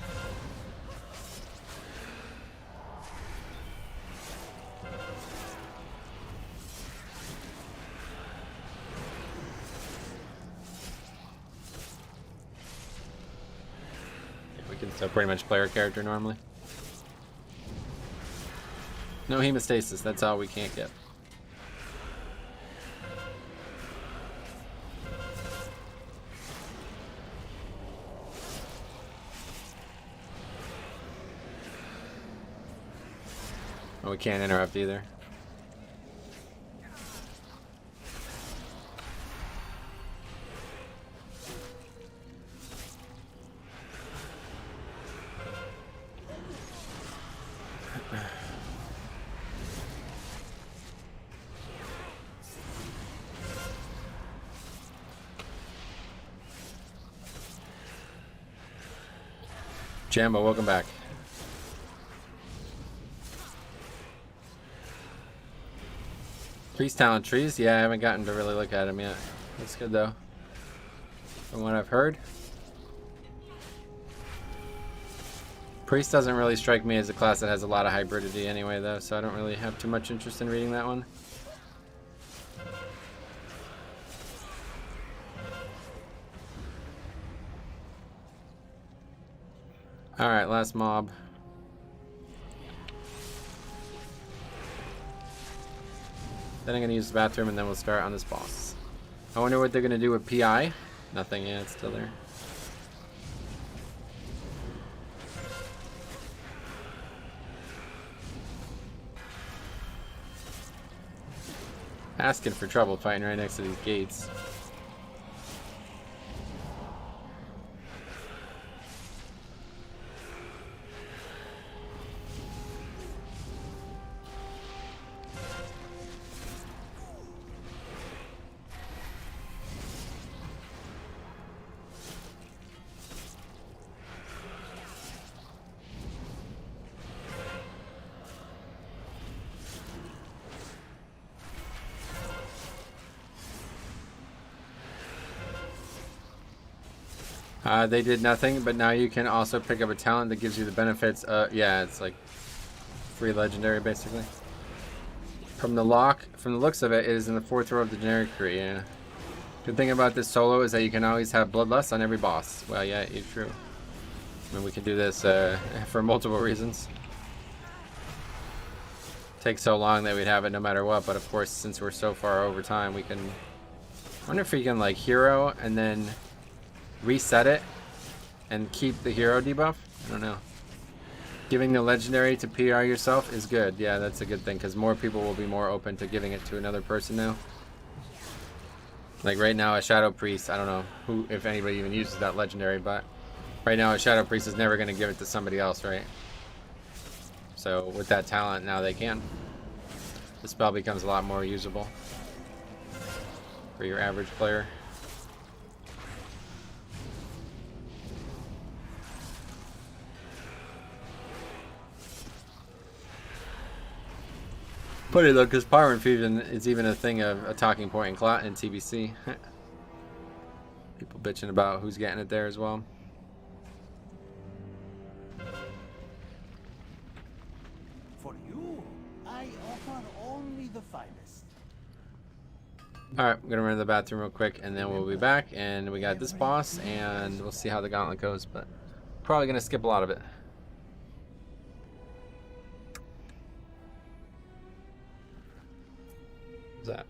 So pretty much play our character normally. No hemostasis, that's all we can't get. Oh, we can't interrupt either. Jambo, welcome back. Priest talent trees? Yeah, I haven't gotten to really look at them yet. That's good though. From what I've heard. Priest doesn't really strike me as a class that has a lot of hybridity anyway though, so I don't really have too much interest in reading that one. Alright, last mob. Then I'm going to use the bathroom and then we'll start on this boss. I wonder what they're going to do with PI. Nothing, yeah, it's still there. Asking for trouble fighting right next to these gates. They did nothing, but now you can also pick up a talent that gives you the benefits. Yeah, it's like free legendary basically. From the looks of it, it is in the 4th row of the generic tree. Yeah. Good thing about this solo is that you can always have bloodlust on every boss. Well, yeah, it's true. I mean, we can do this for multiple reasons. Takes so long that we'd have it no matter what, but of course, since we're so far over time, we can. I wonder if we can like hero and then reset it and keep the hero debuff. I don't know. Giving the legendary to PR yourself is good. Yeah, that's a good thing because more people will be more open to giving it to another person now. Like right now, a Shadow Priest, I don't know who, if anybody even uses that legendary, but right now a Shadow Priest is never going to give it to somebody else, right? So with that talent, now they can. The spell becomes a lot more usable for your average player. Funny though, because Power Infusion is even a thing of a talking point in TBC. People bitching about who's getting it there as well. For you, I offer only the finest. Alright, I'm gonna run to the bathroom real quick and then we'll be back. And we got this boss and we'll see how the gauntlet goes, but probably gonna skip a lot of it. That.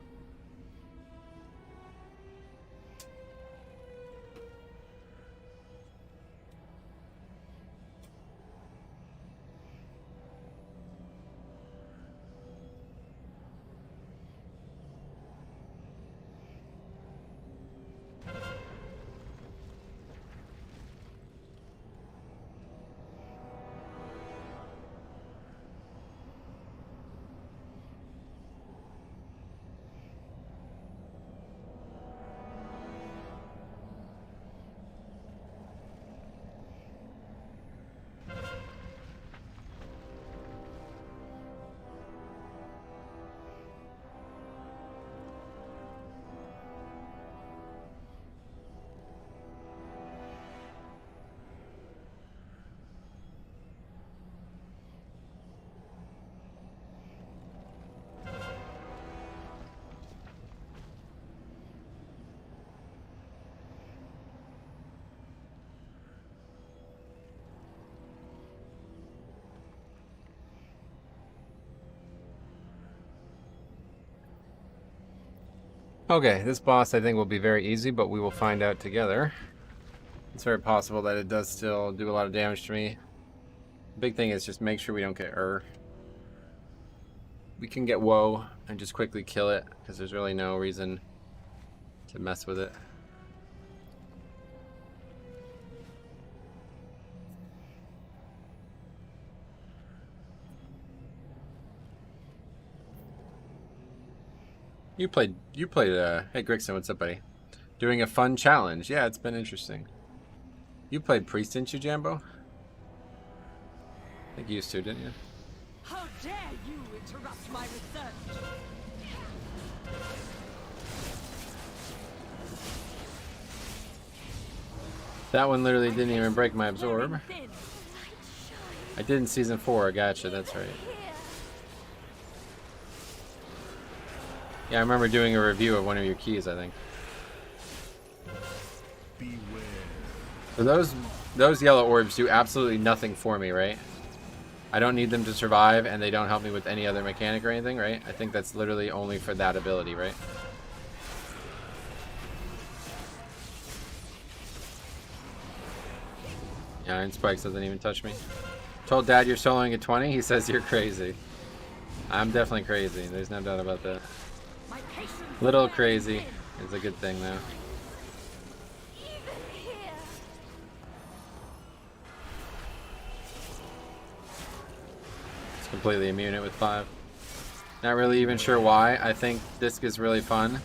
Okay, this boss I think will be very easy, but we will find out together. It's very possible that it does still do a lot of damage to me. The big thing is just make sure we don't get We can get woe and just quickly kill it, because there's really no reason to mess with it. You played, hey Grixon, what's up, buddy? Doing a fun challenge. Yeah, it's been interesting. You played Priest, didn't you, Jambo? I think you used to, didn't you? How dare you interrupt my research? That one literally didn't even break my absorb. I did in season 4, I gotcha, that's right. Yeah, I remember doing a review of one of your keys, I think. So those yellow orbs do absolutely nothing for me, right? I don't need them to survive, and they don't help me with any other mechanic or anything, right? I think that's literally only for that ability, right? Yeah, Iron Spikes doesn't even touch me. Told Dad you're soloing at 20, he says you're crazy. I'm definitely crazy, there's no doubt about that. Little crazy is a good thing, though. It's completely immune it with 5. Not really even sure why. I think Disc is really fun.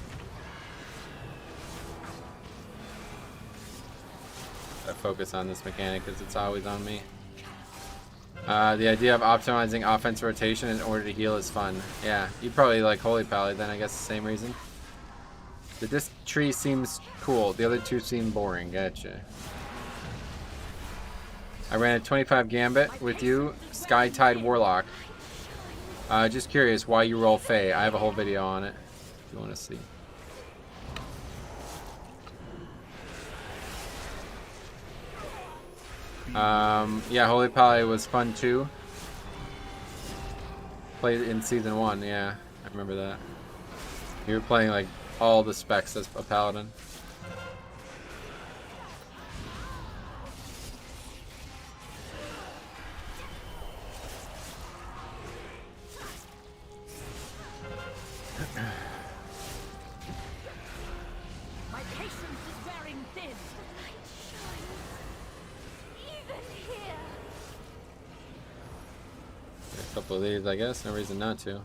I focus on this mechanic because it's always on me. The idea of optimizing offense rotation in order to heal is fun. Yeah, you'd probably like Holy Pally then, I guess the same reason. The disc tree seems cool, the other two seem boring. Gotcha. I ran a 25 Gambit with you, Skytide Warlock. Just curious why you roll Fae. I have a whole video on it if you want to see. Yeah, Holy Pally was fun too. Played in season 1, yeah, I remember that. You were playing like all the specs as a paladin. My patience is wearing thin. A couple of these, I guess. No reason not to.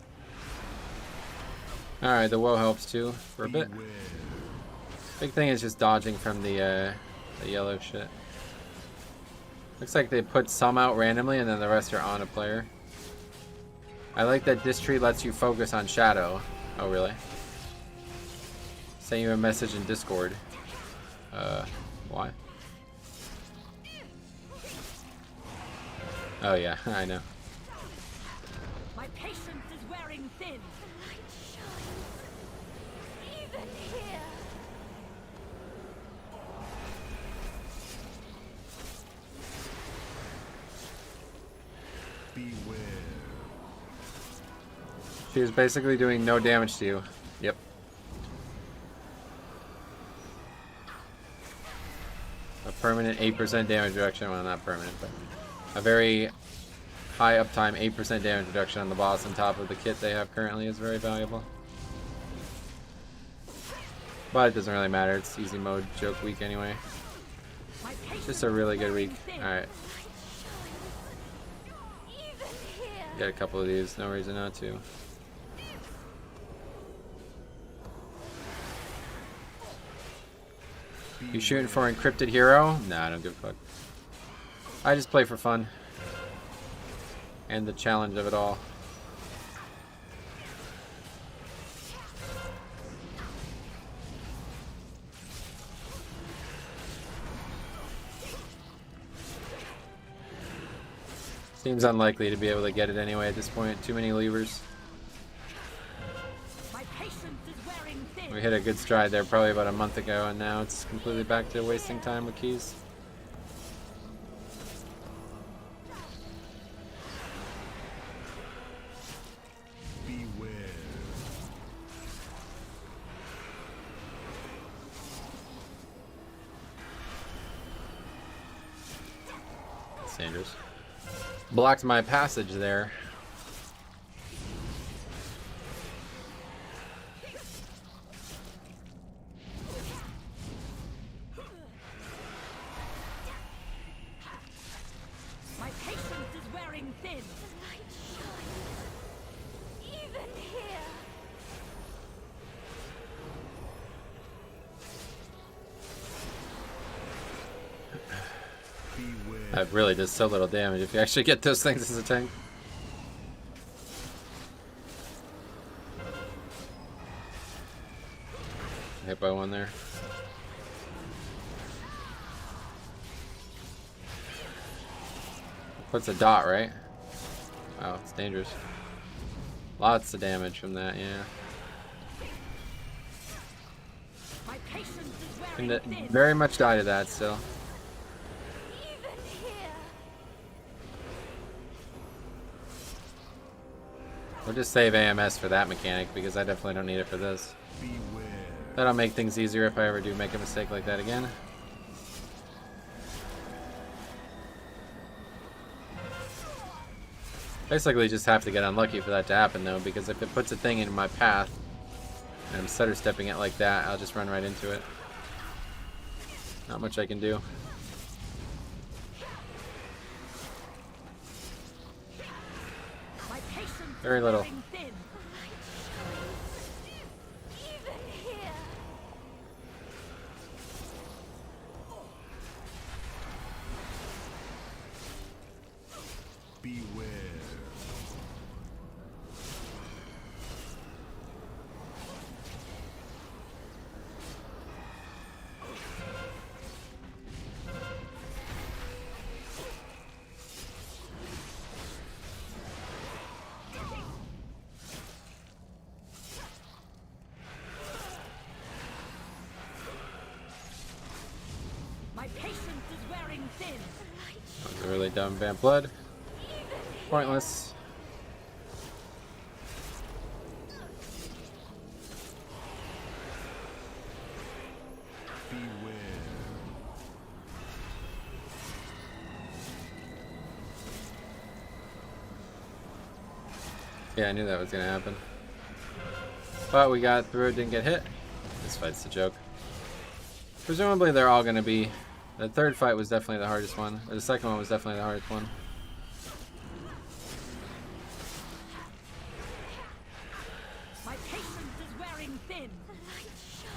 Alright, the woe helps too for a bit. Big thing is just dodging from the yellow shit. Looks like they put some out randomly and then the rest are on a player. I like that this tree lets you focus on shadow. Oh, really? Sent you a message in Discord. Why? Oh yeah, I know. My patience is wearing thin. Beware. She was basically doing no damage to you. Yep. A permanent 8% damage reduction. Well, not permanent, but a very high uptime 8% damage reduction on the boss on top of the kit they have currently is very valuable. But it doesn't really matter. It's easy mode joke week anyway. Just a really good week. Alright. Get a couple of these. No reason not to. You shooting for encrypted hero? Nah, I don't give a fuck. I just play for fun. And the challenge of it all. Seems unlikely to be able to get it anyway at this point. Too many levers. My patience is wearing thin. We hit a good stride there probably about a month ago, and now it's completely back to wasting time with keys. Beware. dangerous. Blocked my passage there. My patience is wearing thin. The light shines. Even here. That really does so little damage if you actually get those things as a tank. Hit by one there. Puts a dot, right? Wow, it's dangerous. Lots of damage from that, yeah. My patience is And wearing thin. very much die to that still. Even here. We'll just save AMS for that mechanic because I definitely don't need it for this. That'll make things easier if I ever do make a mistake like that again. Basically just have to get unlucky for that to happen though, because if it puts a thing in my path and I'm stutter stepping it like that, I'll just run right into it. Not much I can do. My patience Very is little. wearing thin. Even here. Beware. My patience is wearing thin. That was a really dumb vamp blood. Pointless. Yeah, I knew that was gonna happen. But we got through it, didn't get hit. This fight's a joke. Presumably they're all gonna be... The third fight was definitely the hardest one. Or the second one was definitely the hardest one. My patience is wearing thin. The light shines.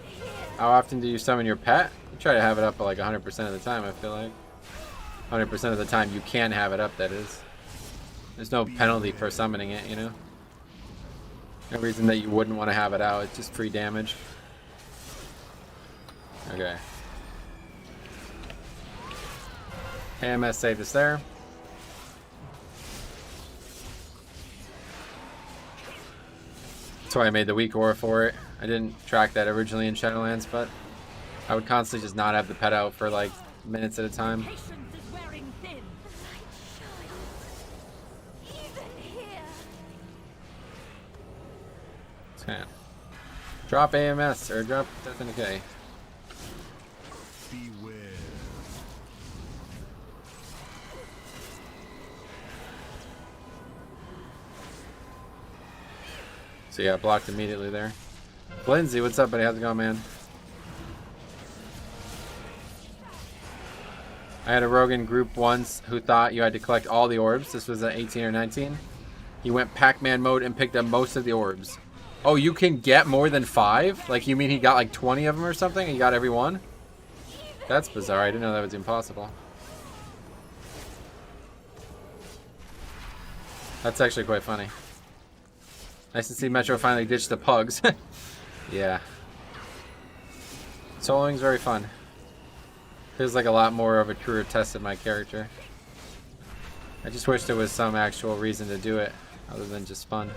Even here. How often do you summon your pet? You try to have it up like 100% of the time, I feel like. 100% of the time you can have it up, that is. There's no penalty for summoning it, you know? No reason that you wouldn't want to have it out. It's just free damage. Okay. AMS saved us there. That's why I made the weak aura for it. I didn't track that originally in Shadowlands, but I would constantly just not have the pet out for like minutes at a time. Patience is wearing thin. The light shines. Even here. Okay. Drop AMS or drop Death and Decay. Beware. So yeah, blocked immediately there. Lindsay, what's up, buddy? How's it going, man? I had a Rogan group once who thought you had to collect all the orbs. This was at 18 or 19. He went Pac-Man mode and picked up most of the orbs. Oh, you can get more than 5? Like, you mean he got like 20 of them or something? He got every one? That's bizarre. I didn't know that was impossible. That's actually quite funny. Nice to see Metro finally ditch the pugs. Yeah. Soloing's very fun. Feels like a lot more of a truer test of my character. I just wish there was some actual reason to do it, other than just fun.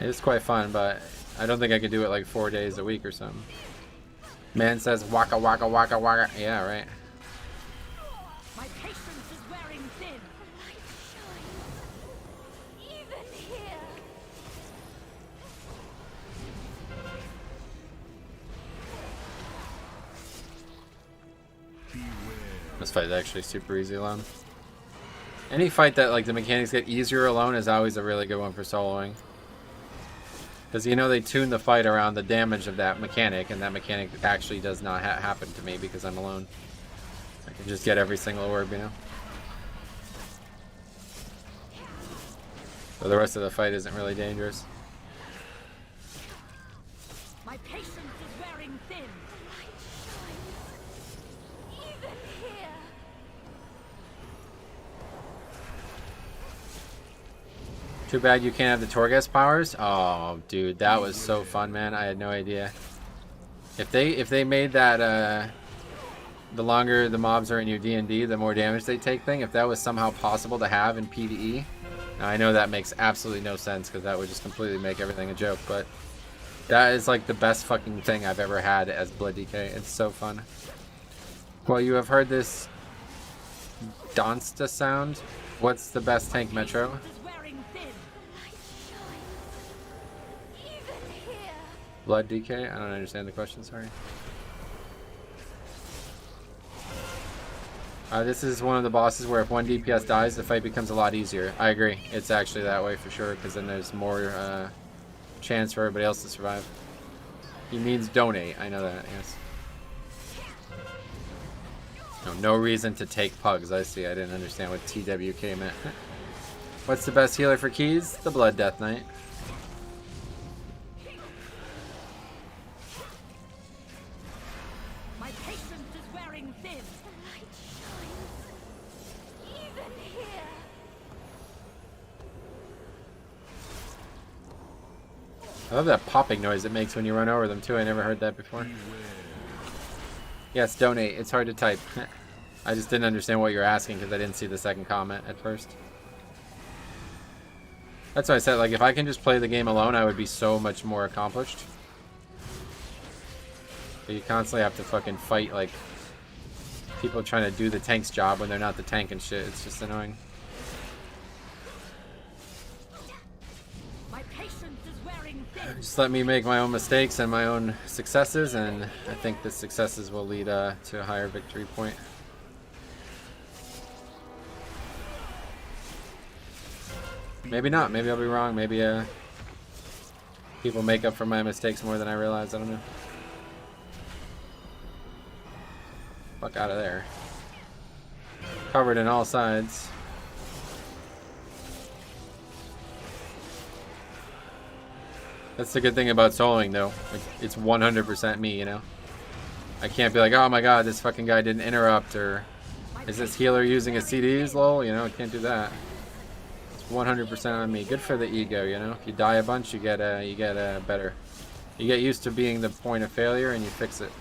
It is quite fun, but I don't think I could do it like 4 days a week or something. Man says waka waka waka waka. Yeah, right. My patience is wearing thin. The light shines. Even here. This fight is actually super easy alone. Any fight that like the mechanics get easier alone is always a really good one for soloing. Because you know they tune the fight around the damage of that mechanic, and that mechanic actually does not happen to me because I'm alone. I can just get every single orb, you know? So the rest of the fight isn't really dangerous. My patience is wearing thin. Even here. Too bad you can't have the Torghast powers. Oh, dude, that was so fun, man. I had no idea. If they made that the longer the mobs are in your D&D, the more damage they take thing, if that was somehow possible to have in PvE. Now, I know that makes absolutely no sense because that would just completely make everything a joke, but that is like the best fucking thing I've ever had as Blood DK. It's so fun. Well, you have heard this Donsta sound. What's the best tank metro? Is wearing thin. Even here. Blood DK? I don't understand the question, sorry. This is one of the bosses where if one DPS dies, the fight becomes a lot easier. I agree. It's actually that way for sure, because then there's more chance for everybody else to survive. He means donate. I know that, yes. No reason to take pugs. I see. I didn't understand what TWK meant. What's the best healer for keys? The Blood Death Knight. My patience is wearing thin. Even here. I love that popping noise it makes when you run over them too. I never heard that before. Yes, donate. It's hard to type. I just didn't understand what you're asking because I didn't see the second comment at first. That's why I said, like, if I can just play the game alone, I would be so much more accomplished. But you constantly have to fucking fight, like, people trying to do the tank's job when they're not the tank and shit. It's just annoying. My patience is wearing thin. Just let me make my own mistakes and my own successes, and I think the successes will lead to a higher victory point. Maybe not. Maybe I'll be wrong. Maybe people make up for my mistakes more than I realize. I don't know. Fuck out of there. Covered in all sides. That's the good thing about soloing, though. Like, it's 100% me, you know? I can't be like, oh my god, this fucking guy didn't interrupt, or is this healer using his CDs, lol? You know, I can't do that. It's 100% on me. Good for the ego, you know? If you die a bunch, you get better. You get used to being the point of failure, and you fix it.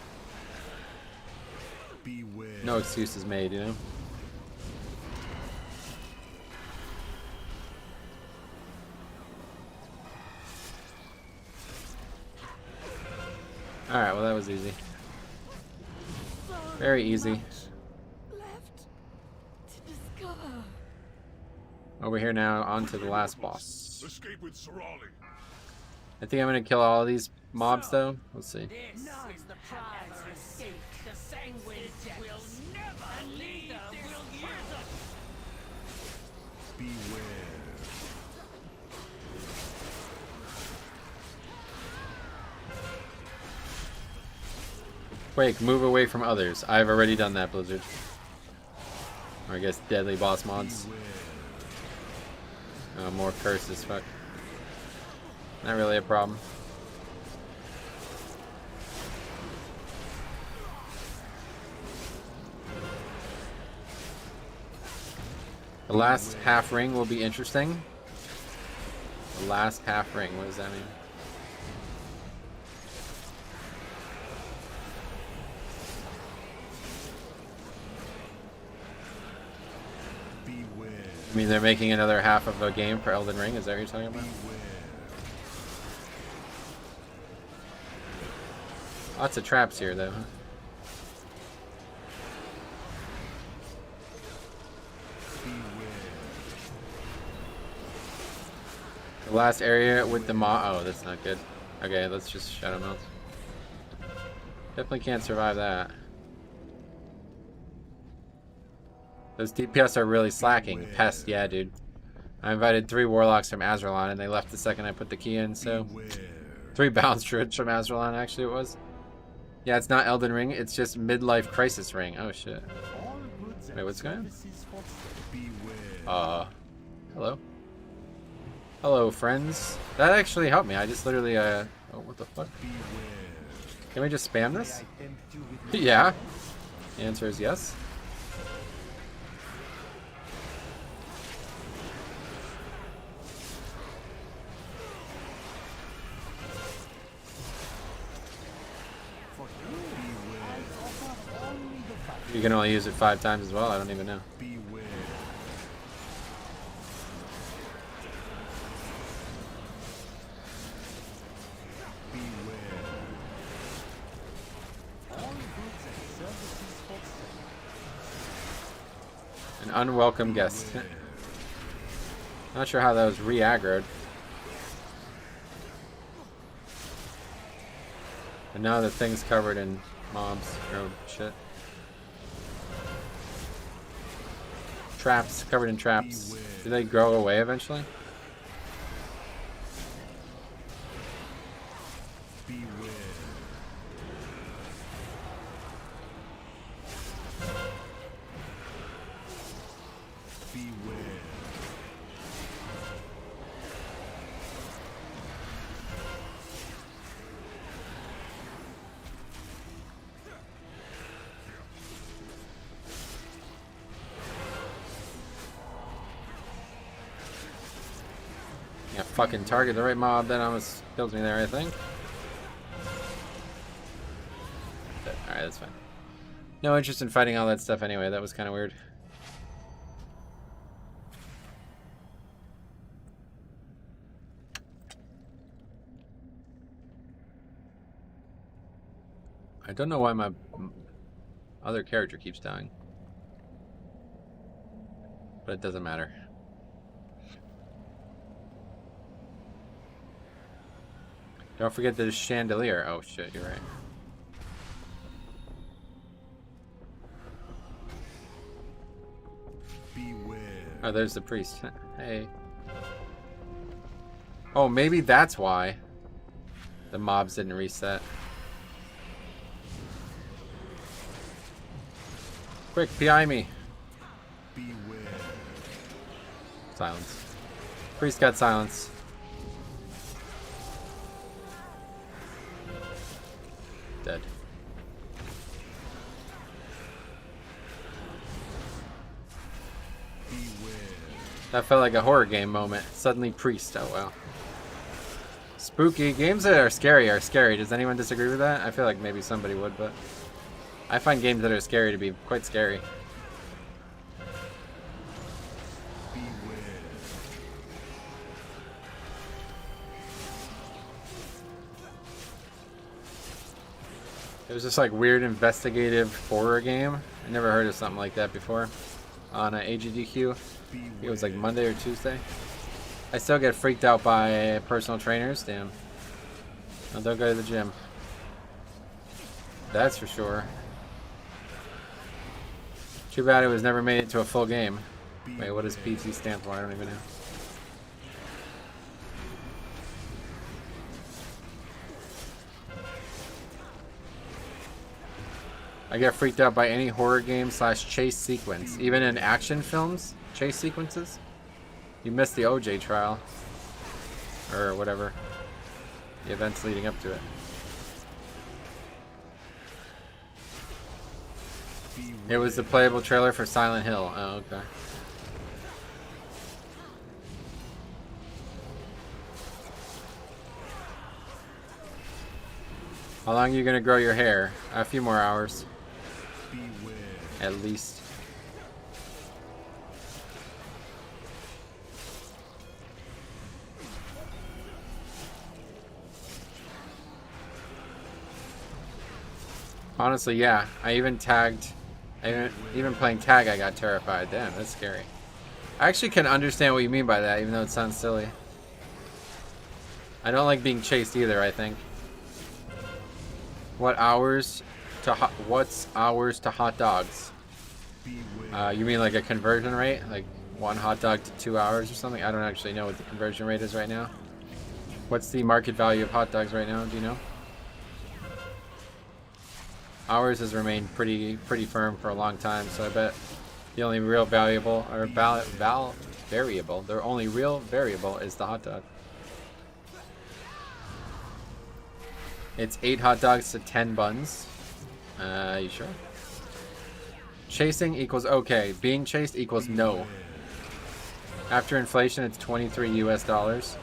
Beware. No excuses made, you know? Alright, well that was easy. Very easy. Left to discover. Over here now, on to the last boss. Escape with Sorali. I think I'm gonna kill all of these mobs though. Let's see. This is the prize escape. The Sanguine will never leave this world. Beware. Quake, move away from others. I've already done that, Blizzard. Or I guess deadly boss mods. More curses, fuck. Not really a problem. The last half ring will be interesting. The last half ring, what does that mean? Beware. I mean, they're making another half of a game for Elden Ring. Is that what you're talking about? Lots of traps here, though. The last area with the oh, that's not good. Okay, let's just Shadow Mount. Definitely can't survive that. Those DPS are really slacking. Pest, yeah, dude. I invited 3 warlocks from Azralan, and they left the second I put the key in, so... 3 bounce druids from Azralan, actually, it was. Yeah, it's not Elden Ring, it's just Midlife Crisis Ring. Oh, shit. Wait, what's going on? Hello? Hello, friends. That actually helped me. I just literally, oh, what the fuck? Can we just spam this? Yeah. The answer is yes. You can only use it 5 times as well? I don't even know. An unwelcome guest. Not sure how that was re-aggroed. And now the thing's covered in mobs. Oh, shit. Traps, covered in traps. Do they grow away eventually? Yeah, fucking target the right mob, then almost kills me there, I think. Alright, that's fine. No interest in fighting all that stuff anyway, that was kind of weird. I don't know why my other character keeps dying. But it doesn't matter. Don't forget the chandelier. Oh shit, you're right. Beware. Oh, there's the priest. Hey. Oh, maybe that's why the mobs didn't reset. Quick, PI me. Beware. Silence. Priest got silence. Dead. Beware. That felt like a horror game moment. Suddenly priest. Oh wow. Spooky. Games that are scary. Does anyone disagree with that? I feel like maybe somebody would, but I find games that are scary to be quite scary. It was just like weird investigative horror game. I never heard of something like that before. On AGDQ. It was like Monday or Tuesday. I still get freaked out by personal trainers. Damn. Oh, don't go to the gym. That's for sure. Too bad it was never made into a full game. Wait, what does PT stand for? I don't even know. I get freaked out by any horror game / chase sequence. Even in action films, chase sequences. You missed the OJ trial. Or whatever. The events leading up to it. It was the playable trailer for Silent Hill. Oh, okay. How long are you gonna grow your hair? A few more hours. At least. Honestly, yeah. I even tagged. Even playing tag, I got terrified. Damn, that's scary. I actually can understand what you mean by that, even though it sounds silly. I don't like being chased either, I think. What's hours to hot dogs? You mean like a conversion rate? Like 1 hot dog to 2 hours or something? I don't actually know what the conversion rate is right now. What's the market value of hot dogs right now? Do you know? Ours has remained pretty firm for a long time, so I bet the only real variable, or variable, the only real variable is the hot dog. It's 8 hot dogs to 10 buns. You sure? Chasing equals okay. Being chased equals no. After inflation, it's 23 US dollars.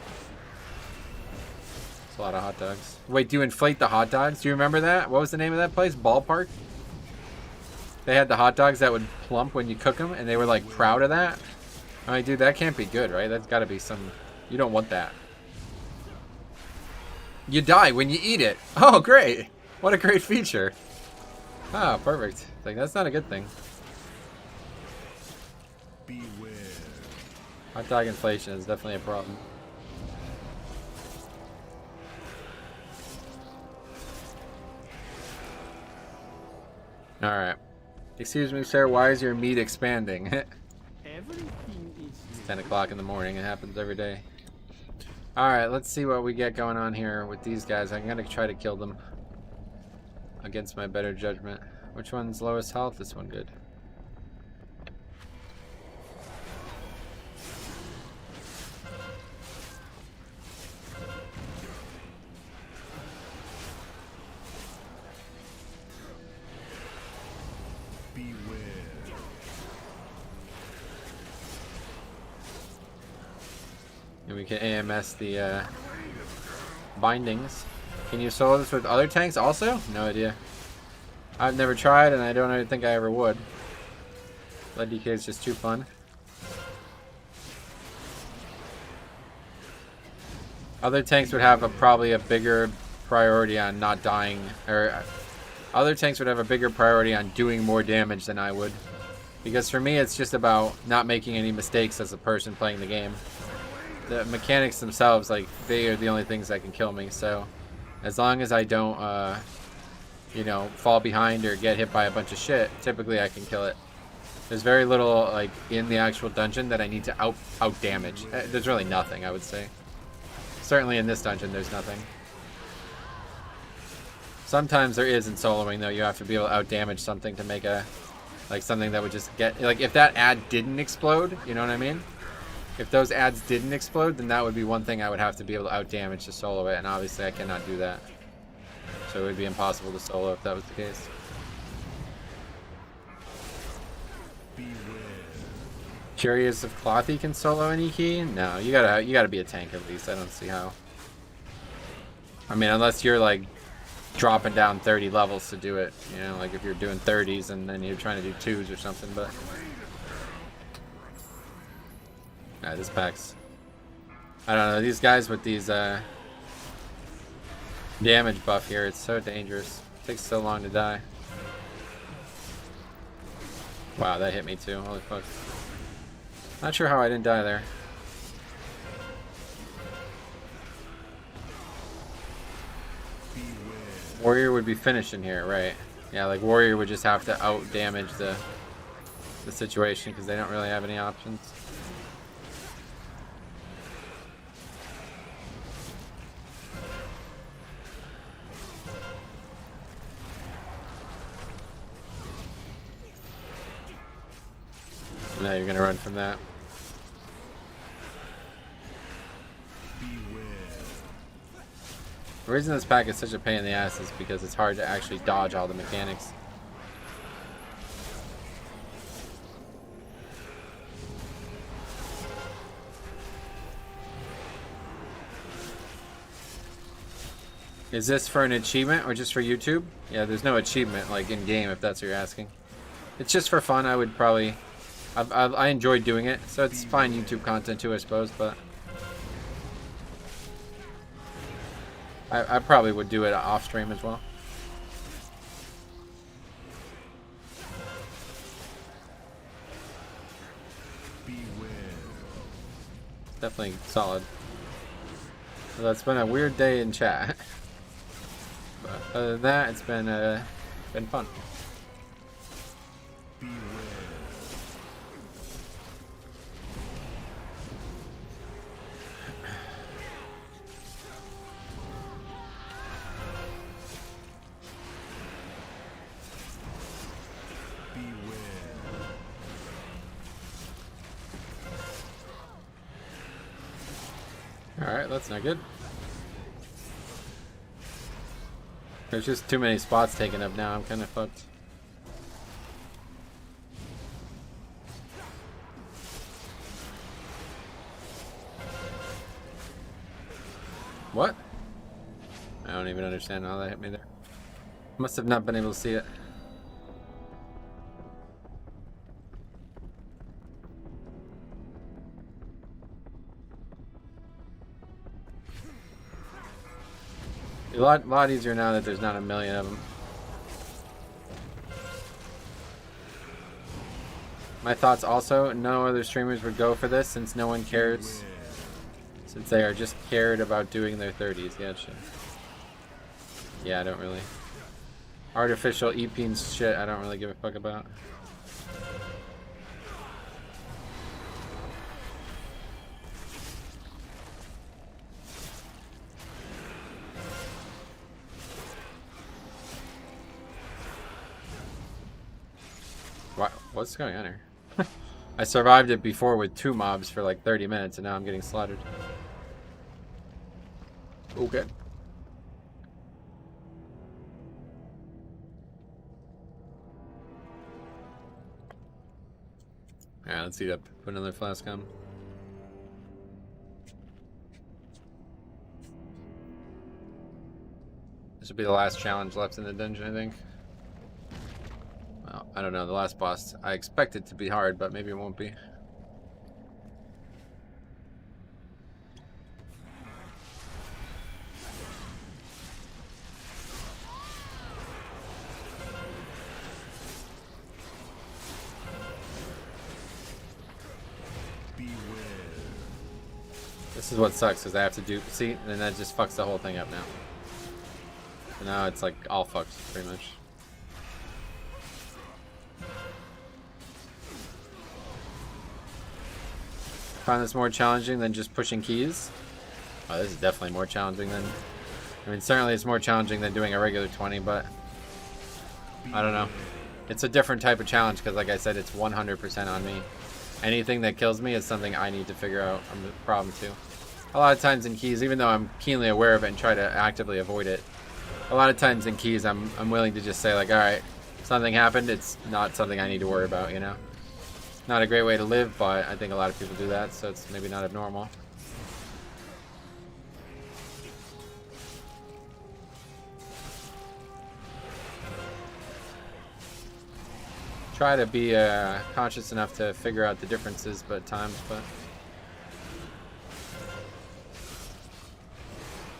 That's a lot of hot dogs. Wait, do you inflate the hot dogs? Do you remember that? What was the name of that place? Ballpark? They had the hot dogs that would plump when you cook them, and they were like proud of that. I mean, dude, that can't be good, right? That's got to be some... You don't want that. You die when you eat it. Oh, great. What a great feature. Ah, perfect. Like, that's not a good thing. Beware. Hot dog inflation is definitely a problem. Alright. Excuse me, sir, why is your meat expanding? It's 10 o'clock in the morning. It happens every day. Alright, let's see what we get going on here with these guys. I'm gonna try to kill them against my better judgment. Which one's lowest health? This one good. And we can AMS the bindings. Can you solo this with other tanks also? No idea. I've never tried, and I don't even think I ever would. Lead DK is just too fun. Other tanks would have probably a bigger priority on not dying, or other tanks would have a bigger priority on doing more damage than I would. Because for me, it's just about not making any mistakes as a person playing the game. The mechanics themselves, like, they are the only things that can kill me, so as long as I don't, you know, fall behind or get hit by a bunch of shit, typically I can kill it. There's very little, like, in the actual dungeon that I need to out damage. There's really nothing, I would say. Certainly in this dungeon, there's nothing. Sometimes there is in soloing, though. You have to be able to out damage something to make a, like, something that would just get, like, if that ad didn't explode, you know what I mean? If those ads didn't explode, then that would be one thing I would have to be able to out damage to solo it, and obviously I cannot do that. So it would be impossible to solo if that was the case. Curious if Clothy can solo any key? No, you gotta be a tank at least. I don't see how. I mean, unless you're like dropping down 30 levels to do it, you know, like if you're doing 30s and then you're trying to do 2s or something, but nah, this pack's, I don't know, these guys with these damage buff here, it's so dangerous. It takes so long to die. Wow, that hit me too. Holy fuck. Not sure how I didn't die there. Warrior would be finishing here, right? Yeah, like Warrior would just have to out damage the situation because they don't really have any options. Now you're gonna run from that. The reason this pack is such a pain in the ass is because it's hard to actually dodge all the mechanics. Is this for an achievement or just for YouTube? Yeah, there's no achievement like in game if that's what you're asking. It's just for fun. I would probably, I enjoy doing it, so it's fine YouTube content too, I suppose, but I probably would do it off stream as well. It's definitely solid. Well, it's been a weird day in chat. But other than that, it's been fun. Beware. Alright, that's not good. There's just too many spots taken up now. I'm kind of fucked. What? I don't even understand how that hit me there. Must have not been able to see it. A lot easier now that there's not a million of them. My thoughts also, no other streamers would go for this since no one cares. Since they are just cared about doing their 30s. Gotcha. Yeah, I don't really. Artificial E-Pins shit, I don't really give a fuck about. What's going on here? I survived it before with 2 mobs for like 30 minutes and now I'm getting slaughtered. Okay. Alright, let's heat up. Put another flask on. This will be the last challenge left in the dungeon, I think. Well, I don't know, the last boss. I expect it to be hard, but maybe it won't be. This is what sucks, because I have to do... See? And then that just fucks the whole thing up now. So now it's like all fucked, pretty much. Find this more challenging than just pushing keys? Oh, this is definitely more challenging than... I mean, certainly it's more challenging than doing a regular 20, but... I don't know. It's a different type of challenge, because like I said, it's 100% on me. Anything that kills me is something I need to figure out. I'm the problem too. A lot of times in keys, even though I'm keenly aware of it and try to actively avoid it, a lot of times in keys I'm willing to just say like, alright, something happened, it's not something I need to worry about, you know? Not a great way to live, but I think a lot of people do that, so it's maybe not abnormal. Try to be conscious enough to figure out the differences, but at times,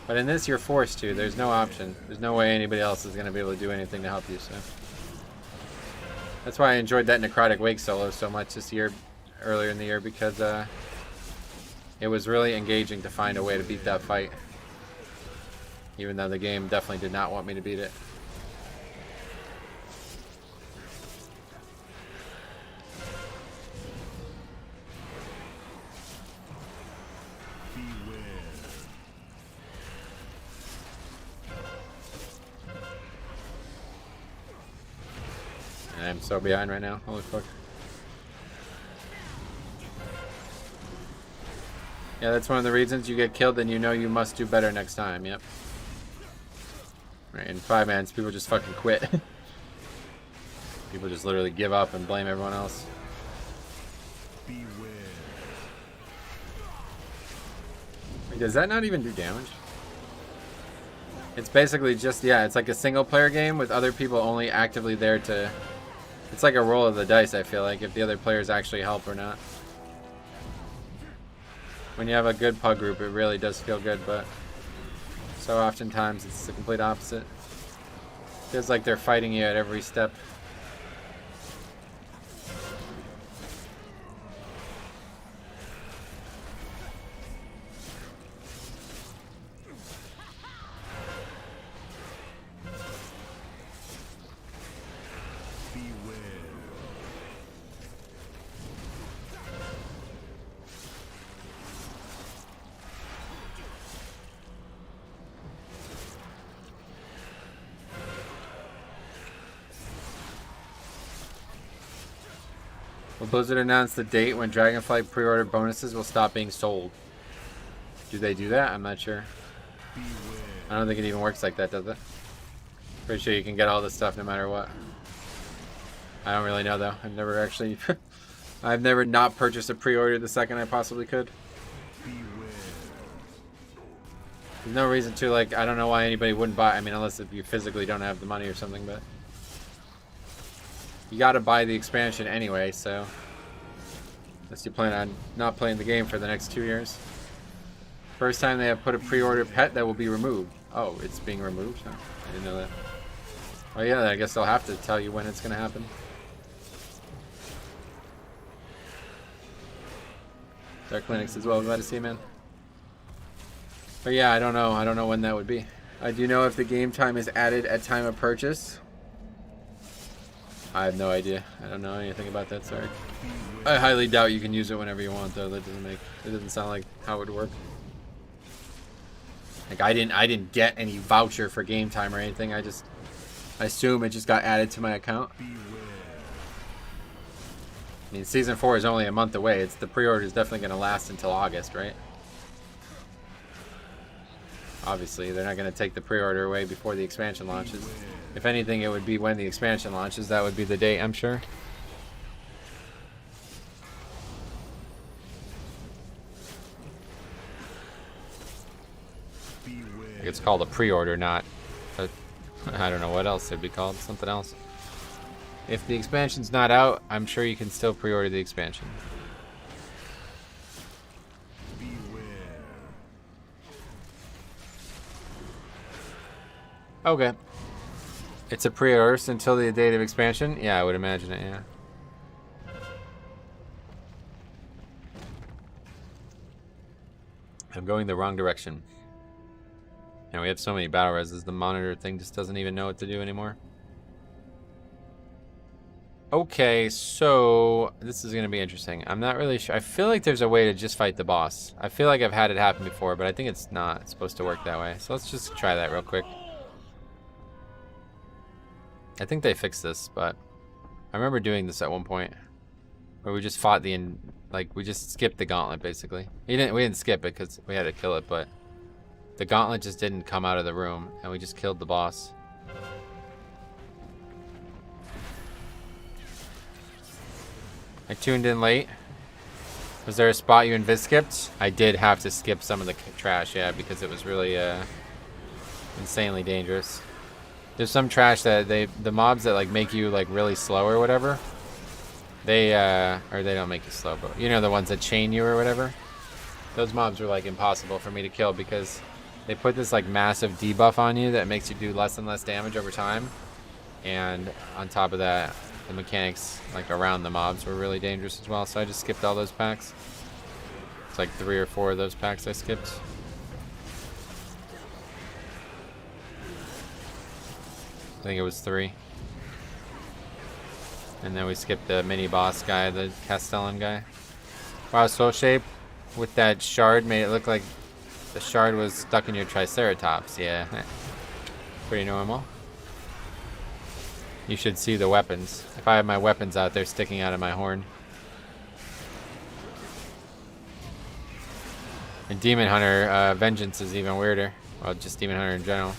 but in this you're forced to. There's no option. There's no way anybody else is going to be able to do anything to help you. So that's why I enjoyed that Necrotic Wake solo so much this year, earlier in the year, because it was really engaging to find a way to beat that fight, even though the game definitely did not want me to beat it. I'm so behind right now. Holy fuck. Yeah, that's one of the reasons you get killed, then you know you must do better next time. Yep. Right, in 5-mans, people just fucking quit. People just literally give up and blame everyone else. Wait, does that not even do damage? It's basically just, yeah, it's like a single player game with other people only actively there to... It's like a roll of the dice, I feel like, if the other players actually help or not. When you have a good pug group, it really does feel good, but so oftentimes it's the complete opposite. Feels like they're fighting you at every step. Will Blizzard announce the date when Dragonflight pre-order bonuses will stop being sold? Do they do that? I'm not sure. I don't think it even works like that, does it? Pretty sure you can get all this stuff no matter what. I don't really know though. I've never actually I've never not purchased a pre-order the second I possibly could. There's no reason to, like, I don't know why anybody wouldn't buy. I mean, unless if you physically don't have the money or something, but you gotta buy the expansion anyway, so unless you plan on not playing the game for the next 2 years. First time they have put a pre-order pet that will be removed. Oh, it's being removed? Huh? I didn't know that. Oh yeah, I guess they'll have to tell you when it's gonna happen. Dark Linux as well, glad to see you, man. But yeah, I don't know when that would be. I do know if the game time is added at time of purchase. I have no idea. I don't know anything about that, sorry. I highly doubt you can use it whenever you want though. That doesn't sound like how it would work. Like I didn't get any voucher for game time or anything. I assume it just got added to my account. I mean, season 4 is only a month away. The pre-order is definitely going to last until August, right? Obviously, they're not going to take the pre-order away before the expansion launches. If anything, it would be when the expansion launches. That would be the date, I'm sure. It's called a pre-order, not a, I don't know what else it'd be called. Something else. If the expansion's not out, I'm sure you can still pre-order the expansion. Okay. It's a pre-order until the date of expansion? Yeah, I would imagine it, yeah. I'm going the wrong direction. And we have so many battle reses, the monitor thing just doesn't even know what to do anymore. Okay, so this is going to be interesting. I'm not really sure. I feel like there's a way to just fight the boss. I feel like I've had it happen before, but I think it's not supposed to work that way. So let's just try that real quick. I think they fixed this, but I remember doing this at one point where we just fought we just skipped the gauntlet basically. We didn't skip it because we had to kill it, but the gauntlet just didn't come out of the room and we just killed the boss. I tuned in late. Was there a spot you invis skipped? I did have to skip some of the trash, yeah, because it was really insanely dangerous. There's some trash that the mobs that like make you like really slow or whatever. They don't make you slow, but you know, the ones that chain you or whatever. Those mobs were like impossible for me to kill because they put this like massive debuff on you that makes you do less and less damage over time. And on top of that, the mechanics like around the mobs were really dangerous as well. So I just skipped all those packs. It's like 3 or 4 of those packs I skipped. I think it was 3. And then we skipped the mini boss guy, the Castellan guy. Wow, Soul Shape with that shard made it look like the shard was stuck in your Triceratops. Yeah, pretty normal. You should see the weapons. If I have my weapons out there sticking out of my horn. And Demon Hunter Vengeance is even weirder. Well, just Demon Hunter in general.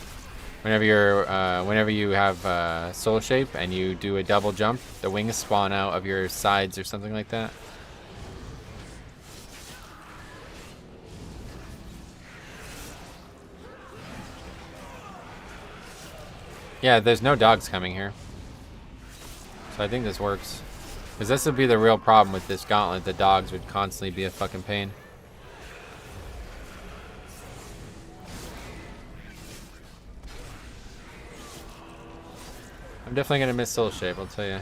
Whenever you have Soul Shape and you do a double jump, the wings spawn out of your sides or something like that. Yeah, there's no dogs coming here. So I think this works. Because this would be the real problem with this gauntlet. The dogs would constantly be a fucking pain. I'm definitely going to miss Soul Shape, I'll tell you.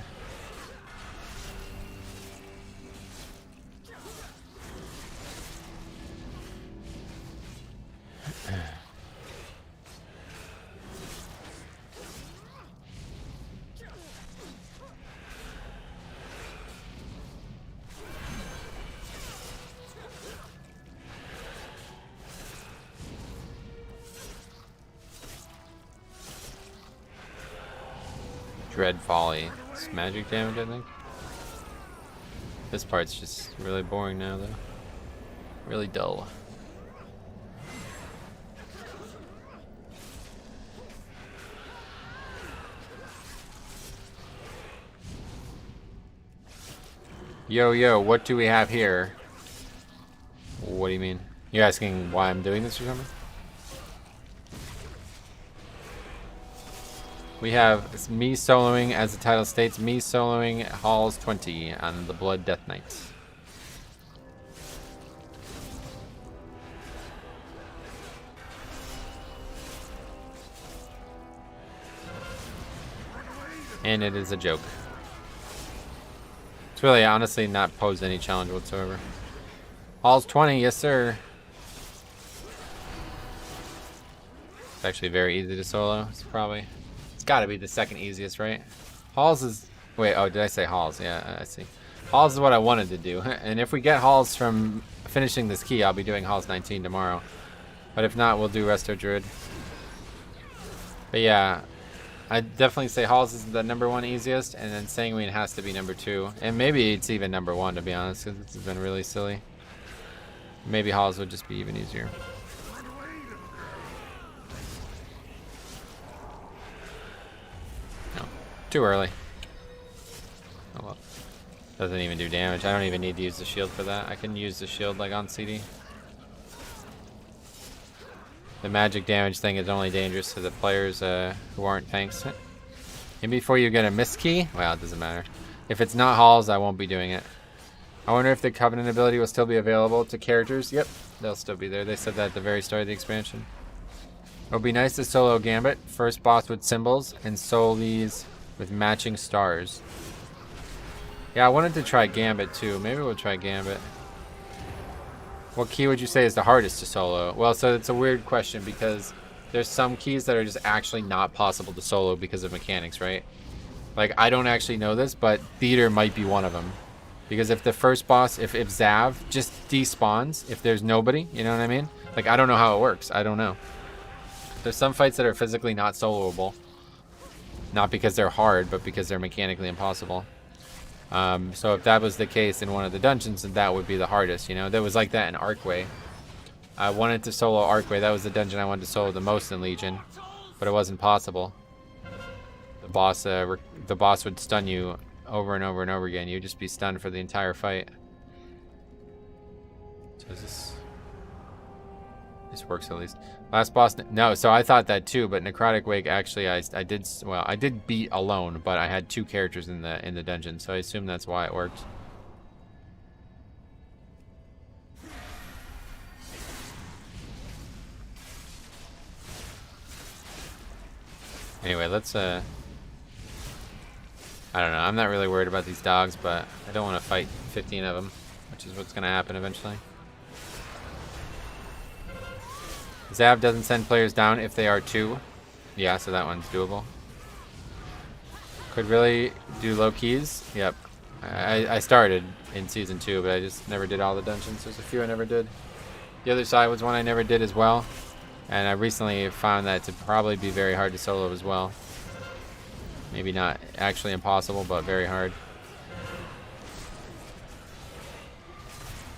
Dread Folly. It's magic damage, I think. This part's just really boring now, though. Really dull. Yo, what do we have here? What do you mean? You're asking why I'm doing this or something? We have me soloing, as the title states, me soloing Halls 20 on the Blood Death Knight. And it is a joke. It's really honestly not posed any challenge whatsoever. Halls 20, yes sir. It's actually very easy to solo. It's gotta be the second easiest, right? Halls is, wait, oh, did I say Halls? Yeah, I see. Halls is what I wanted to do. And if we get Halls from finishing this key, I'll be doing Halls 19 tomorrow. But if not, we'll do Resto Druid. But yeah, I'd definitely say Halls is the #1 easiest, and then Sanguine has to be #2. And maybe it's even #1, to be honest, because it's been really silly. Maybe Halls would just be even easier. No, too early. Oh well. Doesn't even do damage. I don't even need to use the shield for that. I can use the shield like on CD. The magic damage thing is only dangerous to the players who aren't tanks. And before you get a miss key, well, it doesn't matter. If it's not Halls, I won't be doing it. I wonder if the Covenant ability will still be available to characters. Yep, they'll still be there. They said that at the very start of the expansion. It would be nice to solo Gambit, first boss with symbols, and solos with matching stars. Yeah, I wanted to try Gambit too. Maybe we'll try Gambit. What key would you say is the hardest to solo? Well, so it's a weird question because there's some keys that are just actually not possible to solo because of mechanics, right? Like, I don't actually know this, but Theater might be one of them. Because if the first boss, if Zav just despawns, if there's nobody, you know what I mean? Like, I don't know how it works. I don't know. There's some fights that are physically not soloable. Not because they're hard, but because they're mechanically impossible. So if that was the case in one of the dungeons, then that would be the hardest, you know? That was like that in Archway. I wanted to solo Archway. That was the dungeon I wanted to solo the most in Legion. But it wasn't possible. The boss would stun you over and over and over again. You'd just be stunned for the entire fight. So is this works at least. Last boss, no, so I thought that too, but Necrotic Wake actually I did beat alone, but I had 2 characters in the dungeon, so I assume that's why it worked. Anyway, let's I don't know, I'm not really worried about these dogs, but I don't want to fight 15 of them, which is what's going to happen eventually. Zav doesn't send players down if they are 2. Yeah, so that one's doable. Could really do low keys. Yep. I started in Season 2, but I just never did all the dungeons. There's a few I never did. The other side was one I never did as well. And I recently found that to probably be very hard to solo as well. Maybe not actually impossible, but very hard.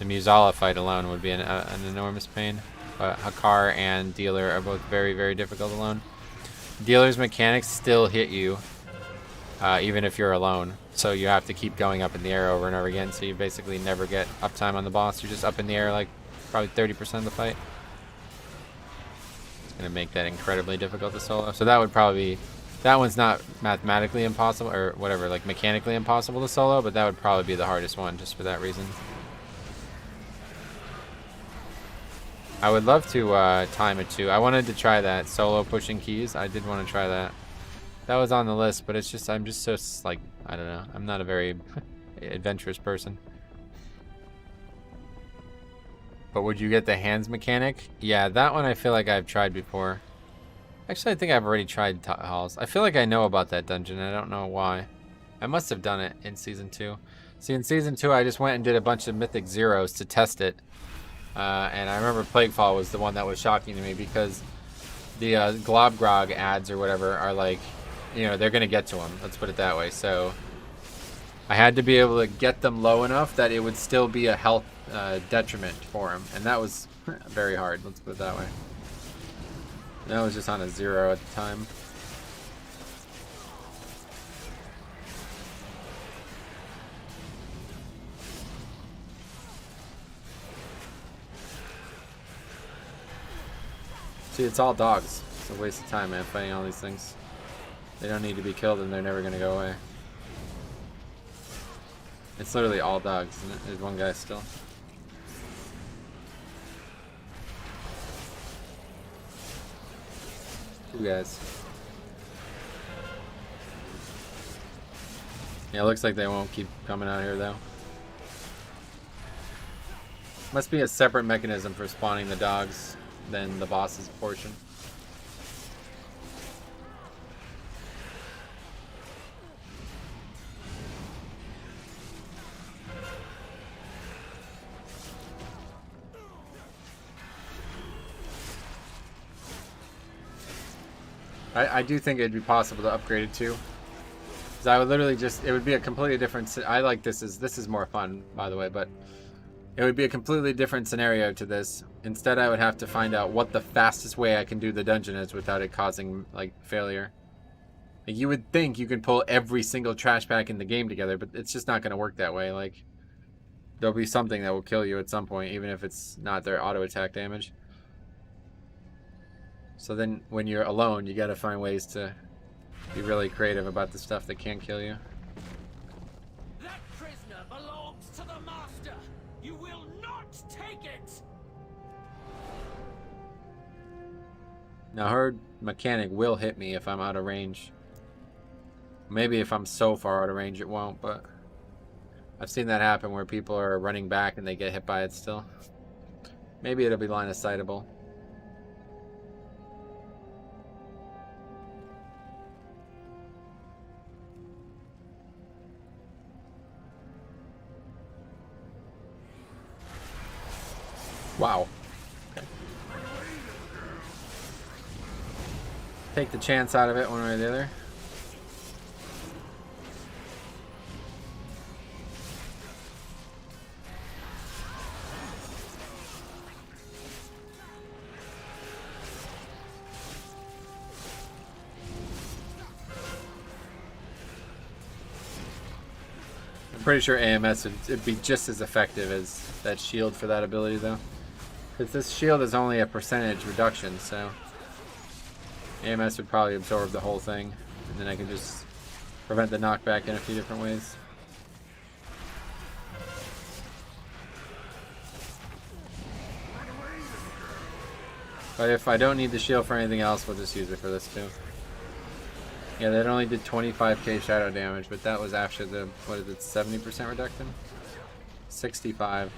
The Musala fight alone would be an enormous pain. But Hakar and Dealer are both very, very difficult alone. Dealer's mechanics still hit you, even if you're alone. So you have to keep going up in the air over and over again, so you basically never get uptime on the boss. You're just up in the air like probably 30% of the fight. It's going to make that incredibly difficult to solo. So that would probably be... That one's not mathematically impossible, or whatever, like mechanically impossible to solo, but that would probably be the hardest one, just for that reason. I would love to time it too. I wanted to try that solo pushing keys. I did want to try that. That was on the list, but it's just I'm just so like I don't know. I'm not a very adventurous person. But would you get the hands mechanic? Yeah, that one I feel like I've tried before. Actually, I think I've already tried Halls. I feel like I know about that dungeon. I don't know why. I must have done it in Season 2. See, in Season 2, I just went and did a bunch of Mythic Zeros to test it. And I remember Plaguefall was the one that was shocking to me because the Globgrog ads or whatever are like, you know, they're going to get to them. Let's put it that way. So I had to be able to get them low enough that it would still be a health detriment for him. And that was very hard. Let's put it that way. That was just on a 0 at the time. See, it's all dogs. It's a waste of time, man, fighting all these things. They don't need to be killed and they're never gonna go away. It's literally all dogs, isn't it? There's one guy still. Two guys. Yeah, it looks like they won't keep coming out here, though. Must be a separate mechanism for spawning the dogs than the boss's portion. I do think it'd be possible to upgrade it too. Because I would literally just, it would be a completely different, I like this is more fun, by the way, but it would be a completely different scenario to this. Instead, I would have to find out what the fastest way I can do the dungeon is without it causing, like, failure. Like, you would think you could pull every single trash pack in the game together, but it's just not going to work that way. Like, there'll be something that will kill you at some point, even if it's not their auto attack damage. So then, when you're alone, you gotta find ways to be really creative about the stuff that can kill you. That prisoner belongs to the master. You will not take it. Now, her mechanic will hit me if I'm out of range. Maybe if I'm so far out of range, it won't, but I've seen that happen where people are running back and they get hit by it still. Maybe it'll be line of sightable. Wow. Okay. Take the chance out of it one way or the other. I'm pretty sure AMS would be just as effective as that shield for that ability, though. Because this shield is only a percentage reduction, so AMS would probably absorb the whole thing, and then I can just prevent the knockback in a few different ways. But if I don't need the shield for anything else, we'll just use it for this too. Yeah, that only did 25k shadow damage, but that was after the, what is it, 70% reduction? 65.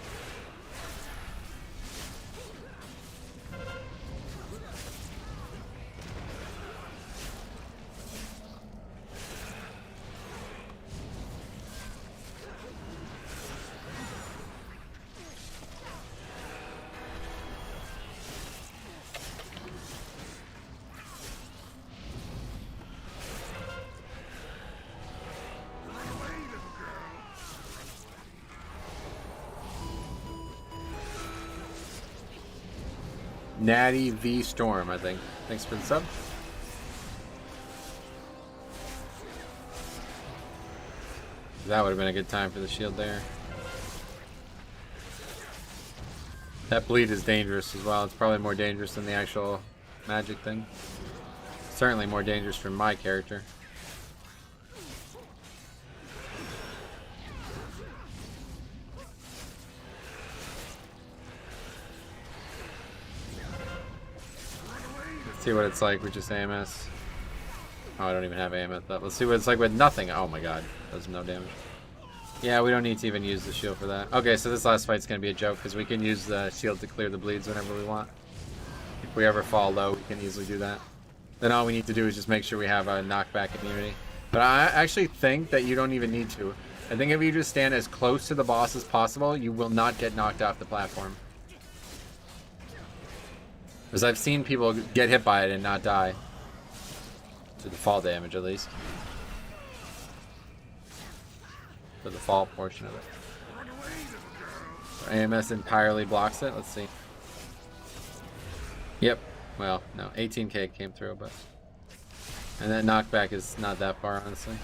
Natty V Storm, I think. Thanks for the sub. That would have been a good time for the shield there. That bleed is dangerous as well. It's probably more dangerous than the actual magic thing. Certainly more dangerous for my character. See what it's like with just AMS. Oh, I don't even have AMS. Let's see what it's like with nothing. Oh my god, does no damage. Yeah, we don't need to even use the shield for that. Okay, so this last fight's gonna be a joke because we can use the shield to clear the bleeds whenever we want. If we ever fall low, we can easily do that. Then all we need to do is just make sure we have a knockback immunity. But I actually think that you don't even need to. I think if you just stand as close to the boss as possible, you will not get knocked off the platform. Because I've seen people get hit by it and not die. To the fall damage, at least. For the fall portion of it. So AMS entirely blocks it. Let's see. Yep. Well, no. 18k came through, but... And that knockback is not that far, honestly.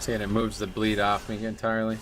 See, and it moves the bleed off me entirely.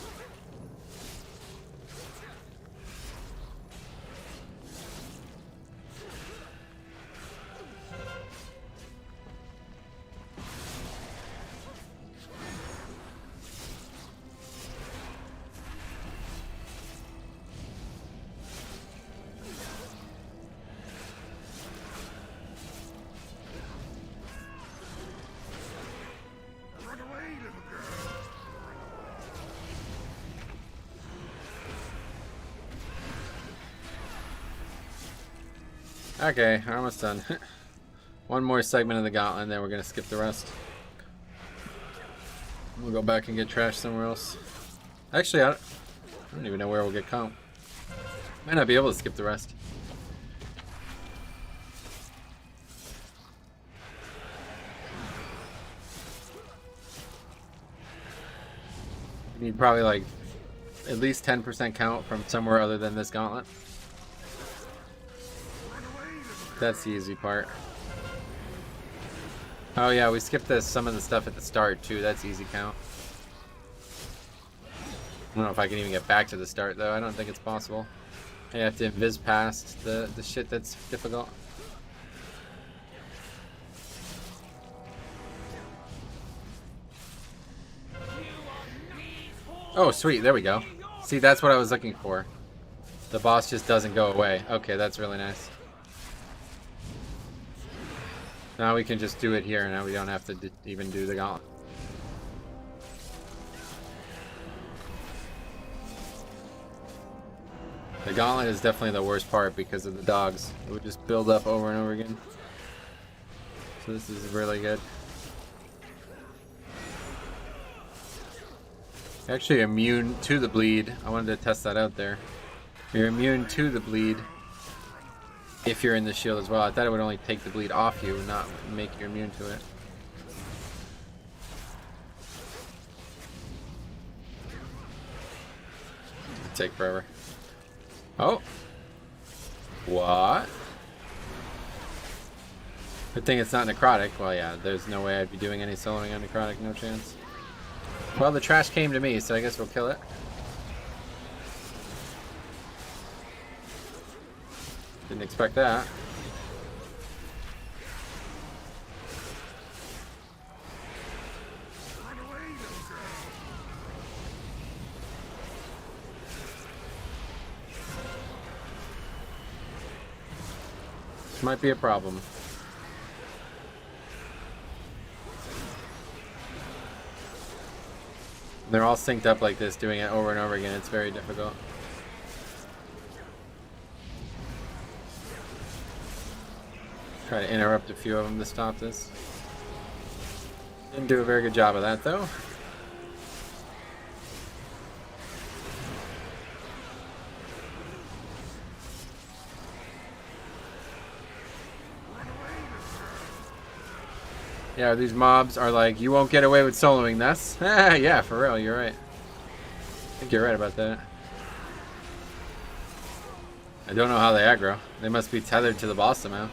Okay, we're almost done. One more segment of the gauntlet, and then we're gonna skip the rest. We'll go back and get trash somewhere else. Actually, I don't even know where we'll get comp. Might not be able to skip the rest. You need probably like at least 10% count from somewhere other than this gauntlet. That's the easy part. Oh yeah, we skipped some of the stuff at the start too. That's easy count. I don't know if I can even get back to the start though. I don't think it's possible. I have to invis past the shit that's difficult. Oh sweet, there we go. See, that's what I was looking for. The boss just doesn't go away. Okay, that's really nice. Now we can just do it here. Now we don't have to even do the gauntlet. The gauntlet is definitely the worst part because of the dogs. It would just build up over and over again. So this is really good. Actually immune to the bleed. I wanted to test that out there. You're immune to the bleed if you're in the shield as well. I thought it would only take the bleed off you, not make you immune to it. It'd take forever. Oh! What? Good thing it's not necrotic. Well, yeah, there's no way I'd be doing any soloing on necrotic, no chance. Well, the trash came to me, so I guess we'll kill it. Didn't expect that. This might be a problem. They're all synced up like this, doing it over and over again. It's very difficult. Try to interrupt a few of them to stop this. Didn't do a very good job of that though. Yeah, these mobs are like, you won't get away with soloing this. Yeah, for real, you're right. I think you're right about that. I don't know how they aggro. They must be tethered to the boss somehow.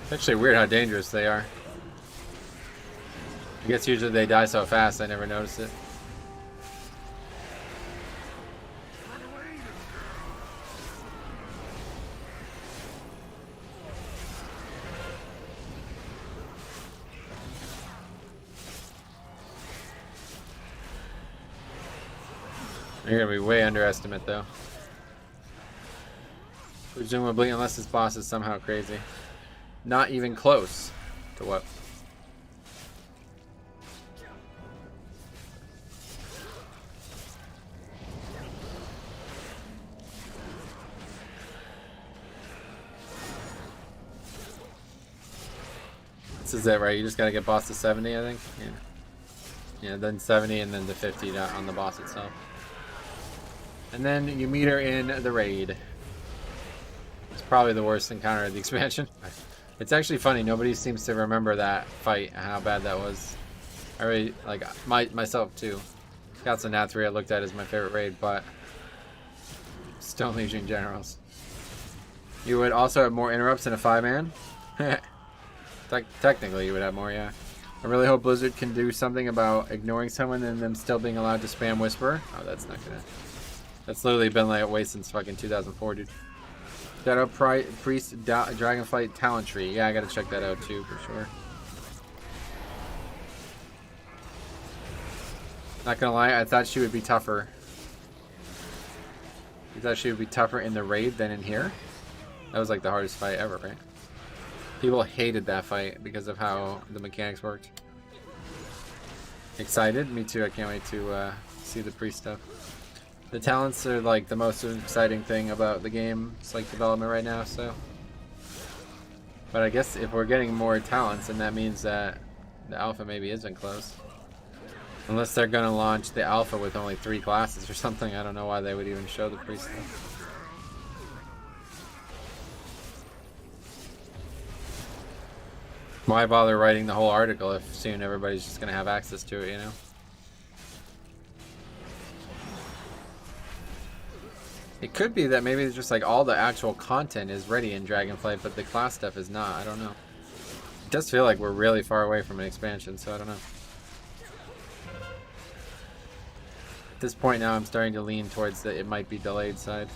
It's actually weird how dangerous they are. I guess usually they die so fast I never notice it. You're gonna be way underestimate though. Presumably, unless this boss is somehow crazy. Not even close to what? This is it, right? You just gotta get boss to 70, I think. Yeah. Yeah, then 70 and then the 50 on the boss itself. And then you meet her in the raid. It's probably the worst encounter of the expansion. It's actually funny, nobody seems to remember that fight, how bad that was. I really like myself too. Scouts and Nat 3 I looked at as my favorite raid, but Stone Legion Generals. You would also have more interrupts in a 5-man. Technically, you would have more, yeah. I really hope Blizzard can do something about ignoring someone and them still being allowed to spam Whisper. Oh, that's not gonna. That's literally been like way since fucking 2004, dude. Shadow Priest Dragonflight Talent Tree. Yeah, I gotta check that out too for sure. Not gonna lie, I thought she would be tougher. You thought she would be tougher in the raid than in here? That was like the hardest fight ever, right? People hated that fight because of how the mechanics worked. Excited? Me too. I can't wait to see the priest stuff. The talents are like the most exciting thing about the game. It's like development right now, so. But I guess if we're getting more talents, then that means that the alpha maybe isn't close. Unless they're gonna launch the alpha with only 3 classes or something. I don't know why they would even show the priest stuff. Why bother writing the whole article if soon everybody's just gonna have access to it, you know? It could be that maybe it's just like all the actual content is ready in Dragonflight, but the class stuff is not. I don't know. It does feel like we're really far away from an expansion, so I don't know. At this point now, I'm starting to lean towards the it might be delayed side.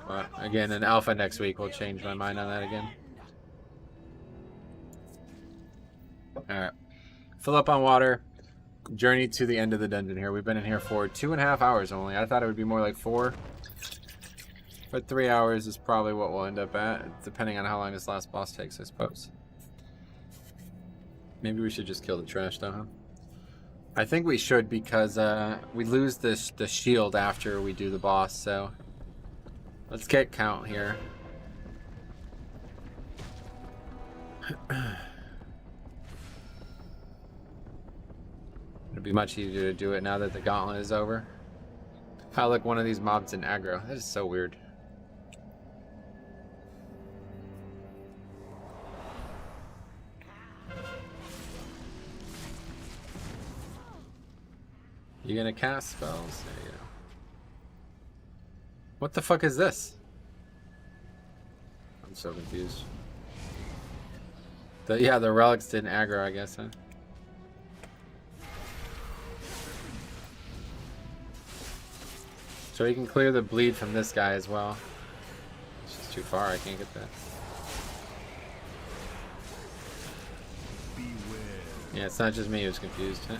But again, an alpha next week will change my mind on that again. Alright. Fill up on water. Journey to the end of the dungeon here. We've been in here for 2.5 hours only. I thought it would be more like 4. But 3 hours is probably what we'll end up at, depending on how long this last boss takes, I suppose. Maybe we should just kill the trash though, huh? I think we should because we lose the shield after we do the boss, so let's get count here. It'd be much easier to do it now that the gauntlet is over. How like one of these mobs in aggro. That is so weird. You gonna cast spells? There you go. What the fuck is this? I'm so confused. Yeah, the relics didn't aggro, I guess, huh? So we can clear the bleed from this guy as well. It's just too far, I can't get that. Yeah, it's not just me who's confused, huh?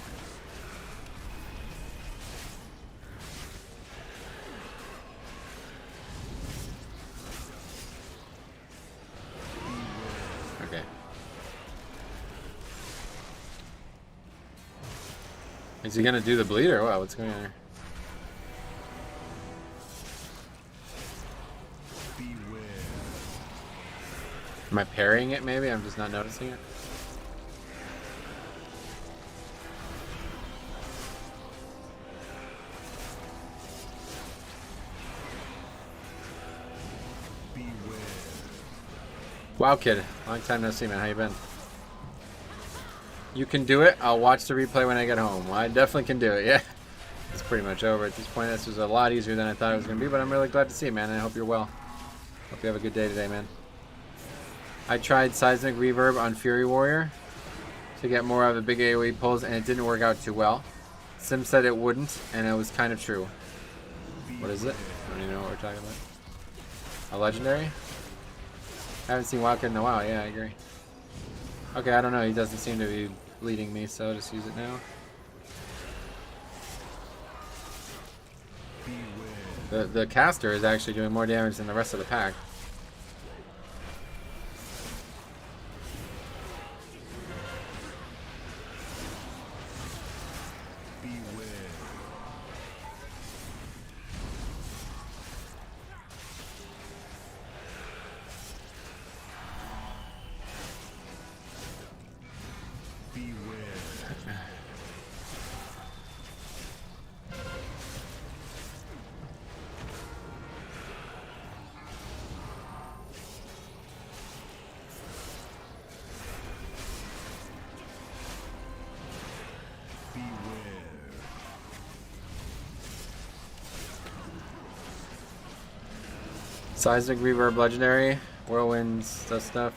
Okay. Is he gonna do the bleed or what? What's going on here? Am I parrying it maybe? I'm just not noticing it. Wow, kid. Long time no see, man. How you been? You can do it. I'll watch the replay when I get home. Well, I definitely can do it, yeah. It's pretty much over at this point. This was a lot easier than I thought it was going to be, but I'm really glad to see you, man. I hope you're well. Hope you have a good day today, man. I tried Seismic Reverb on Fury Warrior to get more of the big AoE pulls, and it didn't work out too well. Sim said it wouldn't, and it was kind of true. What is it? I don't even know what we're talking about. A legendary? I haven't seen Wildcat in a while. Yeah, I agree. Okay, I don't know. He doesn't seem to be leading me, so I'll just use it now. The caster is actually doing more damage than the rest of the pack. Seismic Reverb Legendary. Whirlwinds, that stuff.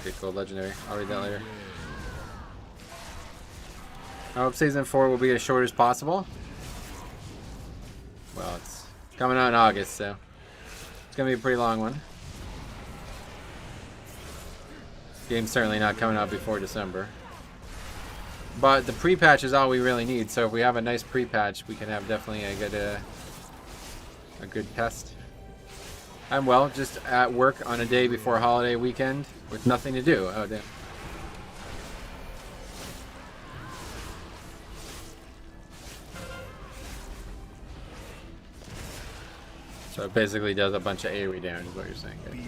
Okay, cool, Legendary. I'll read that later. I hope Season 4 will be as short as possible. Well, it's coming out in August, so it's going to be a pretty long one. Game's certainly not coming out before December. But the pre-patch is all we really need, so if we have a nice pre-patch, we can have definitely a good test. I'm well, just at work on a day before a holiday weekend with nothing to do. Oh, damn. So it basically does a bunch of AoE damage is what you're saying. Guys.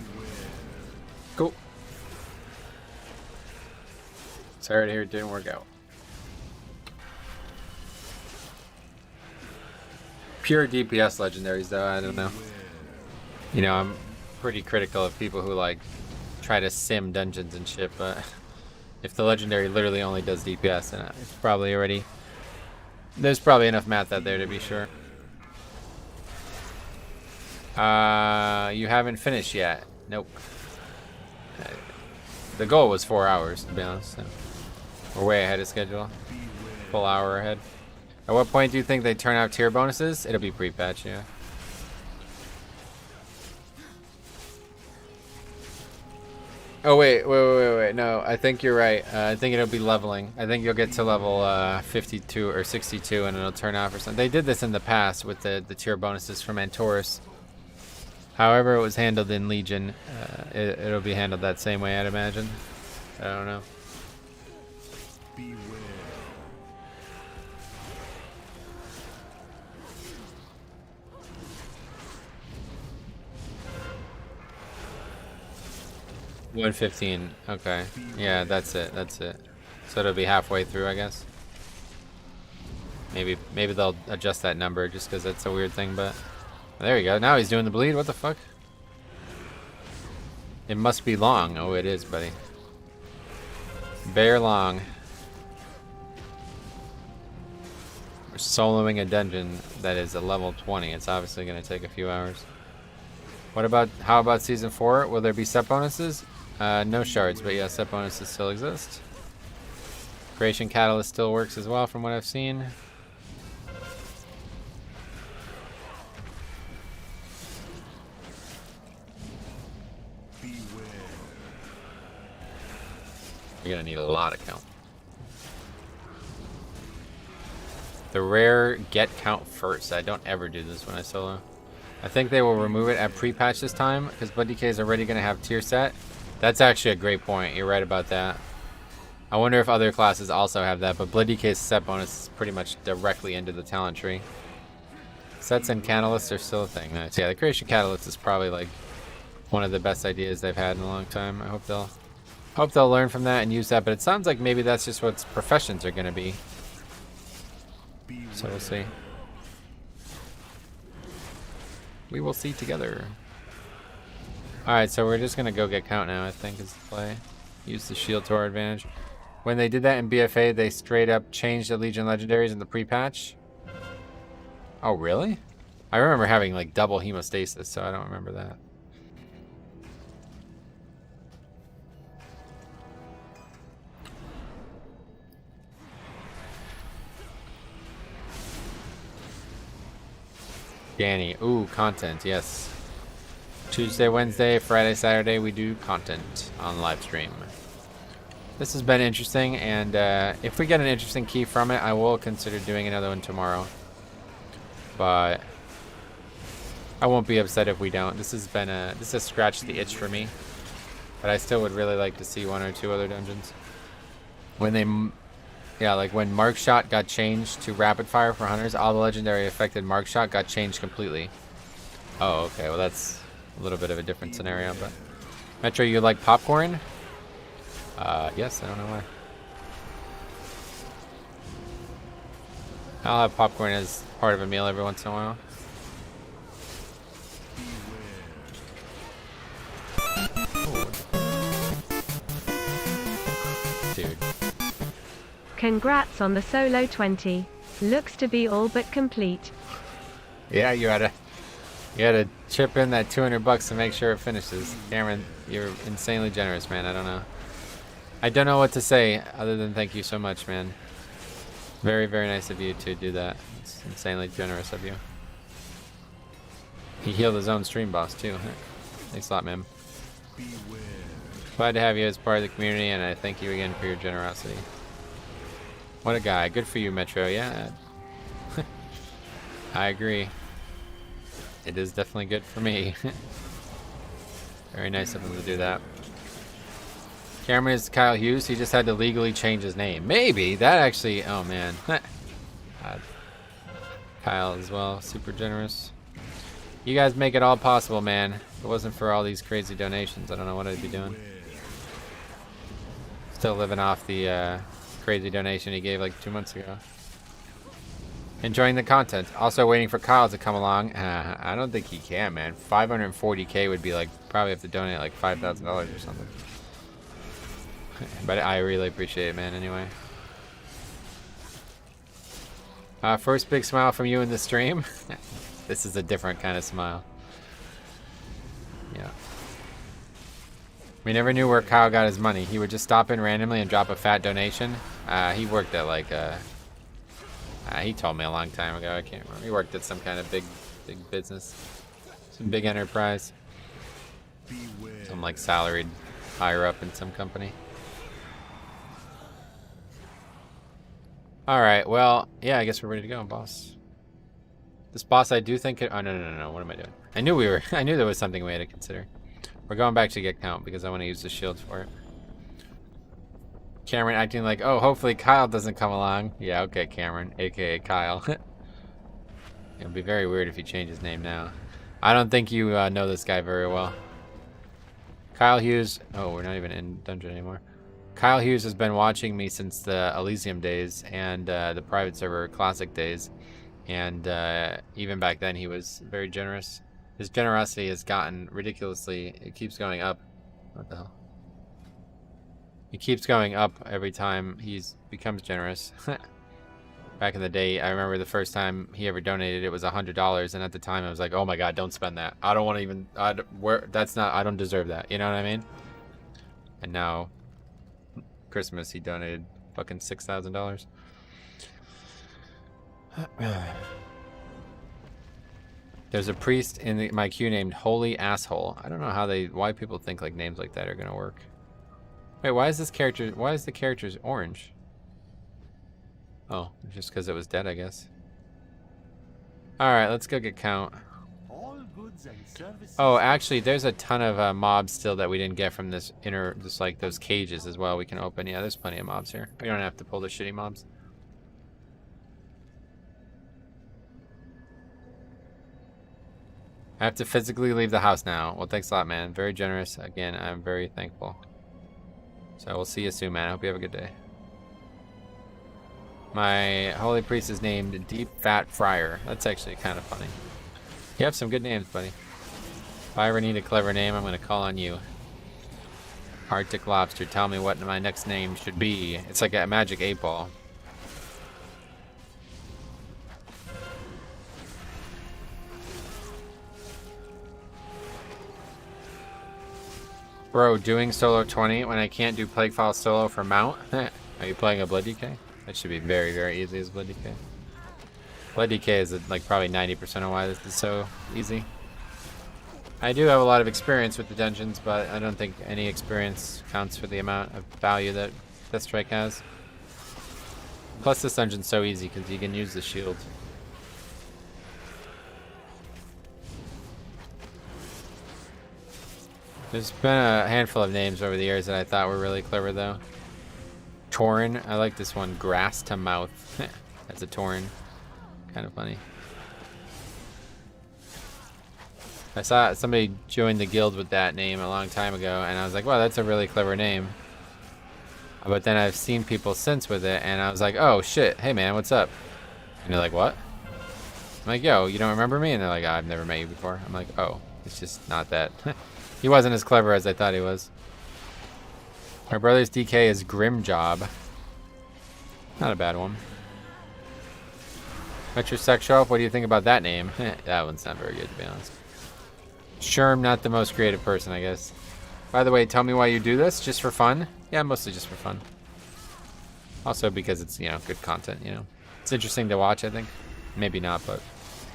Cool. Sorry to hear it didn't work out. Pure DPS legendaries though, I don't know. You know, I'm pretty critical of people who like try to sim dungeons and shit, but if the legendary literally only does DPS, then it's probably already... There's probably enough math out there to be sure. You haven't finished yet. Nope. The goal was 4 hours, to be honest. So we're way ahead of schedule. Full hour ahead. At what point do you think they turn out tier bonuses? It'll be pre-patch, yeah. Oh, wait. No, I think you're right. I think it'll be leveling. I think you'll get to level 52 or 62 and it'll turn out for something. They did this in the past with the tier bonuses from Antorus. However it was handled in Legion, it'll be handled that same way, I'd imagine. I don't know. Beware. $115. Okay. Yeah, that's it. That's it. So it'll be halfway through, I guess. Maybe they'll adjust that number just because that's a weird thing, but there you go. Now he's doing the bleed. What the fuck? It must be long. Oh, it is, buddy. Very long. We're soloing a dungeon that is a level 20. It's obviously going to take a few hours. How about Season 4? Will there be set bonuses? No shards, but yeah, set bonuses still exist. Creation Catalyst still works as well from what I've seen. You're gonna need a lot of count. The rare get count first. I don't ever do this when I solo. I think they will remove it at pre-patch this time because Blood DK is already gonna have tier set. That's actually a great point. You're right about that. I wonder if other classes also have that, but Blood DK's set bonus is pretty much directly into the talent tree. Sets and catalysts are still a thing. Nice. Yeah, the creation catalyst is probably like one of the best ideas they've had in a long time. I hope they'll learn from that and use that, but it sounds like maybe that's just what professions are gonna be. So we'll see. We will see together. Alright, so we're just gonna go get count now, I think is the play. Use the shield to our advantage. When they did that in BFA, they straight up changed the Legion legendaries in the pre-patch. Oh, really? I remember having like double hemostasis, so I don't remember that. Danny, ooh, content, yes. Tuesday, Wednesday, Friday, Saturday, we do content on live stream. This has been interesting, and if we get an interesting key from it, I will consider doing another one tomorrow. But I won't be upset if we don't. This has scratched the itch for me. But I still would really like to see 1 or 2 other dungeons. Like when Mark Shot got changed to Rapid Fire for Hunters, all the legendary affected Mark Shot got changed completely. Oh, okay. Well, that's a little bit of a different scenario, but... Metro, you like popcorn? Yes, I don't know why. I'll have popcorn as part of a meal every once in a while. Dude. Congrats on the solo 20. Looks to be all but complete. Yeah, you had You gotta chip in that $200 to make sure it finishes. Cameron, you're insanely generous, man. I don't know. I don't know what to say other than thank you so much, man. Very, very nice of you to do that. It's insanely generous of you. He healed his own stream boss, too. Thanks a lot, man. Glad to have you as part of the community, and I thank you again for your generosity. What a guy. Good for you, Metro. Yeah. I agree. It is definitely good for me. Very nice of him to do that. Cameron is Kyle Hughes. He just had to legally change his name. Maybe. That actually... Oh, man. God. Kyle as well. Super generous. You guys make it all possible, man. If it wasn't for all these crazy donations, I don't know what I'd be doing. Still living off the crazy donation he gave like 2 months ago. Enjoying the content. Also waiting for Kyle to come along. I don't think he can, man. 540k would be like, probably have to donate like $5,000 or something. But I really appreciate it, man, anyway. First big smile from you in the stream. This is a different kind of smile. Yeah. We never knew where Kyle got his money. He would just stop in randomly and drop a fat donation. He worked at like he told me a long time ago. I can't remember. He worked at some kind of big business, some big enterprise, some like salaried higher up in some company. All right. Well, yeah. I guess we're ready to go, boss. This boss, I do think. Oh no! What am I doing? I knew we were. I knew there was something we had to consider. We're going back to get count because I want to use the shields for it. Cameron acting like, oh, hopefully Kyle doesn't come along. Yeah, okay, Cameron, aka Kyle. It would be very weird if he changed his name now. I don't think you know this guy very well. Kyle Hughes. Oh, we're not even in dungeon anymore. Kyle Hughes has been watching me since the Elysium days and the private server classic days. And even back then, he was very generous. His generosity has gotten ridiculously... It keeps going up. What the hell? It keeps going up every time he becomes generous. Back in the day, I remember the first time he ever donated, it was $100. And at the time, I was like, oh my god, don't spend that. I don't want to even... I don't deserve that. You know what I mean? And now, Christmas, he donated fucking $6,000. There's a priest in my queue named Holy Asshole. I don't know why people think like names like that are gonna work. Wait, why is the character's orange? Oh, just because it was dead, I guess. Alright, let's go get count. All goods and services. Oh, actually, there's a ton of mobs still that we didn't get from this just like those cages as well we can open. Yeah, there's plenty of mobs here. We don't have to pull the shitty mobs. I have to physically leave the house now. Well, thanks a lot, man. Very generous. Again, I'm very thankful. So we'll see you soon, man. I hope you have a good day. My holy priest is named Deep Fat Friar. That's actually kind of funny. You have some good names, buddy. If I ever need a clever name, I'm going to call on you. Arctic Lobster, tell me what my next name should be. It's like a magic 8-ball. Bro, doing solo 20 when I can't do Plaguefall solo for mount? Are you playing a Blood DK? That should be very, very easy as Blood DK. Blood DK is like probably 90% of why this is so easy. I do have a lot of experience with the dungeons, but I don't think any experience counts for the amount of value that Deathstrike has. Plus this dungeon's so easy because you can use the shield. There's been a handful of names over the years that I thought were really clever, though. Tauren. I like this one. Grass to Mouth. That's a Tauren. Kind of funny. I saw somebody join the guild with that name a long time ago, and I was like, wow, that's a really clever name. But then I've seen people since with it, and I was like, oh, shit. Hey, man, what's up? And they're like, what? I'm like, yo, you don't remember me? And they're like, I've never met you before. I'm like, oh, it's just not that... He wasn't as clever as I thought he was. My brother's DK is Grim Job. Not a bad one. Metrosexual, what do you think about that name? That one's not very good, to be honest. Sure, I'm not the most creative person, I guess. By the way, tell me why you do this. Just for fun? Yeah, mostly just for fun. Also because it's, you know, good content, you know. It's interesting to watch, I think. Maybe not, but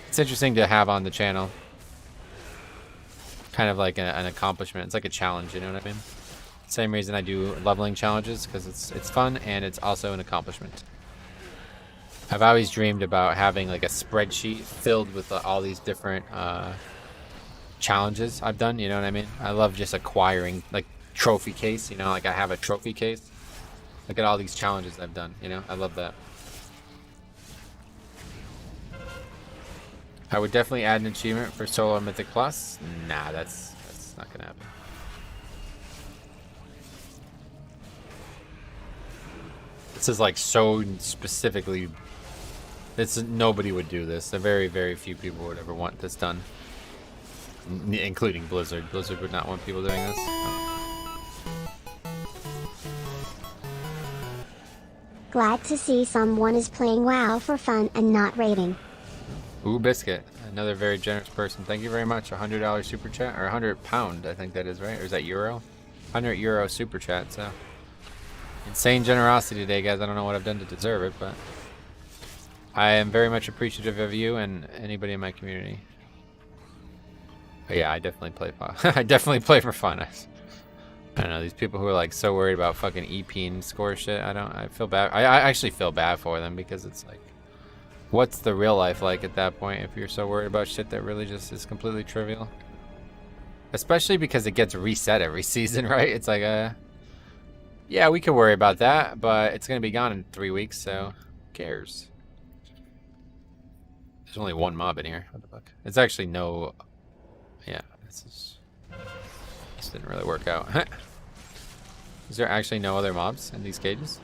it's interesting to have on the channel. Kind of like an accomplishment. It's like a challenge, you know what I mean? Same reason I do leveling challenges, because it's fun and it's also an accomplishment. I've always dreamed about having like a spreadsheet filled with all these different challenges I've done, you know what I mean? I love just acquiring like trophy case, you know, like I have a trophy case. Look at all these challenges I've done, you know? I love that. I would definitely add an achievement for solo Mythic Plus. Nah, that's not gonna happen. This is like so specifically. Nobody would do this. Very, very few people would ever want this done, including Blizzard. Blizzard would not want people doing this. Glad to see someone is playing WoW for fun and not raiding. Ooh, Biscuit, another very generous person. Thank you very much. $100 super chat, or £100, I think that is, right? Or is that euro? €100 super chat, so. Insane generosity today, guys. I don't know what I've done to deserve it, but I am very much appreciative of you and anybody in my community. But yeah, I definitely play I definitely play for fun. I don't know, these people who are like so worried about fucking EP and score shit. I feel bad. I actually feel bad for them, because it's like, what's the real life like at that point if you're so worried about shit that really just is completely trivial? Especially because it gets reset every season, right? It's like, yeah, we can worry about that, but it's going to be gone in 3 weeks, so who cares? There's only one mob in here. What the fuck? It's actually no... Yeah, this didn't really work out. Is there actually no other mobs in these cages?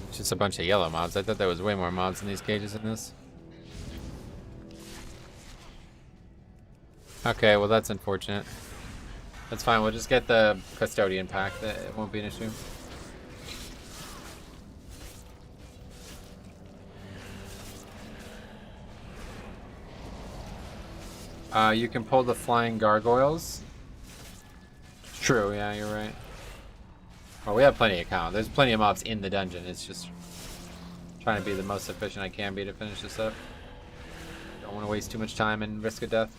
It's just a bunch of yellow mobs. I thought there was way more mobs in these cages than this. Okay, well that's unfortunate. That's fine, we'll just get the custodian pack. It won't be an issue. You can pull the flying gargoyles. True, yeah, you're right. Well, we have plenty of count. There's plenty of mobs in the dungeon. It's just trying to be the most efficient I can be to finish this up. Don't want to waste too much time and risk a death.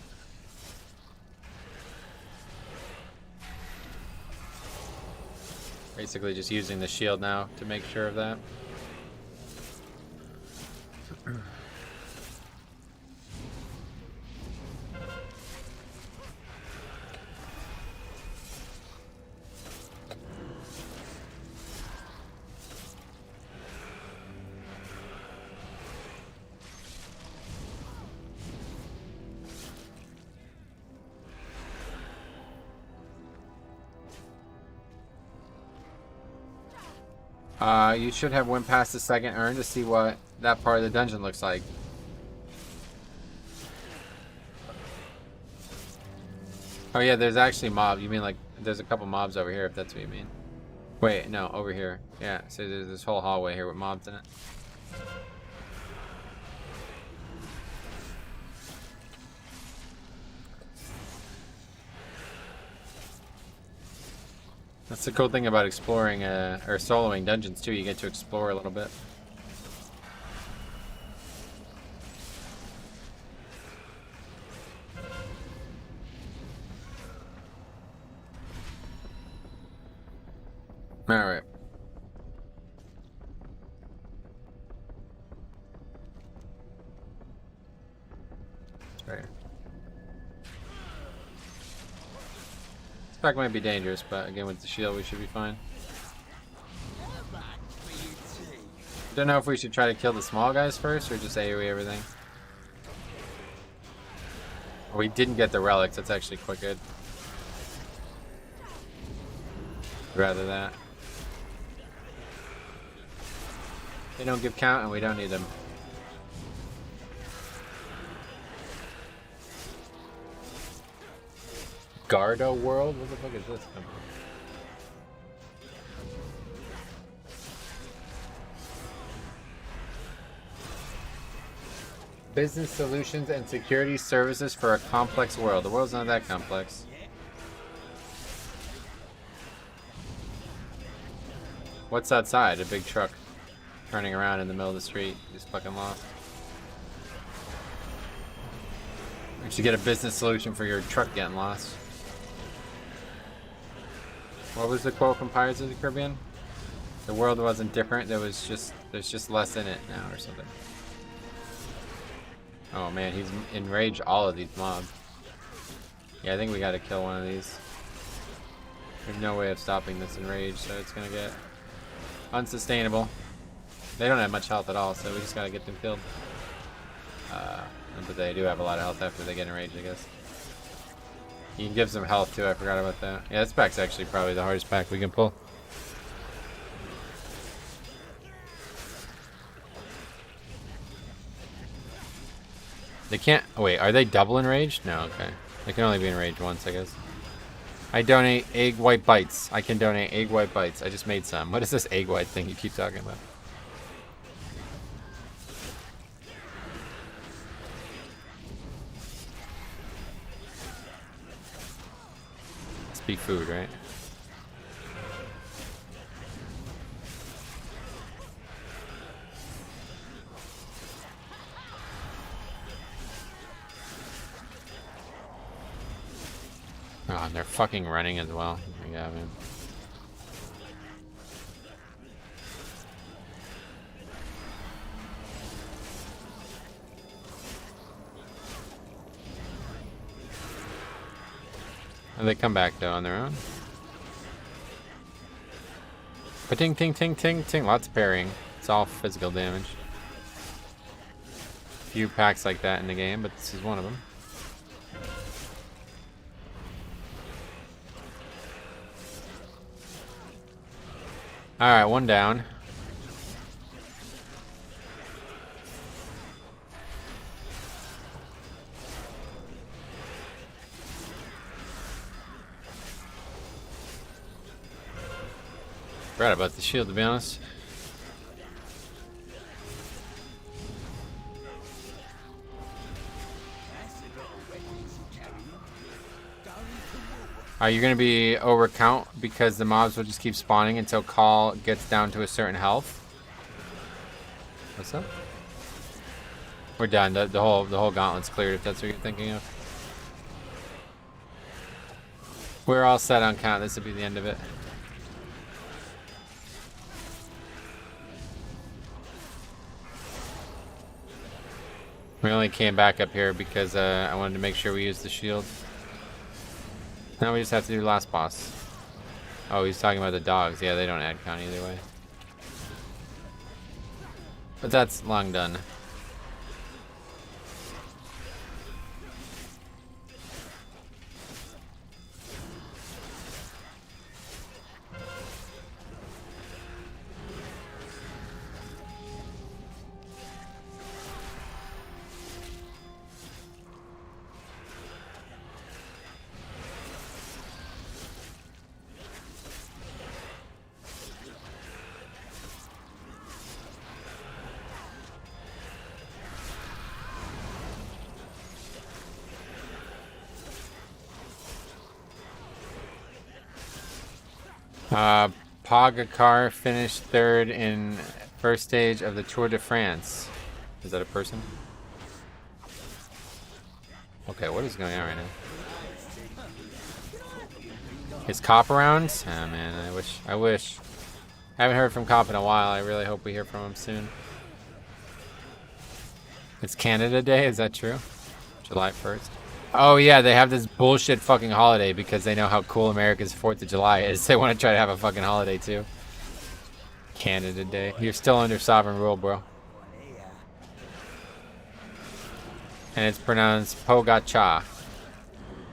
Basically just using the shield now to make sure of that. You should have went past the second urn to see what that part of the dungeon looks like. Oh yeah, there's actually mobs. You mean like there's a couple mobs over here, if that's what you mean. Wait, no, over here. Yeah, so there's this whole hallway here with mobs in it. That's the cool thing about exploring, or soloing dungeons too, you get to explore a little bit. Alright. Right here. This pack might be dangerous, but again with the shield we should be fine. Don't know if we should try to kill the small guys first or just AoE everything. We didn't get the relics, that's actually quite good. Rather that. They don't give count and we don't need them. Gardo world? What the fuck is this? business solutions and security services for a complex world. The world's not that complex. What's outside? A big truck turning around in the middle of the street. Just fucking lost. You should get a business solution for your truck getting lost. What was the quote from Pirates of the Caribbean? The world wasn't different. There's just less in it now or something. Oh man, he's enraged all of these mobs. Yeah, I think we gotta kill one of these. There's no way of stopping this enrage, so it's gonna get unsustainable. They don't have much health at all, so we just gotta get them killed. But they do have a lot of health after they get enraged, I guess. You can give some health too, I forgot about that. Yeah, this pack's actually probably the hardest pack we can pull. They can't. Oh wait, are they double enraged? No, okay. They can only be enraged once, I guess. I donate egg white bites. I can donate egg white bites. I just made some. What is this egg white thing you keep talking about? Must be food, right? Oh, and they're fucking running as well. Yeah, man. And they come back though on their own. But ting ting ting ting ting. Lots of parrying. It's all physical damage. Few packs like that in the game, but this is one of them. Alright, one down. Forgot about the shield, to be honest. Are you going to be over count because the mobs will just keep spawning until Call gets down to a certain health? What's up? We're done. The whole gauntlet's cleared if that's what you're thinking of. We're all set on count. This will be the end of it. We only came back up here because I wanted to make sure we used the shield. Now we just have to do last boss. Oh, he's talking about the dogs. Yeah, they don't add count either way. But that's long done. Pogacar finished third in first stage of the Tour de France. Is that a person? Okay, what is going on right now? Is Cop around? Oh man, I wish. I haven't heard from Cop in a while. I really hope we hear from him soon. It's Canada Day, is that true? July 1st. Oh yeah, they have this bullshit fucking holiday because they know how cool America's 4th of July is. They want to try to have a fucking holiday too. Canada Day. You're still under sovereign rule, bro. And it's pronounced Pogacha.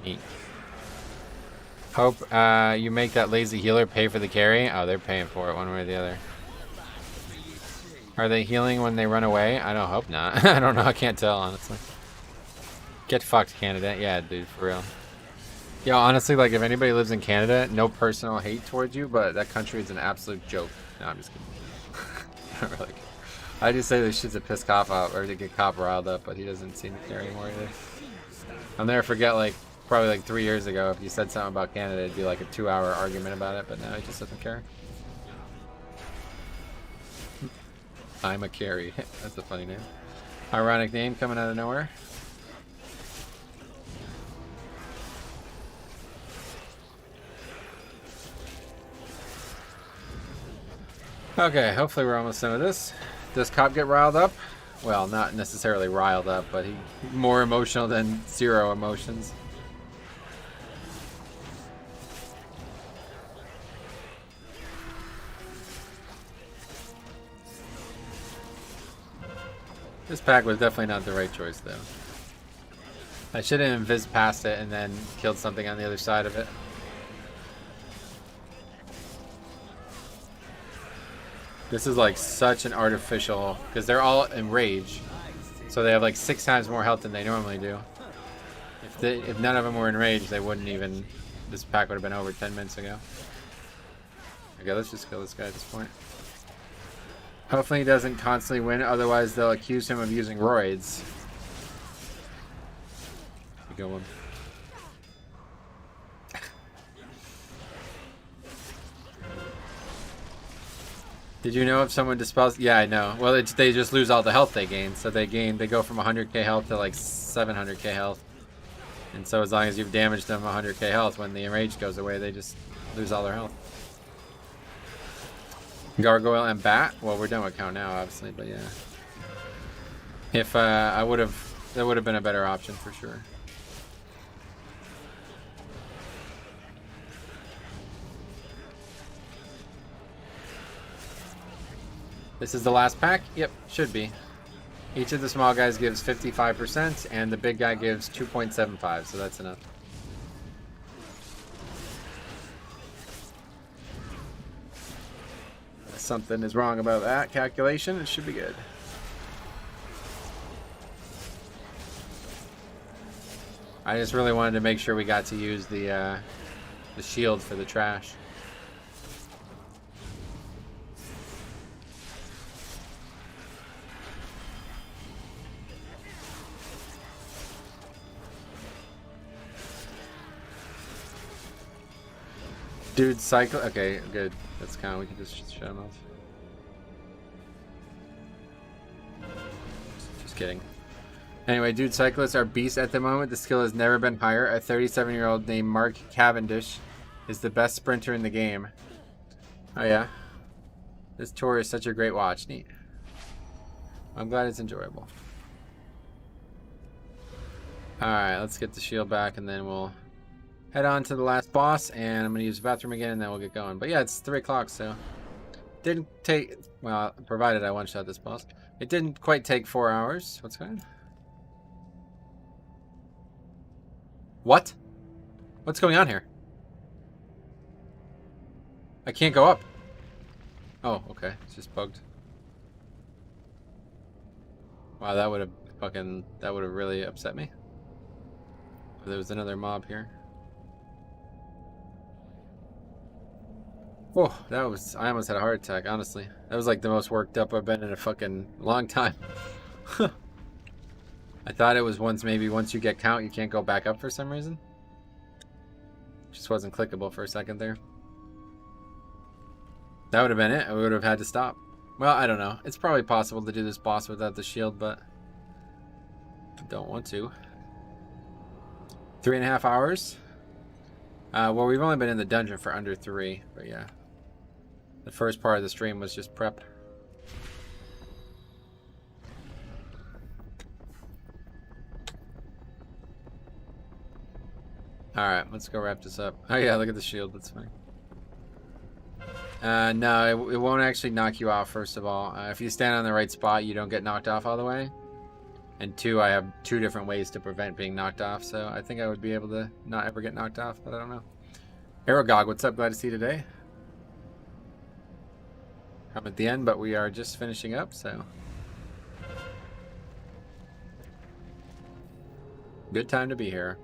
Neat. Hope you make that lazy healer pay for the carry. Oh, they're paying for it one way or the other. Are they healing when they run away? I don't hope not. I don't know. I can't tell, honestly. Get fucked, Canada. Yeah, dude, for real. Yo, honestly, like, if anybody lives in Canada, no personal hate towards you, but that country is an absolute joke. No, I'm just kidding. Not really. I just say this shit's to piss Cop off or to get Cop riled up, but he doesn't seem to care anymore either. I'll never forget, like, probably like 3 years ago, if you said something about Canada, it'd be like a 2-hour argument about it, but now he just doesn't care. I'm a carry. That's a funny name. Ironic name coming out of nowhere. Okay, hopefully we're almost done with this. Does Cop get riled up? Well, not necessarily riled up, but he's more emotional than zero emotions. This pack was definitely not the right choice, though. I should have invis past it and then killed something on the other side of it. This is like such an artificial, because they're all in rage, so they have like 6 times more health than they normally do. If none of them were in rage, they wouldn't even. This pack would have been over 10 minutes ago. Okay, let's just kill this guy at this point. Hopefully he doesn't constantly win, otherwise they'll accuse him of using roids. Good one. Did you know if someone dispels? Yeah, I know. Well, they just lose all the health they gain. So they go from 100k health to like 700k health. And so as long as you've damaged them 100k health, when the enrage goes away, they just lose all their health. Gargoyle and Bat. Well, we're done with count now, obviously, but yeah. If that would have been a better option for sure. This is the last pack? Yep, should be. Each of the small guys gives 55%, and the big guy gives 2.75, so that's enough. Something is wrong about that calculation. It should be good. I just really wanted to make sure we got to use the shield for the trash. Dude, cycle. Okay, good. That's kind of, we can just shut him off. Just kidding. Anyway, dude, cyclists are beasts at the moment. The skill has never been higher. A 37-year-old named Mark Cavendish is the best sprinter in the game. Oh yeah, this tour is such a great watch. Neat. I'm glad it's enjoyable. All right, let's get the shield back, and then we'll head on to the last boss, and I'm going to use the bathroom again, and then we'll get going. But yeah, it's 3 o'clock, so didn't take, well, provided I one-shot this boss. It didn't quite take 4 hours. What's going on? What? What's going on here? I can't go up. Oh, okay. It's just bugged. Wow, that would have really upset me. If there was another mob here. Oh, I almost had a heart attack, honestly. That was like the most worked up I've been in a fucking long time. I thought it was once you get count, you can't go back up for some reason. Just wasn't clickable for a second there. That would have been it. I would have had to stop. Well, I don't know. It's probably possible to do this boss without the shield, but I don't want to. 3.5 hours. Well, we've only been in the dungeon for under 3, but yeah. The first part of the stream was just prep. Alright, let's go wrap this up. Oh yeah, look at the shield, that's fine. No, it won't actually knock you off, first of all. If you stand on the right spot, you don't get knocked off all the way. And 2, I have 2 different ways to prevent being knocked off, so I think I would be able to not ever get knocked off, but I don't know. Aragog, what's up? Glad to see you today. I'm at the end, but we are just finishing up, so. Good time to be here.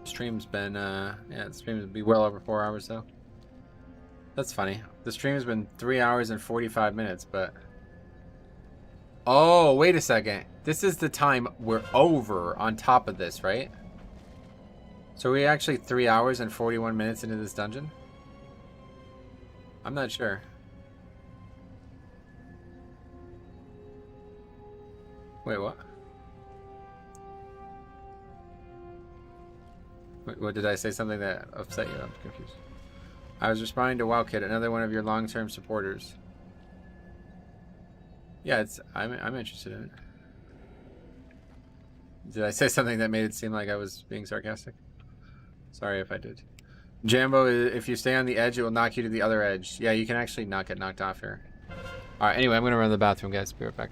Stream's been, yeah, the stream's be well over 4 hours, though. That's funny. The stream has been 3 hours and 45 minutes, but... Oh, wait a second. This is the time we're over on top of this, right? So are we actually 3 hours and 41 minutes into this dungeon? I'm not sure. Wait, what? What did I say? Something that upset you? I'm confused. I was responding to WowKid, another one of your long-term supporters. Yeah, I'm interested in it. Did I say something that made it seem like I was being sarcastic? Sorry if I did. Jambo, if you stay on the edge, it will knock you to the other edge. Yeah, you can actually not get knocked off here. Alright, anyway, I'm gonna run to the bathroom, guys. Be right back.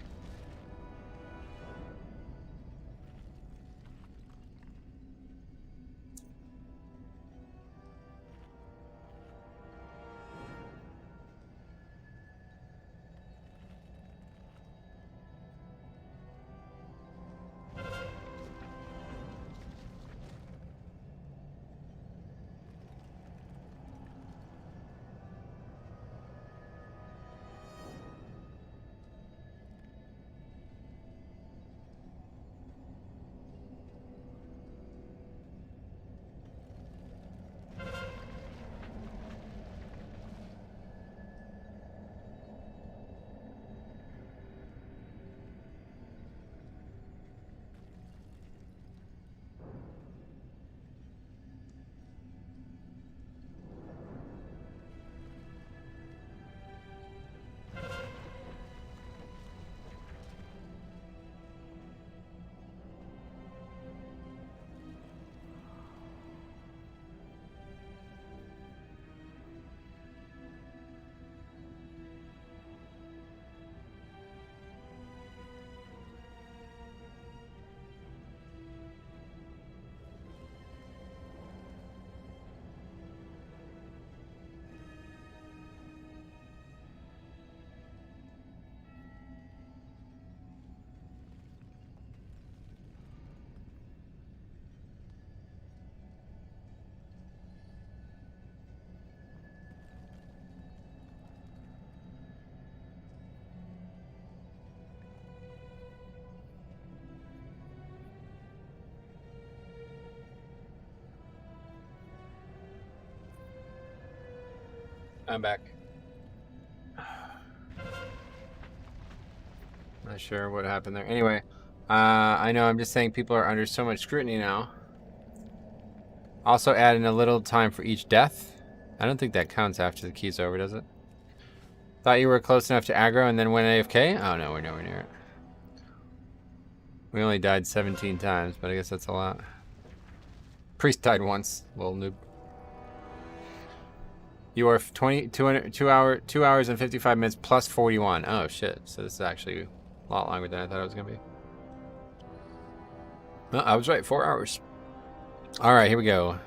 I'm back. Not sure what happened there. Anyway, I know I'm just saying people are under so much scrutiny now. Also adding a little time for each death. I don't think that counts after the key's over, does it? Thought you were close enough to aggro and then went AFK? Oh no, we're nowhere near it. We only died 17 times, but I guess that's a lot. Priest died once, little noob. You are 2 hours and 55 minutes plus 41. Oh shit, so this is actually a lot longer than I thought it was gonna be. Well, I was right, 4 hours. Alright, here we go.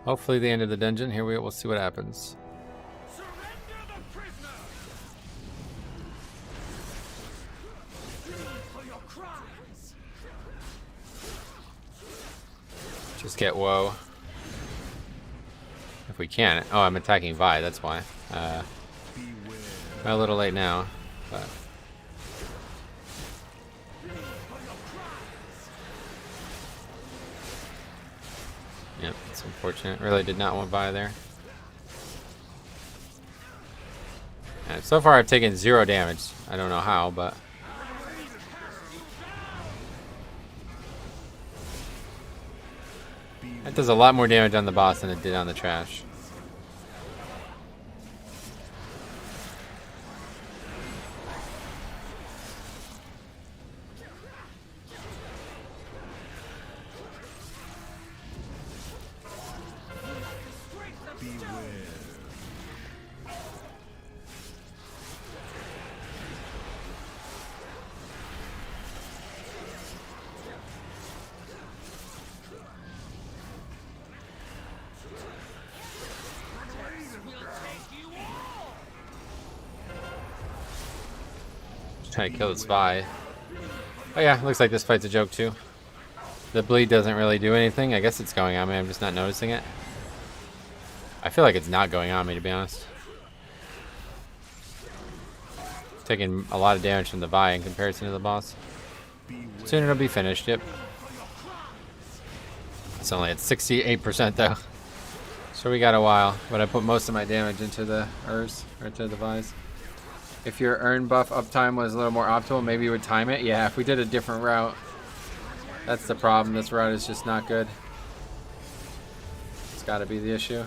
Hopefully the end of the dungeon. Here we'll see what happens. Surrender the prisoner! For your crimes! Just get woe. If we can. Oh, I'm attacking Vi, that's why. A little late now, but... Yep, it's unfortunate. Really did not want Vi there. And so far I've taken 0 damage. I don't know how, but... That does a lot more damage on the boss than it did on the trash. Trying to kill the spy. Oh yeah, looks like this fight's a joke too. The bleed doesn't really do anything. I guess it's going on me, I'm just not noticing it. I feel like it's not going on me, to be honest. Taking a lot of damage from the Vi in comparison to the boss. Soon it'll be finished, yep. It's only at 68% though. So we got a while, but I put most of my damage into the Urs, or to the Vi's. If your Urn buff uptime was a little more optimal, maybe you would time it. Yeah, if we did a different route. That's the problem. This route is just not good. It's gotta be the issue.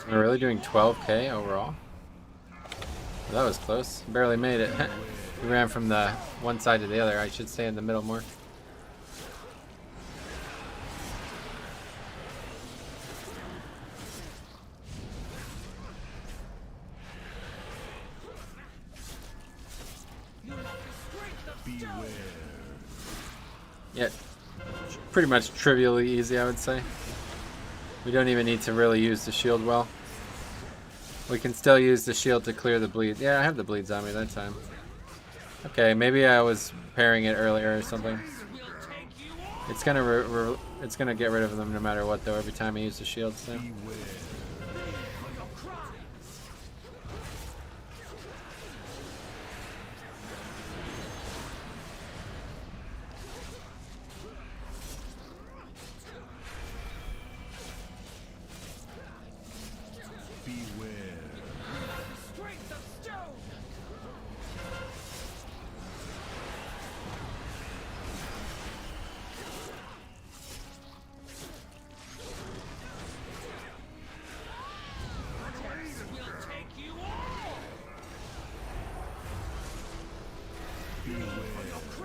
We're really doing 12k overall? Well, that was close. Barely made it. We ran from the one side to the other. I should stay in the middle more. Yeah, pretty much trivially easy, I would say. We don't even need to really use the shield well. We can still use the shield to clear the bleed. Yeah, I have the bleeds on me that time. Okay, maybe I was pairing it earlier or something. It's gonna get rid of them no matter what though, every time I use the shield, so.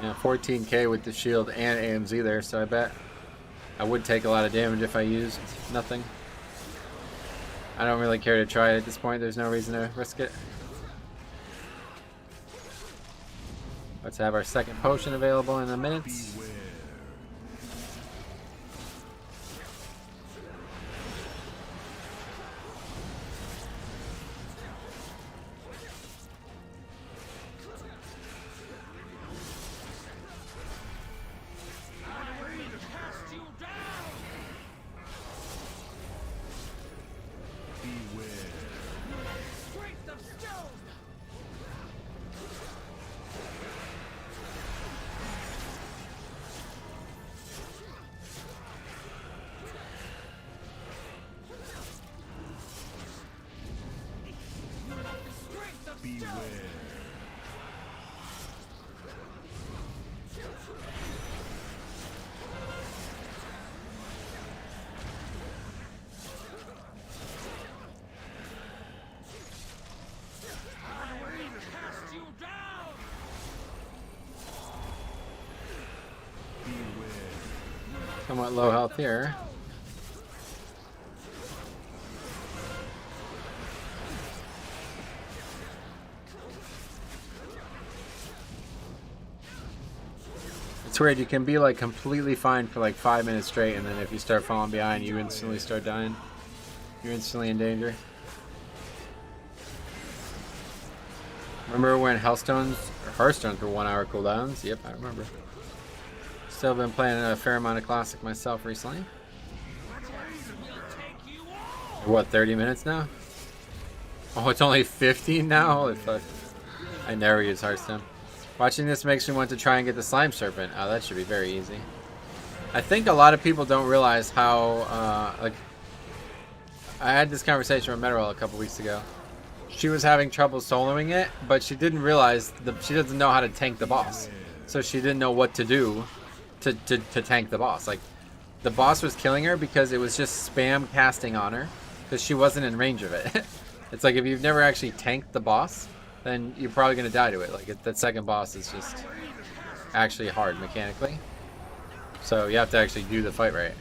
Yeah, 14k with the shield and AMZ there, so I bet I would take a lot of damage if I used nothing. I don't really care to try it at this point, there's no reason to risk it. Let's have our second potion available in a minute. Somewhat low health here. It's weird, you can be like completely fine for like 5 minutes straight, and then if you start falling behind, you instantly start dying. You're instantly in danger. Remember when Hearthstones were 1 hour cooldowns? Yep, I remember. Still been playing a fair amount of Classic myself recently. What, 30 minutes now? Oh, it's only 15 now? Holy fuck. I never use Hearthstone. Watching this makes me want to try and get the Slime Serpent. Oh, that should be very easy. I think a lot of people don't realize how, like, I had this conversation with Metal a couple weeks ago. She was having trouble soloing it, but she didn't realize she doesn't know how to tank the boss. So she didn't know what to do to tank the boss. Like, the boss was killing her because it was just spam casting on her because she wasn't in range of it. It's like if you've never actually tanked the boss, then you're probably going to die to it. Like, that second boss is just actually hard mechanically. So you have to actually do the fight right.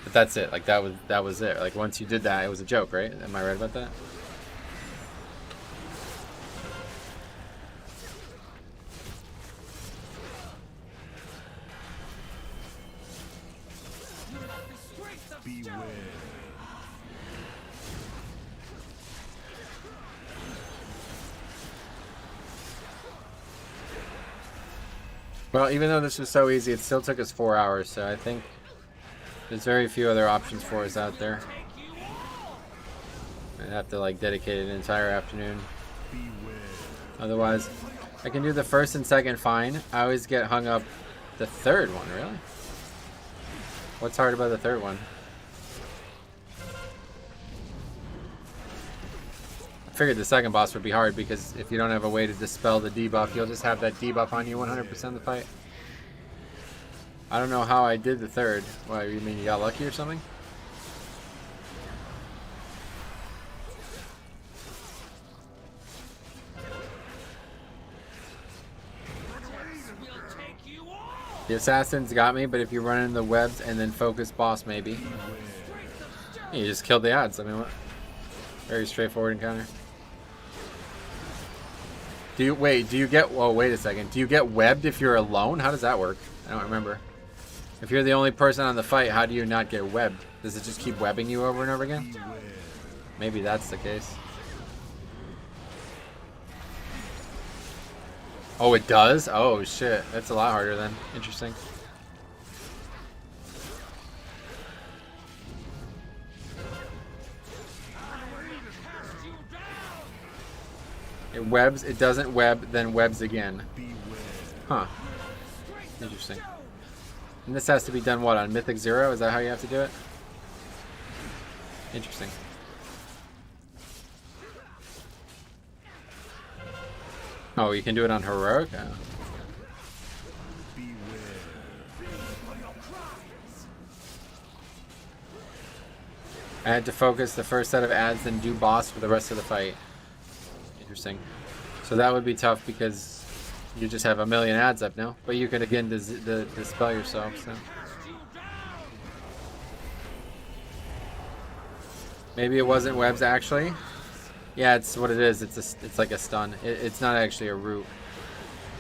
But that's it. Like that was it. Like once you did that, it was a joke, right? Am I right about that? Well, even though this was so easy, it still took us 4 hours, so I think there's very few other options for us out there. I'd have to like dedicate an entire afternoon. Otherwise, I can do the first and second fine. I always get hung up the third one, really? What's hard about the third one? I figured the second boss would be hard because if you don't have a way to dispel the debuff, you'll just have that debuff on you 100% of the fight. I don't know how I did the third. Why, you mean you got lucky or something? The assassins got me, but if you run in the webs and then focus boss, maybe. You just killed the odds. I mean, what? Very straightforward encounter. Do you get, well, wait a second. Do you get webbed if you're alone? How does that work? I don't remember. If you're the only person on the fight, how do you not get webbed? Does it just keep webbing you over and over again? Maybe that's the case. Oh, it does? Oh, shit. That's a lot harder then. Interesting. It webs, it doesn't web, then webs again. Huh. Interesting. And this has to be done what, on Mythic 0? Is that how you have to do it? Interesting. Oh, you can do it on Heroic? Oh. I had to focus the first set of ads, then do boss for the rest of the fight. Interesting. So that would be tough because you just have a million ads up now. But you could again dispel yourself. So. Maybe it wasn't webs actually. Yeah, it's what it is. It's like a stun. It's not actually a root.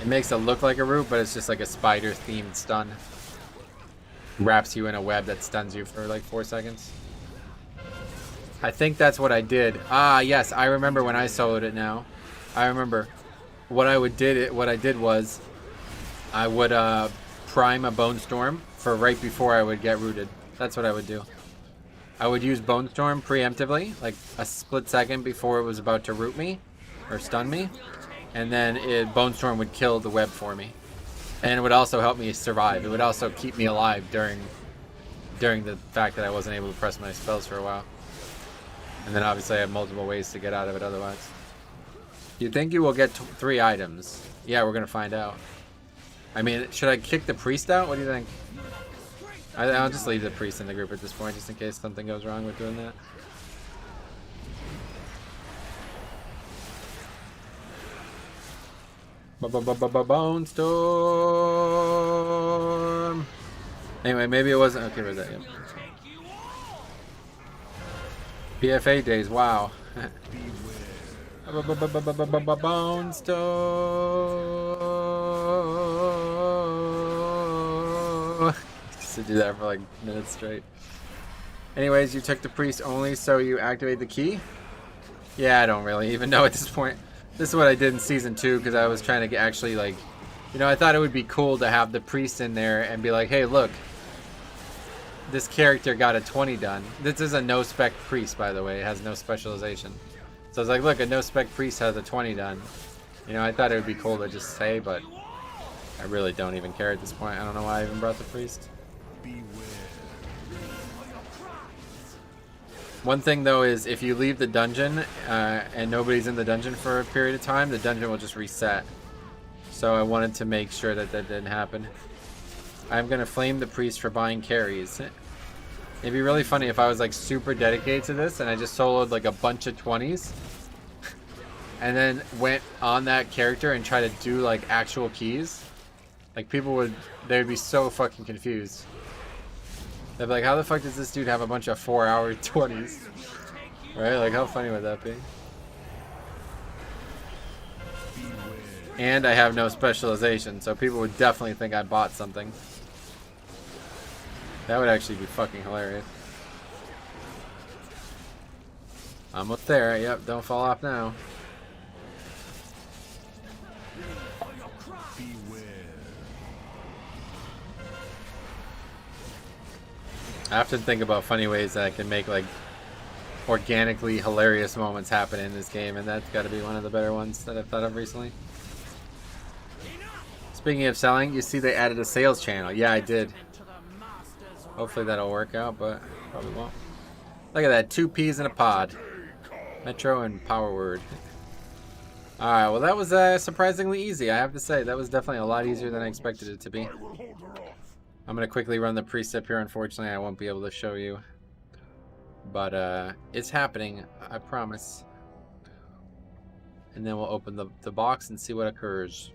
It makes it look like a root, but it's just like a spider-themed stun. Wraps you in a web that stuns you for like 4 seconds. I think that's what I did. Ah, yes, I remember when I soloed it now. I remember. What I did was I would prime a Bone Storm for right before I would get rooted. That's what I would do. I would use Bone Storm preemptively, like a split second before it was about to root me or stun me, and then Bone Storm would kill the web for me, and it would also help me survive. It would also keep me alive during the fact that I wasn't able to press my spells for a while. And then obviously I have multiple ways to get out of it otherwise. You think you will get 3 items? Yeah, we're gonna find out. I mean, should I kick the priest out? What do you think? I'll just leave the priest in the group at this point, just in case something goes wrong with doing that. Bone Storm! Anyway, maybe it wasn't... Okay, where's that? Yep. PFA days, wow. Bone Storm! Just to do that for like minutes straight. Anyways, you took the priest only, so you activate the key? Yeah, I don't really even know at this point. This is what I did in Season 2, because I was trying to actually, like... You know, I thought it would be cool to have the priest in there and be like, hey, look. This character got a 20 done. This is a no-spec priest, by the way. It has no specialization. So I was like, look, a no-spec priest has a 20 done. You know, I thought it would be cool to just say, but... I really don't even care at this point. I don't know why I even brought the priest. One thing though is if you leave the dungeon and nobody's in the dungeon for a period of time, the dungeon will just reset. So I wanted to make sure that that didn't happen. I'm gonna flame the priest for buying carries. It'd be really funny if I was like super dedicated to this and I just soloed like a bunch of 20s and then went on that character and tried to do like actual keys. Like, people would, they would be so fucking confused. They'd be like, how the fuck does this dude have a bunch of 4-hour 20s? Right? Like, how funny would that be? And I have no specialization, so people would definitely think I bought something. That would actually be fucking hilarious. I'm up there. Yep, don't fall off now. I often think about funny ways that I can make, like, organically hilarious moments happen in this game, and that's got to be one of the better ones that I've thought of recently. Speaking of selling, you see they added a sales channel. Yeah, I did. Hopefully that'll work out, but probably won't. Look at that, 2 peas in a pod. Metro and Power Word. Alright, well that was surprisingly easy, I have to say. That was definitely a lot easier than I expected it to be. I'm going to quickly run the precip here. Unfortunately, I won't be able to show you. But it's happening, I promise. And then we'll open the box and see what occurs.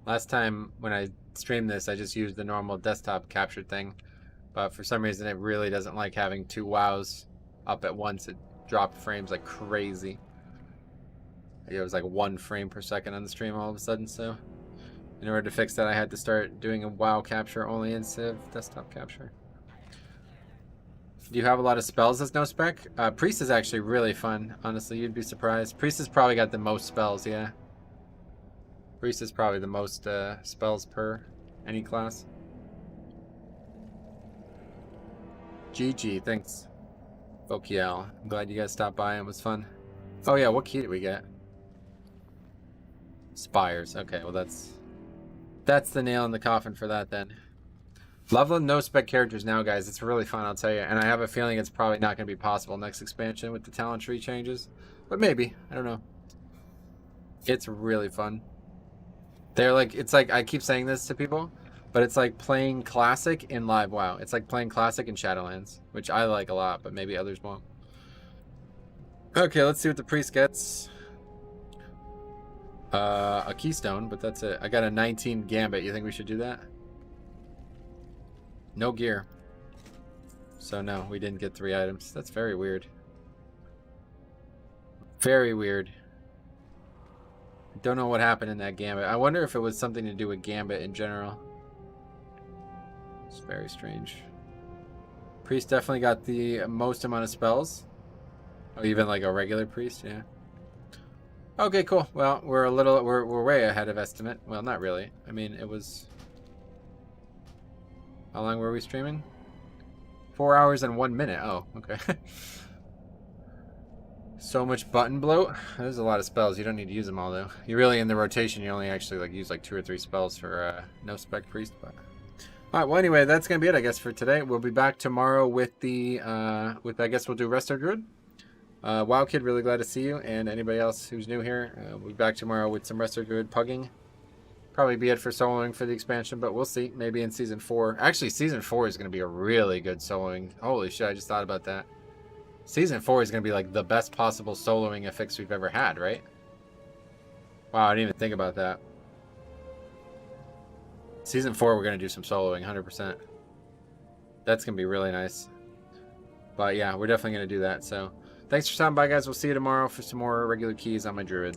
Last time when I streamed this, I just used the normal desktop capture thing. But for some reason, it really doesn't like having 2 wows up at once. It dropped frames like crazy. It was like 1 frame per second on the stream all of a sudden, so in order to fix that, I had to start doing a WoW capture only instead of desktop capture. Do you have a lot of spells as no spec? Priest is actually really fun, honestly, you'd be surprised. Priest has probably got the most spells, yeah. Priest is probably the most spells per any class. GG, thanks. Vokiel, I'm glad you guys stopped by, it was fun. Oh yeah, what key did we get? Spires. Okay, well that's the nail in the coffin for that then. Leveling no spec characters now, guys. It's really fun, I'll tell you. And I have a feeling it's probably not going to be possible next expansion with the talent tree changes. But maybe. I don't know. It's really fun. They're like, it's like, I keep saying this to people, but it's like playing Classic in Live WoW. It's like playing Classic in Shadowlands, which I like a lot, but maybe others won't. Okay, let's see what the priest gets. A keystone, but that's it. I got a 19 gambit. You think we should do that? No gear. So no, we didn't get 3 items. That's very weird. Very weird. Don't know what happened in that gambit. I wonder if it was something to do with gambit in general. It's very strange. Priest definitely got the most amount of spells. Oh, even like a regular priest, yeah. Okay, cool. Well, we're way ahead of estimate. Well, not really. I mean, it was... How long were we streaming? 4 hours and 1 minute. Oh, okay. So much button bloat. There's a lot of spells. You don't need to use them all, though. You really, in the rotation, you only actually like use like 2 or 3 spells for no spec priest. But all right. Well, anyway, that's gonna be it, I guess, for today. We'll be back tomorrow with the I guess we'll do Resto Druid. Wow Kid, really glad to see you, and anybody else who's new here. We'll be back tomorrow with some Resto Druid pugging. Probably be it for soloing for the expansion, but we'll see. Maybe in Season 4. Actually, Season 4 is going to be a really good soloing. Holy shit, I just thought about that. Season 4 is going to be like the best possible soloing affix we've ever had, right? Wow, I didn't even think about that. Season 4, we're going to do some soloing, 100%. That's going to be really nice. But yeah, we're definitely going to do that, so... Thanks for stopping by, guys. We'll see you tomorrow for some more regular keys on my druid.